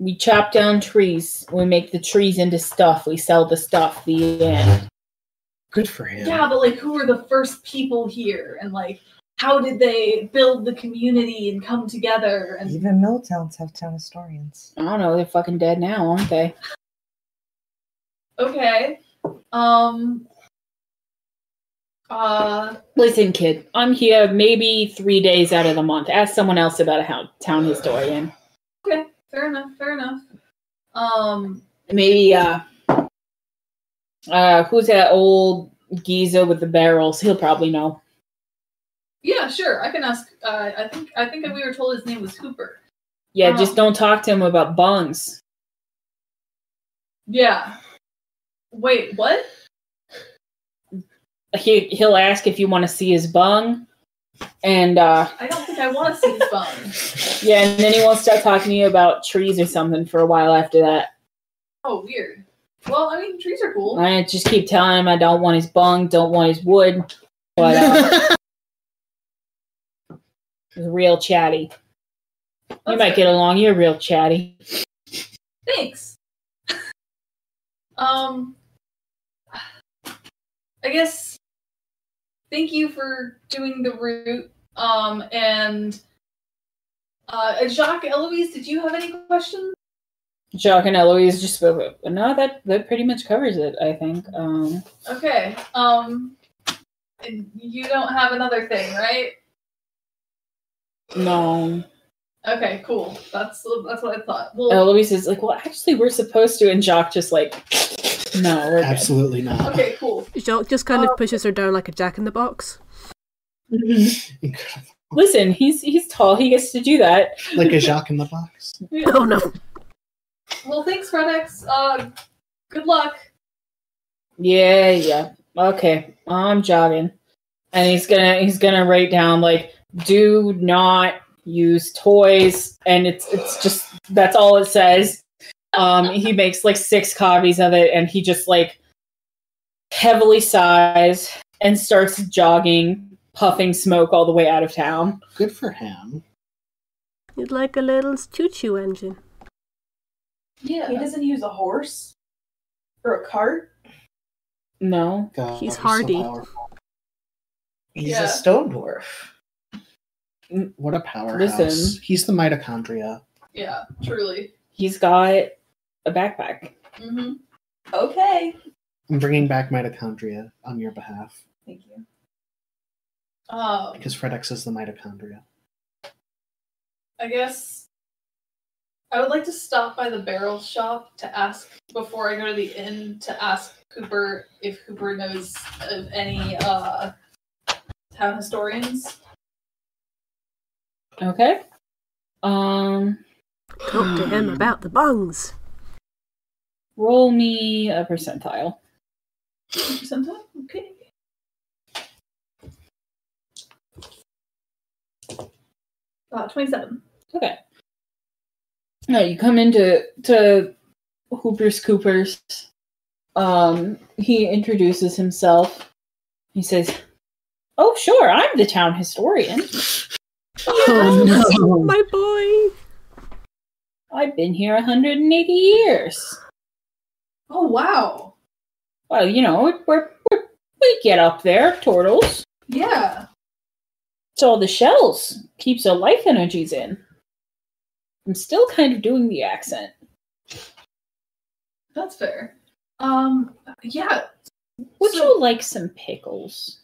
We chop down trees. We make the trees into stuff. We sell the stuff. The end. Good for him. Yeah, but like who were the first people here? And like how did they build the community and come together? And Even mill towns have town historians. I don't know. They're fucking dead now, aren't they? okay. Listen, kid. I'm here maybe 3 days out of the month. Ask someone else about a town historian. Okay, fair enough, fair enough. Maybe, who's that old geezer with the barrels? He'll probably know. Yeah, sure. I can ask. I think we were told his name was Hooper. Yeah, just don't talk to him about bungs. Yeah. Wait, what? He'll ask if you want to see his bung, and I don't think I want to see his bum. yeah, and then he won't start talking to you about trees or something for a while after that. Oh, weird. Well, I mean, trees are cool. I just keep telling him I don't want his bung, don't want his wood, but he's real chatty. You That's might good. get along. You're real chatty. Thanks. I guess. Thank you for doing the route. And Jacques, Eloise, did you have any questions? Jock and Eloise just spoke. No, that pretty much covers it, I think. Okay. And you don't have another thing, right? No. Okay, cool. That's what I thought. Well, Eloise is like, well, actually, we're supposed to, and Jock just like, no, we're Absolutely not. okay, cool. Jock just kind of pushes her down like a jack-in-the-box. Incredible. Listen, he's tall. He gets to do that. Like a Jacques in the box. Oh no. Well, thanks, Fredex. Good luck. Yeah. Okay, I'm jogging, and he's gonna write down like, do not use toys, and it's just that's all it says. He makes like 6 copies of it, and he just like heavily sighs and starts jogging, puffing smoke all the way out of town. Good for him. You'd like a little choo-choo engine. Yeah. He doesn't use a horse or a cart. No. God, He's so hardy. powerful. He's Yeah. a stone dwarf. What a powerhouse. Listen. He's the mitochondria. Yeah, truly. He's got a backpack. Mm-hmm. Okay. I'm bringing back mitochondria on your behalf. Thank you. Because Fredex is the mitochondria. I guess I would like to stop by the barrel shop to ask, before I go to the inn, to ask Cooper if Cooper knows of any town historians. Okay. Talk to him about the bungs. Roll me a percentile. Percentile? Okay. Uh, 27. Okay. No, you come into Cooper's. He introduces himself. He says, "Oh, sure, I'm the town historian. Oh no! My boy. I've been here 180 years. Oh, wow. Well, you know, we get up there, turtles. Yeah. It's all the shells. Keeps our life energies in. I'm still kind of doing the accent. That's fair. Yeah. Would So- you like some pickles?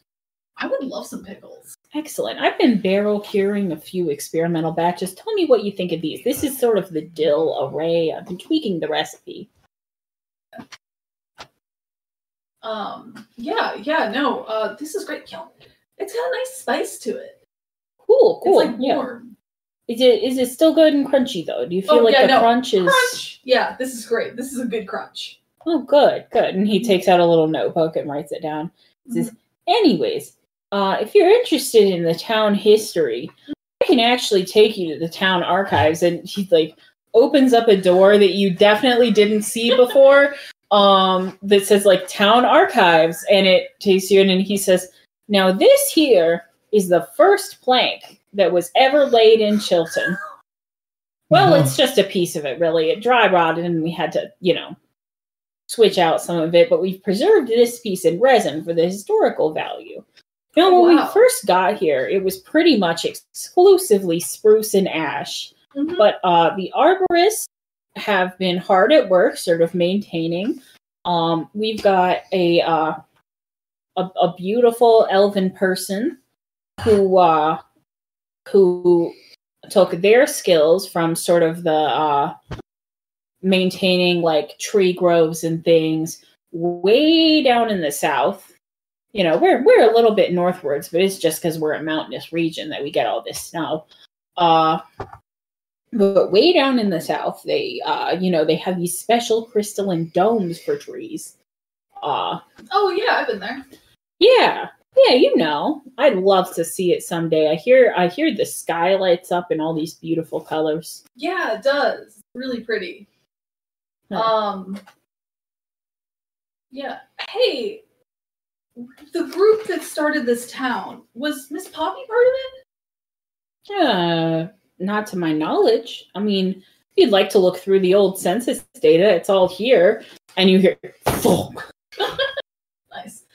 I would love some pickles. Excellent. I've been barrel curing a few experimental batches. Tell me what you think of these. This is sort of the dill array. I've been tweaking the recipe. This is great. Yo, it's got a nice spice to it. Cool. It's like Yeah. warm. Is it still good and crunchy though? Do you feel crunch is Crunch! Yeah, this is great. This is a good crunch. Oh, good. And he takes out a little notebook and writes it down. He says, anyways, if you're interested in the town history, I can actually take you to the town archives. And he like opens up a door that you definitely didn't see before. That says like town archives, and it takes you in, and he says, now this here is the first plank that was ever laid in Chilton. Well, it's just a piece of it, really. It dry rotted, and we had to, switch out some of it, but we've preserved this piece in resin for the historical value. When we first got here, it was pretty much exclusively spruce and ash. Mhm. But the arborists have been hard at work, sort of maintaining. We've got a beautiful elven person who took their skills from sort of the maintaining like tree groves and things way down in the south. We're a little bit northwards, but it's just because we're a mountainous region that we get all this snow. But way down in the south, they have these special crystalline domes for trees. Oh yeah, I've been there. Yeah, I'd love to see it someday. I hear the sky lights up in all these beautiful colors. Yeah, it does. Really pretty. Yeah. Hey, the group that started this town, was Miss Poppy part of it? Not to my knowledge. I mean, if you'd like to look through the old census data, it's all here. And you hear, thunk. Nice.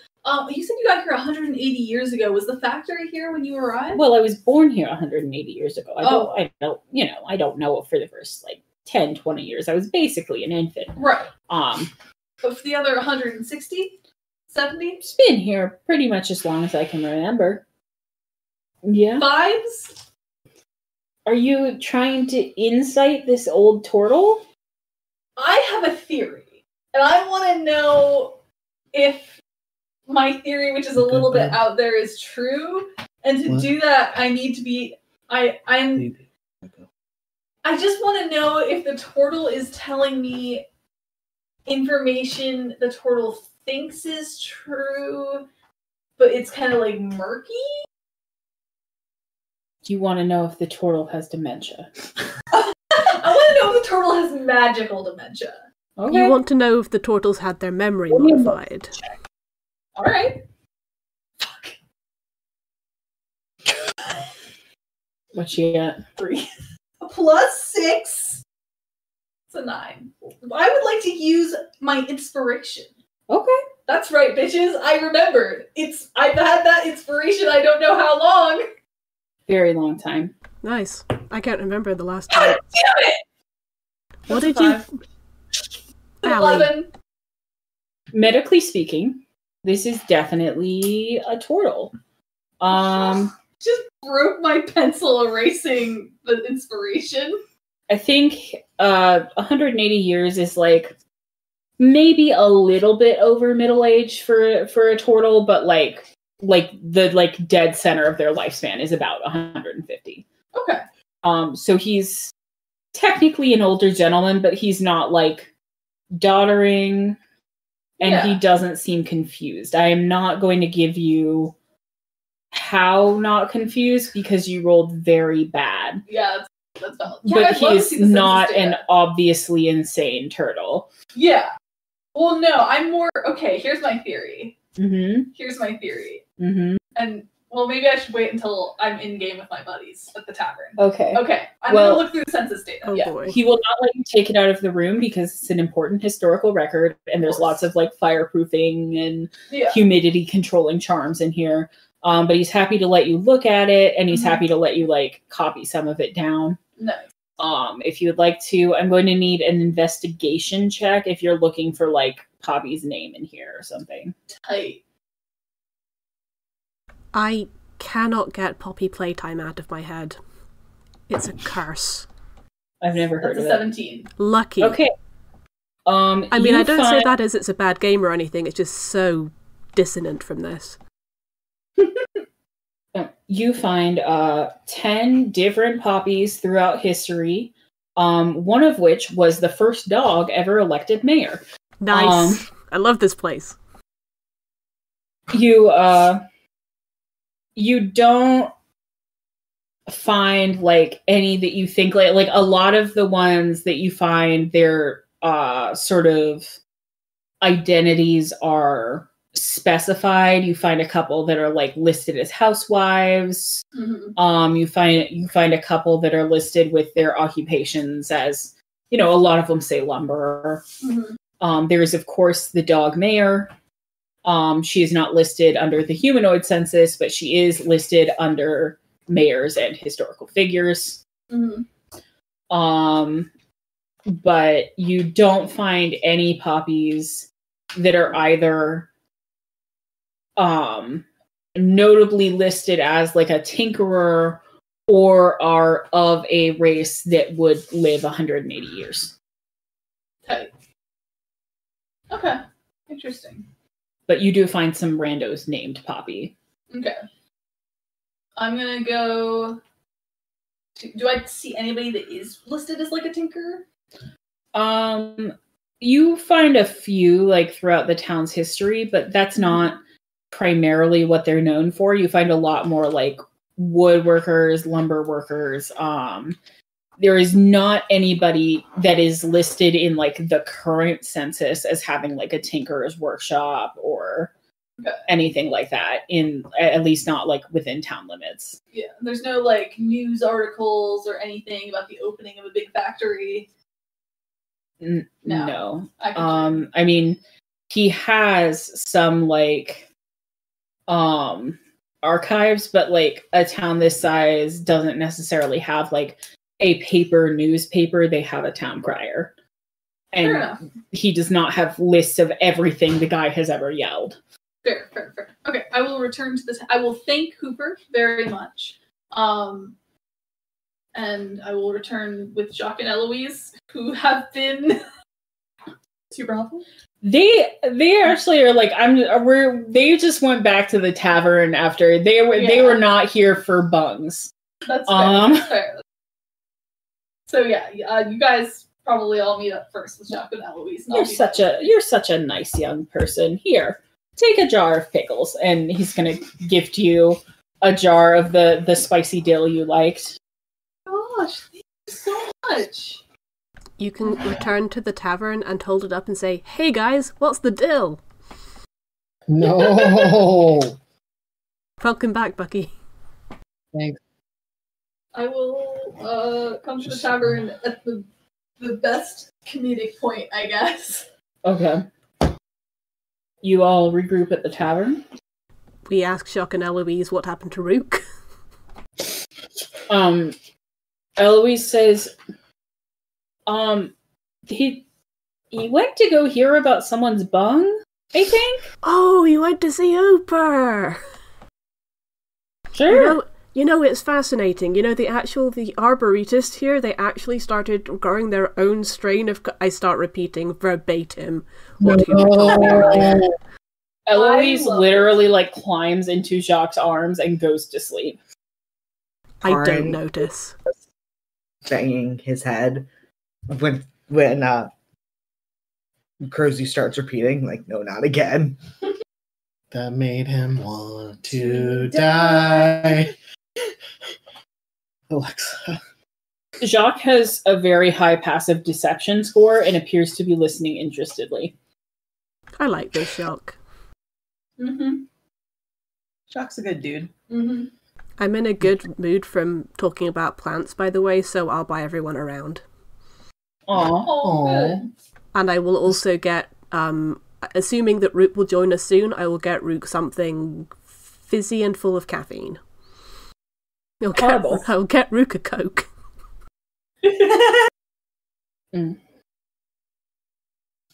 You said you got here 180 years ago. Was the factory here when you arrived? Well, I was born here 180 years ago. I don't know for the first, 10, 20 years. I was basically an infant. Right. But for the other 160, 70, it's been here pretty much as long as I can remember. Yeah. vibes. Are you trying to incite this old turtle? I have a theory, and I want to know if my theory, which is a little bit out there, is true. And to do that, I need to be. I just want to know if the turtle is telling me information the turtle thinks is true, but it's kind of like murky. Do you want to know if the turtle has dementia? I want to know if the turtle has magical dementia. Okay. You want to know if the turtles had their memory modified. All right. What you got? 3 plus 6. It's a 9. I would like to use my inspiration. Okay. That's right, bitches. I remembered. I've had that inspiration. I don't know how long. Very long time. Nice. I can't remember the last time. God damn it! What That's did a you... 5. Allie. 11. Medically speaking, this is definitely a turtle. Just broke my pencil erasing the inspiration. I think 180 years is like maybe a little bit over middle age for a turtle, but like the dead center of their lifespan is about 150. Okay. So he's technically an older gentleman, but he's not like doddering, and he doesn't seem confused. I am not going to give you how not confused because you rolled very bad. Yeah, that's valid. But he's not an obviously insane turtle. Yeah. Well, no, I'm more... Okay, here's my theory. Mm-hmm. Here's my theory. Mm-hmm. And, well, maybe I should wait until I'm in-game with my buddies at the tavern. Okay. Okay, I'm going to look through the census data. Oh Yeah. boy. He will not let you take it out of the room because it's an important historical record, and there's lots of like fireproofing and humidity controlling charms in here. But he's happy to let you look at it, and he's happy to let you like copy some of it down. Nice. If you would like to, I'm going to need an investigation check if you're looking for like Poppy's name in here or something. Tight. I cannot get Poppy Playtime out of my head. It's a curse. I've never heard That's of a it. 17. Lucky. Okay. I mean, I don't say that as it's a bad game or anything. It's just so dissonant from this. You find 10 different poppies throughout history, one of which was the first dog ever elected mayor. Nice. I love this place. You don't find like any that you think like a lot of the ones that you find, their sort of identities are specified. You find a couple that are like listed as housewives. Mm-hmm. You find a couple that are listed with their occupations as, a lot of them say lumberer. Mm-hmm. There is of course the dog mayor. She is not listed under the humanoid census, but she is listed under mayors and historical figures. Mm-hmm. But you don't find any poppies that are either notably listed as like a tinkerer or are of a race that would live 180 years. Okay. Interesting. But you do find some randos named Poppy. Okay. I'm gonna go... Do I see anybody that is listed as like a tinker? You find a few like throughout the town's history, but that's not primarily what they're known for. You find a lot more like woodworkers, lumber workers. There is not anybody that is listed in like the current census as having like a tinkerer's workshop or anything like that, at least not like within town limits. Yeah, there's no like news articles or anything about the opening of a big factory. No. I mean, he has some like archives, but like a town this size doesn't necessarily have like a paper newspaper, they have a town crier. And he does not have lists of everything the guy has ever yelled. Fair. Okay, I will return to this. I will thank Hooper very much. And I will return with Jacques and Eloise, who have been super helpful. They actually are like they just went back to the tavern after they were not here for bungs. That's fair. So you guys probably all meet up first with Jacques and Eloise. You're such a nice young person. Here, take a jar of pickles, and he's gonna gift you a jar of the spicy dill you liked. Gosh, thank you so much. You can return to the tavern and hold it up and say, "Hey guys, what's the dill?" No. Welcome back, Bucky. Thanks. I will come to the tavern at the best comedic point, I guess. Okay. You all regroup at the tavern. We ask Jacques and Eloise what happened to Rook. Eloise says, he went to go hear about someone's bung, I think? Oh, he went to see Hooper! Sure. You know, it's fascinating. You know, the arboretists here, they actually started growing their own strain of... I start repeating verbatim what Hooper told me earlier. Eloise literally, climbs into Jacques' arms and goes to sleep. I don't notice. Banging his head when Crozy starts repeating, no, not again. That made him want to die. Alexa. Jacques has a very high passive deception score and appears to be listening interestedly. I like this Jacques. Mm-hmm. Jacques' a good dude. Mm-hmm. I'm in a good mood from talking about plants, by the way, so I'll buy everyone around. Aww. Good. And I will also get, assuming that Rook will join us soon, I will get Rook something fizzy and full of caffeine. I'll get Rook a Coke.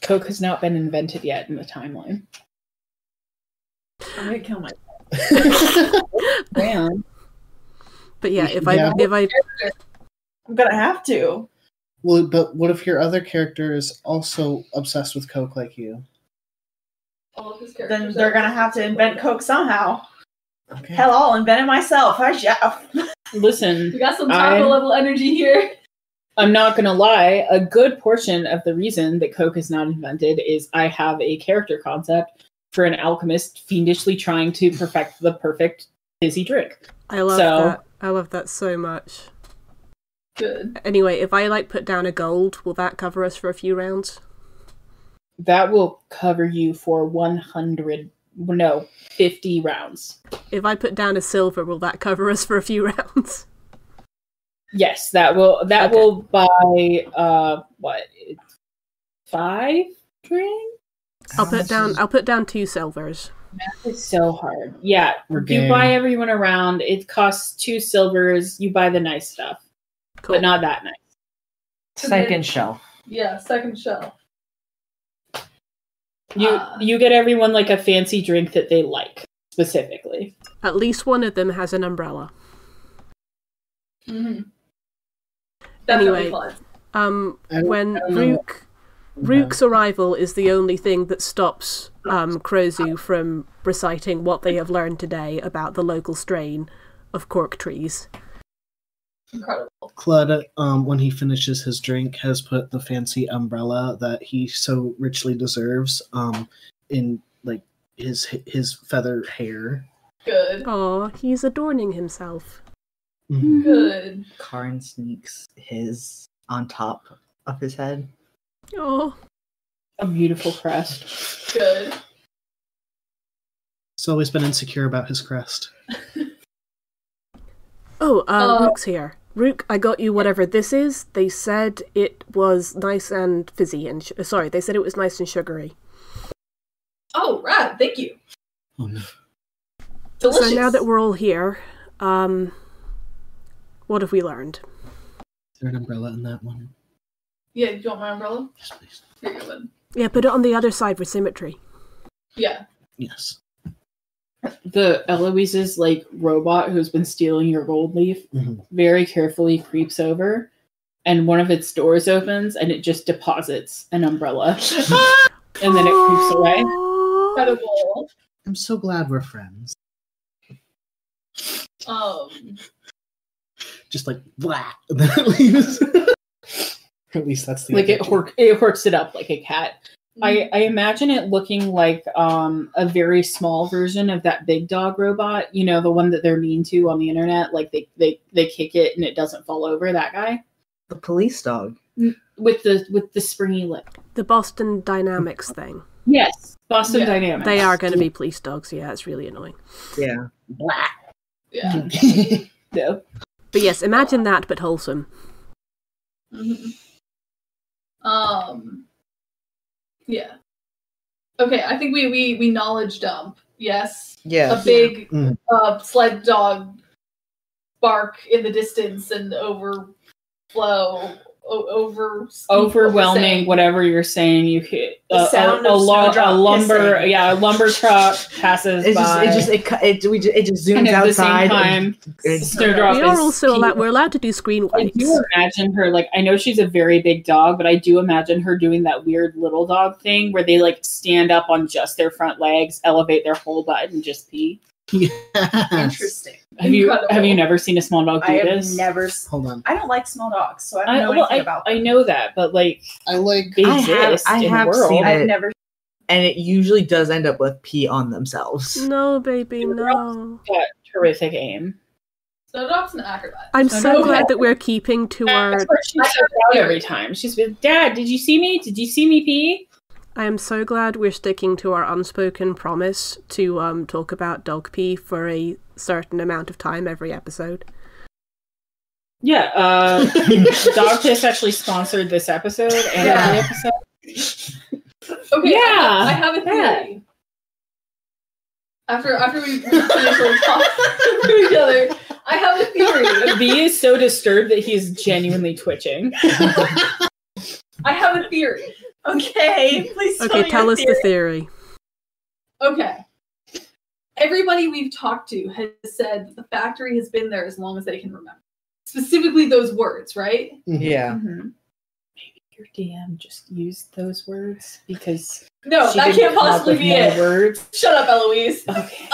Coke has not been invented yet in the timeline. I'm gonna kill myself. Man. But yeah, if I I'm gonna have to. Well, but what if your other character is also obsessed with Coke like you? All of his Then characters they're are- gonna have to invent Coke somehow. Okay. Hell, I'll invent it myself. I shall. Listen, We got some taco level energy here. I'm not gonna lie, a good portion of the reason that Coke is not invented is I have a character concept for an alchemist fiendishly trying to perfect the perfect fizzy drink. I love that. I love that so much. Good. Anyway, if I put down a gold, will that cover us for a few rounds? That will cover you for 50 rounds. If I put down a silver, will that cover us for a few rounds? Yes, that will buy 5 drinks? I'll put down 2 silvers. Math is so hard. Yeah, We're you game. buy everyone around. It costs 2 silvers. You buy the nice stuff, Cool. but not that nice. Second shelf. Yeah, second shelf. You get everyone a fancy drink that they like specifically. At least one of them has an umbrella. Mm-hmm. Definitely Anyway, fun. when Rook's arrival is the only thing that stops Crozu from reciting what they have learned today about the local strain of cork trees. Incredible. Claude, when he finishes his drink, has put the fancy umbrella that he so richly deserves in his feather hair. Good. Aw, he's adorning himself. Mhm. Good. Karn sneaks his on top of his head. Oh, A beautiful crest. Good. He's always been insecure about his crest. Rook's here. Rook, I got you whatever this is. They said it was nice and fizzy and they said it was nice and sugary. Oh, rad. Thank you. Oh no. Delicious. So now that we're all here, what have we learned? Is there an umbrella in that one? Yeah, do you want my umbrella? Yes, please. Here you go, bud. Yeah, put it on the other side for symmetry. Yeah. Yes. The Eloise's like robot who's been stealing your gold leaf very carefully creeps over, and one of its doors opens and it just deposits an umbrella. And then it creeps away. Incredible. I'm so glad we're friends. Just like blah, and then it leaves. At least that's the like it horks it up like a cat. I imagine it looking like a very small version of that big dog robot. You know, the one that they're mean to on the internet. Like they kick it and it doesn't fall over. That guy. The police dog. With the springy lip. The Boston Dynamics thing. Yes, Boston Dynamics. They are going to be police dogs. Yeah, it's really annoying. Yeah. Blah. Yeah. No. But yes, imagine that, but wholesome. Yeah. Okay, I think we knowledge dump. Yes. Yeah. A big sled dog bark in the distance and overwhelming whatever you're saying. You hit a lumber truck passes by. It just zooms outside. We're allowed to do screen I wipes. do imagine her, like, I know she's a very big dog, but I do imagine her doing that weird little dog thing where they like stand up on just their front legs, elevate their whole butt, and just pee. Yes. Interesting. Have you never seen a small dog do I have this? never. Hold on. I don't like small dogs, so I don't know anything about them. I know that, but like I like. they exist I in have the world. seen I've it. never. And it usually does end up with pee on themselves. No, baby, no. Got terrific aim. So dog's an acrobat. I'm So so no. glad that we're keeping to our. That's why she's so proud every time. She's been, Dad, did you see me? Did you see me pee? I am so glad we're sticking to our unspoken promise to talk about dog pee for a certain amount of time every episode. Yeah, Dog Piss actually sponsored this episode and every episode. Okay, Yeah. I have a theory. After we initially talked to each other, I have a theory. B is so disturbed that he's genuinely twitching. I have a theory. Okay, please. Okay, tell us the theory. Okay. Everybody we've talked to has said that the factory has been there as long as they can remember. Specifically those words, right? Yeah. Mm-hmm. Maybe your DM just used those words because No, she that didn't can't come up possibly with be more it. words. Shut up, Eloise. Okay.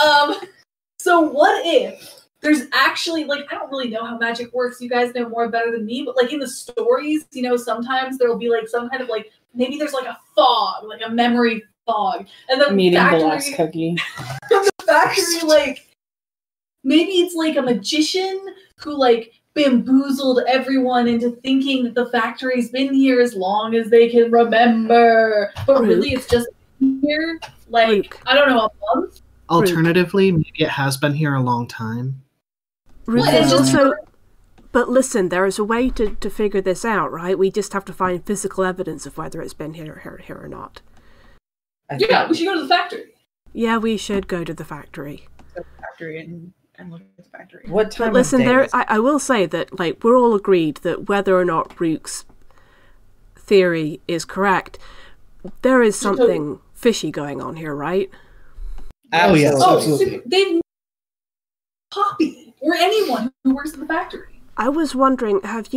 So what if there's actually, like, I don't really know how magic works. You guys know more better than me, but like in the stories, you know, sometimes there'll be like some kind of like, maybe there's like a fog, like a memory fog. And the I'm eating the factory, last cookie. the factory, like, maybe it's like a magician who like bamboozled everyone into thinking that the factory's been here as long as they can remember. But really it's just here, like, I don't know, a month? Alternatively, maybe it has been here a long time. It's just But listen, there is a way to figure this out, right? We just have to find physical evidence of whether it's been here or not. Yeah, we should go to the factory. Yeah, we should go to the factory. The factory and look at the factory. What time? But listen, of day there. is it? I will say that, like, we're all agreed that whether or not Rook's theory is correct, there is something fishy going on here, right? Oh, yes. Oh, Absolutely. so they Poppy or anyone who works in the factory. I was wondering, have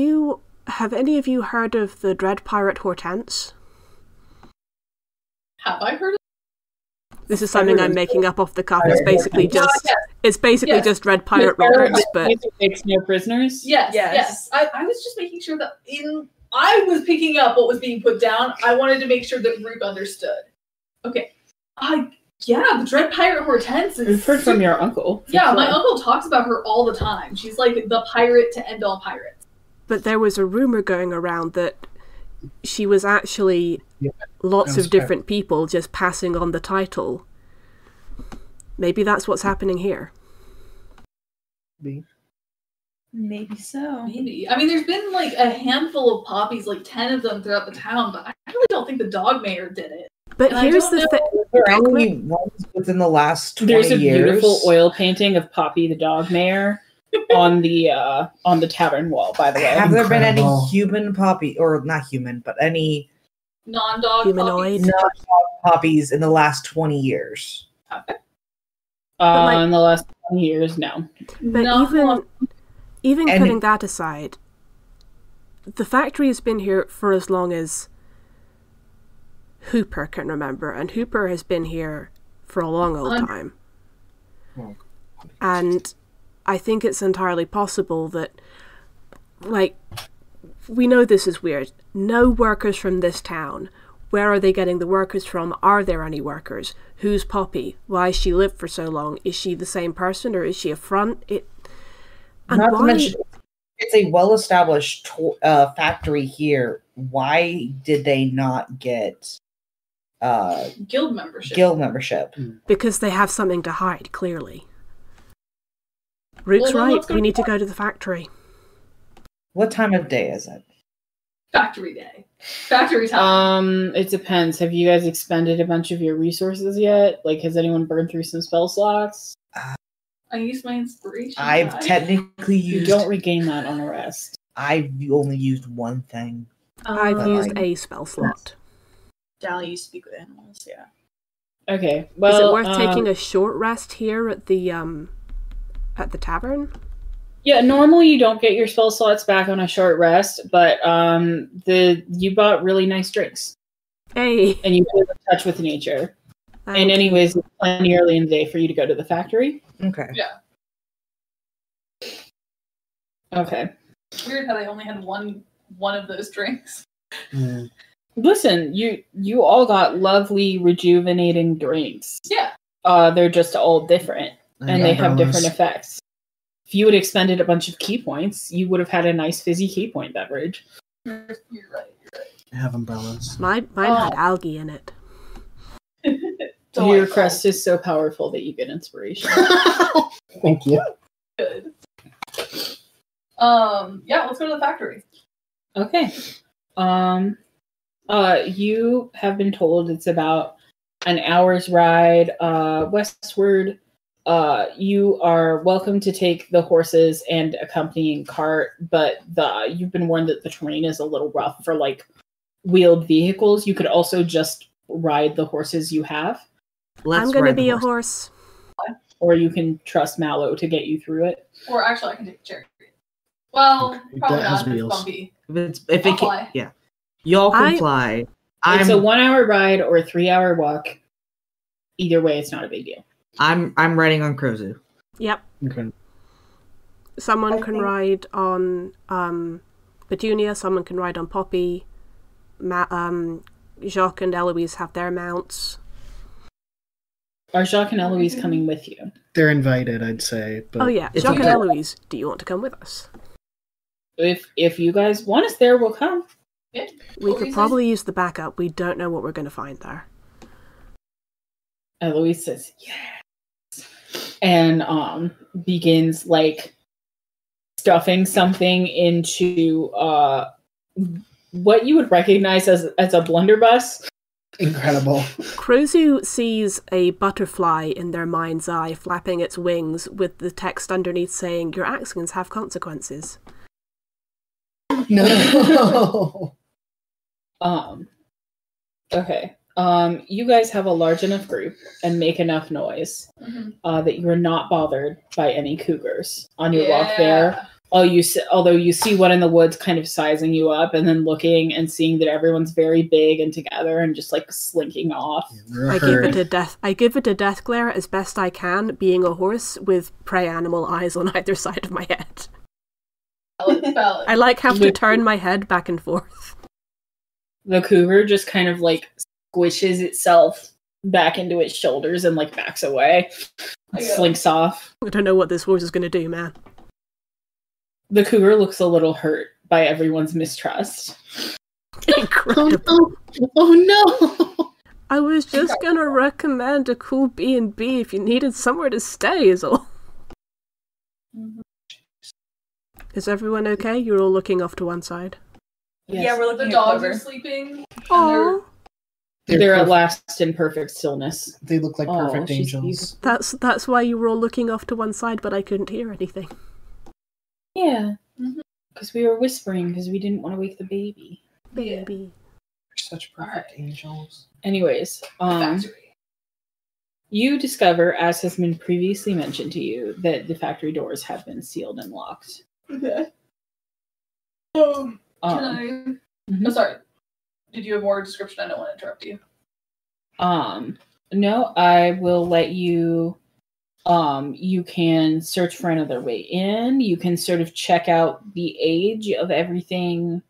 any of you heard of the Dread Pirate Hortense? Have I heard of This is something I'm making up off the cuff. It's basically just Yes. just Dread Pirate Roberts, but Takes no prisoners. Yes. I was just making sure that I was picking up what was being put down. I wanted to make sure that Rook understood. Okay. Yeah, the Dread Pirate Hortense is... We've heard from your uncle. Yeah, my uncle talks about her all the time. She's like the pirate to end all pirates. But there was a rumor going around that she was actually lots of different people just passing on the title. Maybe that's what's happening here. Maybe so. Maybe. I mean, there's been like a handful of poppies, like 10 of them throughout the town, but I really don't think the dog mayor did it. But And here's I don't the know- thing. Is there any ones within the last 20 There's a years? beautiful oil painting of Poppy the dog mayor on the tavern wall, by the way. Have there been any Incredible. human poppy, or not human, but any Non-dog Humanoid. puppies. poppies in the last 20 years? like- In the last 10 years, no. But No. even And putting it- that aside, the factory has been here for as long as Hooper can remember, and Hooper has been here for a long old time. And I think it's entirely possible that, like, we know this is weird. No workers from this town. Where are they getting the workers from? Are there any workers? Who's Poppy? Why has she lived for so long? Is she the same person, or is she a front? And Not why? to mention, it's a well-established factory here. Why did they not get Guild membership. guild membership? Because they have something to hide, clearly. Rook's Well, then right. let's go We to need to the go to the factory. What time of day is it? Factory day. Factory time. It depends. Have you guys expended a bunch of your resources yet? Like, has anyone burned through some spell slots? I used my inspiration. I've die. technically You used. don't regain that on a rest. I've only used one thing. I've But used like- a spell slot. Dally, you speak with animals, yeah. Okay. Well, Is it worth taking a short rest here at the tavern? Yeah, normally you don't get your spell slots back on a short rest, but you bought really nice drinks Hey. and you put in touch with nature. And thank anyways, it's plenty early in the day for you to go to the factory. Okay. Okay. Weird how they only had one of those drinks. Mm. Listen, you all got lovely rejuvenating drinks. Yeah. They're just all different and they have different effects. If you had expended a bunch of key points, you would have had a nice fizzy key point beverage. You're right. I have umbrellas. Mine had algae in it. Your crest is so powerful that you get inspiration. Thank you. Good. Yeah, let's go to the factory. Okay. You have been told it's about an hour's ride westward. You are welcome to take the horses and accompanying cart, but you've been warned that the terrain is a little rough for like wheeled vehicles. You could also just ride the horses you have, I'm going to be a horse. or you can trust Mallow to get you through it. Or actually, I can take a chariot. Well, Okay, probably that has not. If it's wheels. bumpy. If I'll it fly. can, yeah, y'all can fly. It's a 1 hour ride or a 3 hour walk. Either way, it's not a big deal. I'm riding on Krozu. Yep. Okay. Someone I can think- ride on Petunia, someone can ride on Poppy. Jacques and Eloise have their mounts. Are Jacques and Eloise coming with you? They're invited, I'd say. But Oh yeah, It's Jacques and okay. Eloise, do you want to come with us? If you guys want us there, we'll come. Yeah. We What were could you probably use the backup. We don't know what we're going to find there. Eloise says yes, and begins like stuffing something into what you would recognize as a blunderbuss. incredible. Krozu sees a butterfly in their mind's eye flapping its wings with the text underneath saying, "Your actions have consequences." No. Okay. You guys have a large enough group and make enough noise that you are not bothered by any cougars on your walk there. Although you see one in the woods kind of sizing you up and then looking and seeing that everyone's very big and together and just like slinking off. I give it a death glare as best I can, being a horse with prey animal eyes on either side of my head. Valid. I have to turn my head back and forth. The cougar just kind of like squishes itself back into its shoulders and like backs away, slinks off. I don't know what this horse is going to do, man. The cougar looks a little hurt by everyone's mistrust. Incredible. Oh no! I was just going to recommend a cool B&B if you needed somewhere to stay is all. Is everyone okay? You're all looking off to one side. Yes. Yeah, we're The looking at dogs Clover. are sleeping. Oh, They're at perf- last in perfect stillness. They look like Oh, perfect she's angels. that's why you were all looking off to one side, but I couldn't hear anything. Yeah. Mhm. Because we were whispering because we didn't want to wake the baby. Baby. You're such perfect angels. Anyways, Factory. you discover, as has been previously mentioned to you, that the factory doors have been sealed and locked. Okay. Can Um, I? mhm. Oh, sorry. Did you have more description? I don't want to interrupt you. No, I will let you. You can search for another way in. You can sort of check out the age of everything,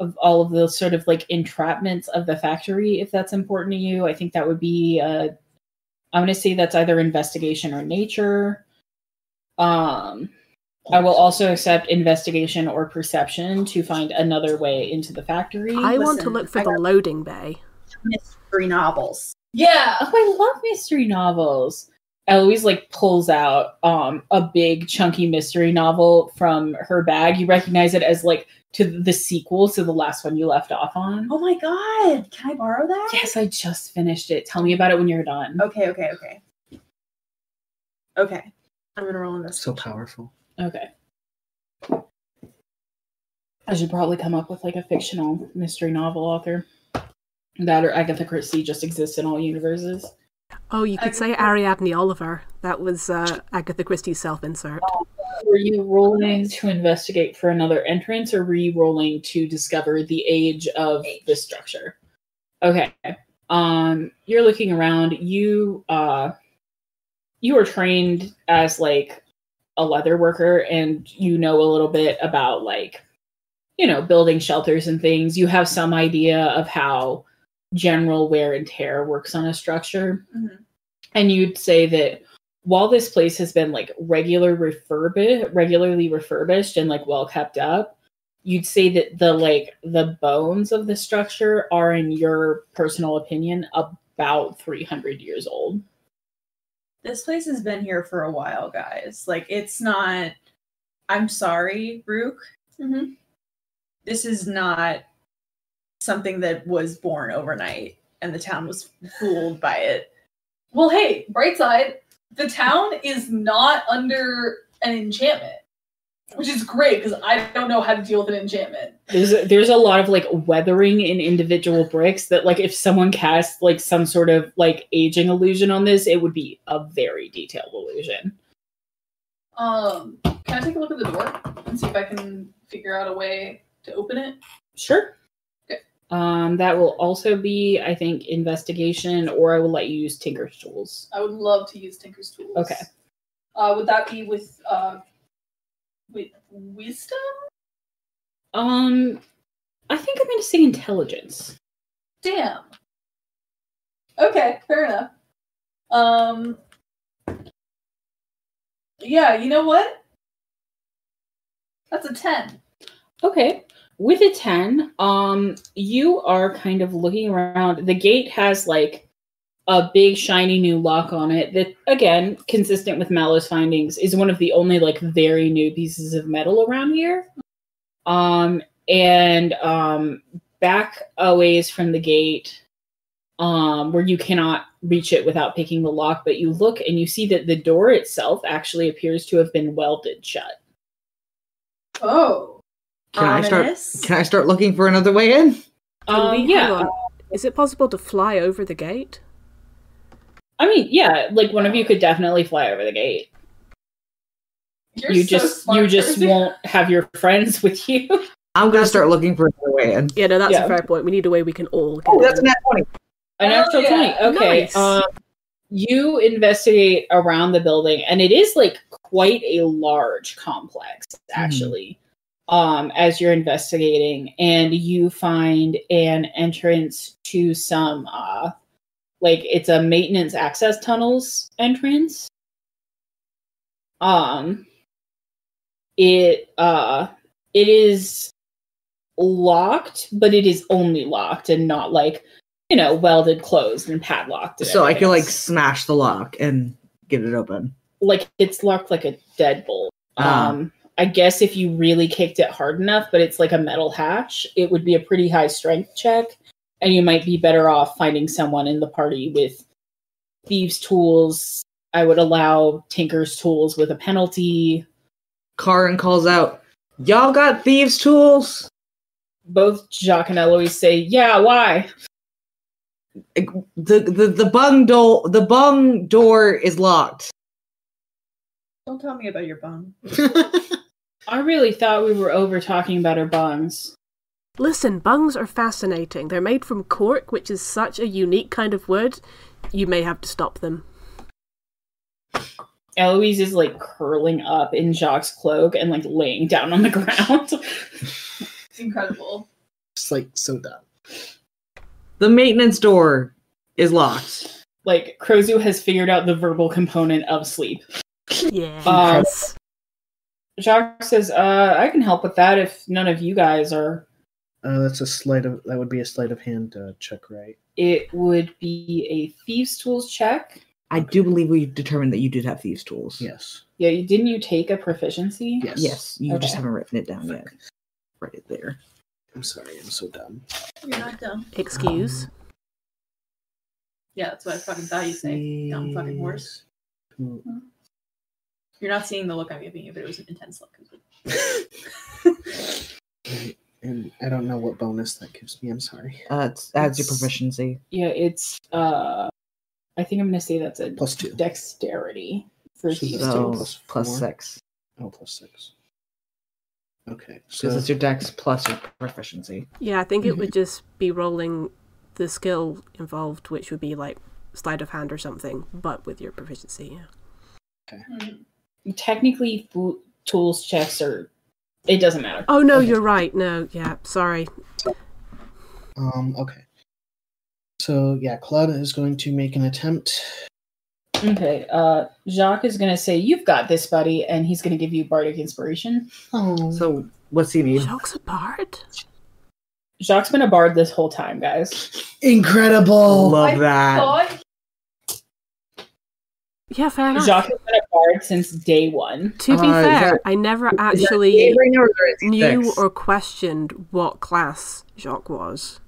of all of the sort of like entrapments of the factory, if that's important to you. I think that would be, I'm going to say that's either investigation or nature. I will also accept investigation or perception to find another way into the factory. I want to Listen, look for I the got- loading bay. Mystery novels. Yeah. Oh, I love mystery novels. Eloise like pulls out a big chunky mystery novel from her bag. You recognize it as like to the sequel to the last one you left off on. Oh my god! Can I borrow that? Yes, I just finished it. Tell me about it when you're done. Okay. Okay. I'm gonna roll in this. So powerful. Okay. I should probably come up with like a fictional mystery novel author. That or Agatha Christie just exists in all universes. Oh, you could say Ariadne Oliver. That was Agatha Christie's self-insert. Were you rolling to investigate for another entrance, or were you rolling to discover the age of the structure? Okay. You're looking around. You were trained as like a leather worker, and you know a little bit about like, you know, building shelters and things. You have some idea of how general wear and tear works on a structure. Mhm. And you'd say that while this place has been like regularly refurbished and like well kept up, you'd say that the bones of the structure are, in your personal opinion, about 300 years old. This place has been here for a while, guys. Like, it's not. I'm sorry, Rook. Mm-hmm. This is not something that was born overnight, and the town was fooled by it. Well, hey, bright side, the town is not under an enchantment, which is great because I don't know how to deal with an enchantment. There's a lot of like weathering in individual bricks that like if someone cast like some sort of like aging illusion on this, it would be a very detailed illusion. Can I take a look at the door and see if I can figure out a way to open it? Sure. Okay. That will also be, I think, investigation, or I will let you use Tinker's tools. I would love to use Tinker's tools. Okay. Would that be with wisdom? I think I'm going to say intelligence. Damn. Okay, fair enough. Yeah, you know what? That's a 10. Okay. With a 10, you are kind of looking around. The gate has like a big shiny new lock on it that, again, consistent with Mallow's findings, is one of the only like very new pieces of metal around here. Back a ways from the gate, where you cannot reach it without picking the lock, but you look and you see that the door itself actually appears to have been welded shut. Oh. Can Ominous. I start looking for another way in? Hang Yeah. on. Is it possible to fly over the gate? I mean, yeah, like one of you could definitely fly over the gate. You're You so just smart, Percy. won't have your friends with you. I'm gonna start looking for another way in. Yeah, no, that's Yeah. a fair point. We need a way we can all get Oh, that's in. an 20. An Hell actual yeah. 20. Okay. Nice. You investigate around the building, and it is like quite a large complex, actually. As you're investigating, and you find an entrance to some like it's a maintenance access tunnels entrance. It is locked, but it is only locked and not like, you know, welded closed and padlocked. And So I everything can like else. smash the lock and get it open. Like it's locked like a deadbolt. Ah. I guess if you really kicked it hard enough, but it's like a metal hatch, it would be a pretty high strength check, and you might be better off finding someone in the party with thieves' tools. I would allow Tinker's tools with a penalty. Karin calls out, "Y'all got thieves' tools?" Both Jacques and Eloise say, "Yeah, why?" The bung door is locked. Don't tell me about your bum. I really thought we were over talking about our bungs. Listen, bungs are fascinating. They're made from cork, which is such a unique kind of wood. You may have to stop them. Eloise is like curling up in Jacques' cloak and like laying down on the ground. It's incredible. It's like so dumb. The maintenance door is locked. Like Krozu has figured out the verbal component of sleep. Yes. Jacques says, I can help with that if none of you guys are. That would be a sleight of hand check, right? It would be a thieves' tools check. I do believe we determined that you did have thieves' tools. Yes. Yeah, didn't you take a proficiency? Yes. Yes, you just Okay. haven't written it down yet. Write it there. I'm sorry, I'm so dumb. You're not dumb. Excuse. Yeah, that's what I fucking thought you'd say. Dumb fucking horse. Hmm. You're not seeing the look I'm giving you, but it was an intense look. And I don't know what bonus that gives me. I'm sorry. It adds your proficiency. Yeah, it's I think I'm gonna say that's a +2. dexterity for So thieves' that's So tools. plus +4? 6. Oh, +6. Okay, So so it's your dex plus your proficiency. Yeah, I think it would just be rolling the skill involved, which would be like sleight of hand or something, but with your proficiency, yeah. Technically, tools checks are. It doesn't matter. Oh no, Okay. you're right. No, yeah, sorry. okay. So yeah, Claude is going to make an attempt. Okay, Jacques is gonna say, "You've got this, buddy," and he's gonna give you bardic inspiration. Oh, So what's he need? Jacques a bard? Jacques been a bard this whole time, guys. incredible! Love that. Thought Yeah, fair enough. Jacques has been a bard since day one. To be Is fair, that- I never Is that actually Avery or is it knew six? or questioned what class Jacques was.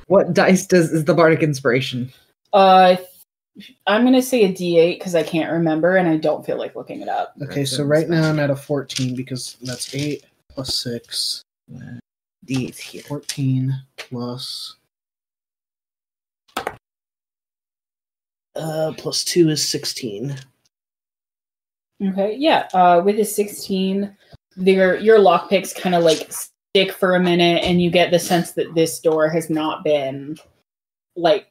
What dice is the bardic inspiration? I'm gonna say a D8 because I can't remember and I don't feel like looking it up. Okay, so right now I'm at a 14 because that's 8 plus 6. D8's here. 14 plus plus 2 is 16. Okay, yeah. With a 16, your lockpicks kind of like stick for a minute, and you get the sense that this door has not been like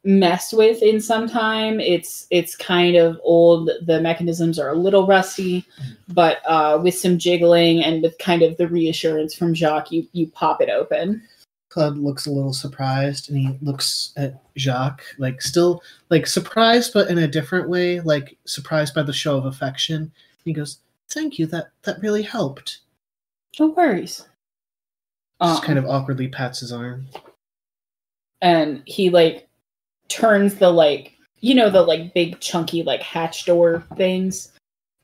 messed with in some time. It's kind of old. The mechanisms are a little rusty, but with some jiggling and with kind of the reassurance from Jacques, you pop it open. Claude looks a little surprised, and he looks at Jacques, like still like surprised, but in a different way, like surprised by the show of affection. He goes, "Thank you. That really helped." No worries. Just kind of awkwardly pats his arm. And he like turns the like the like big chunky like hatch door things.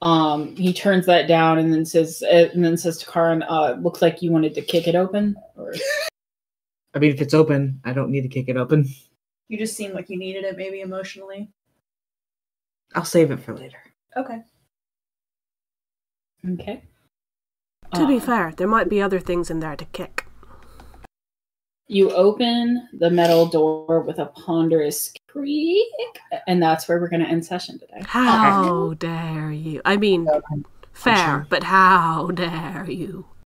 He turns that down and then says to Karin, "Looks like you wanted to kick it open." Or I mean, if it's open, I don't need to kick it open. you just seemed like you needed it, maybe emotionally. I'll save it for later. Okay. okay. To be fair, there might be other things in there to kick. You open the metal door with a ponderous creak, and that's where we're going to end session today. How dare you? I mean, fair, but how dare you?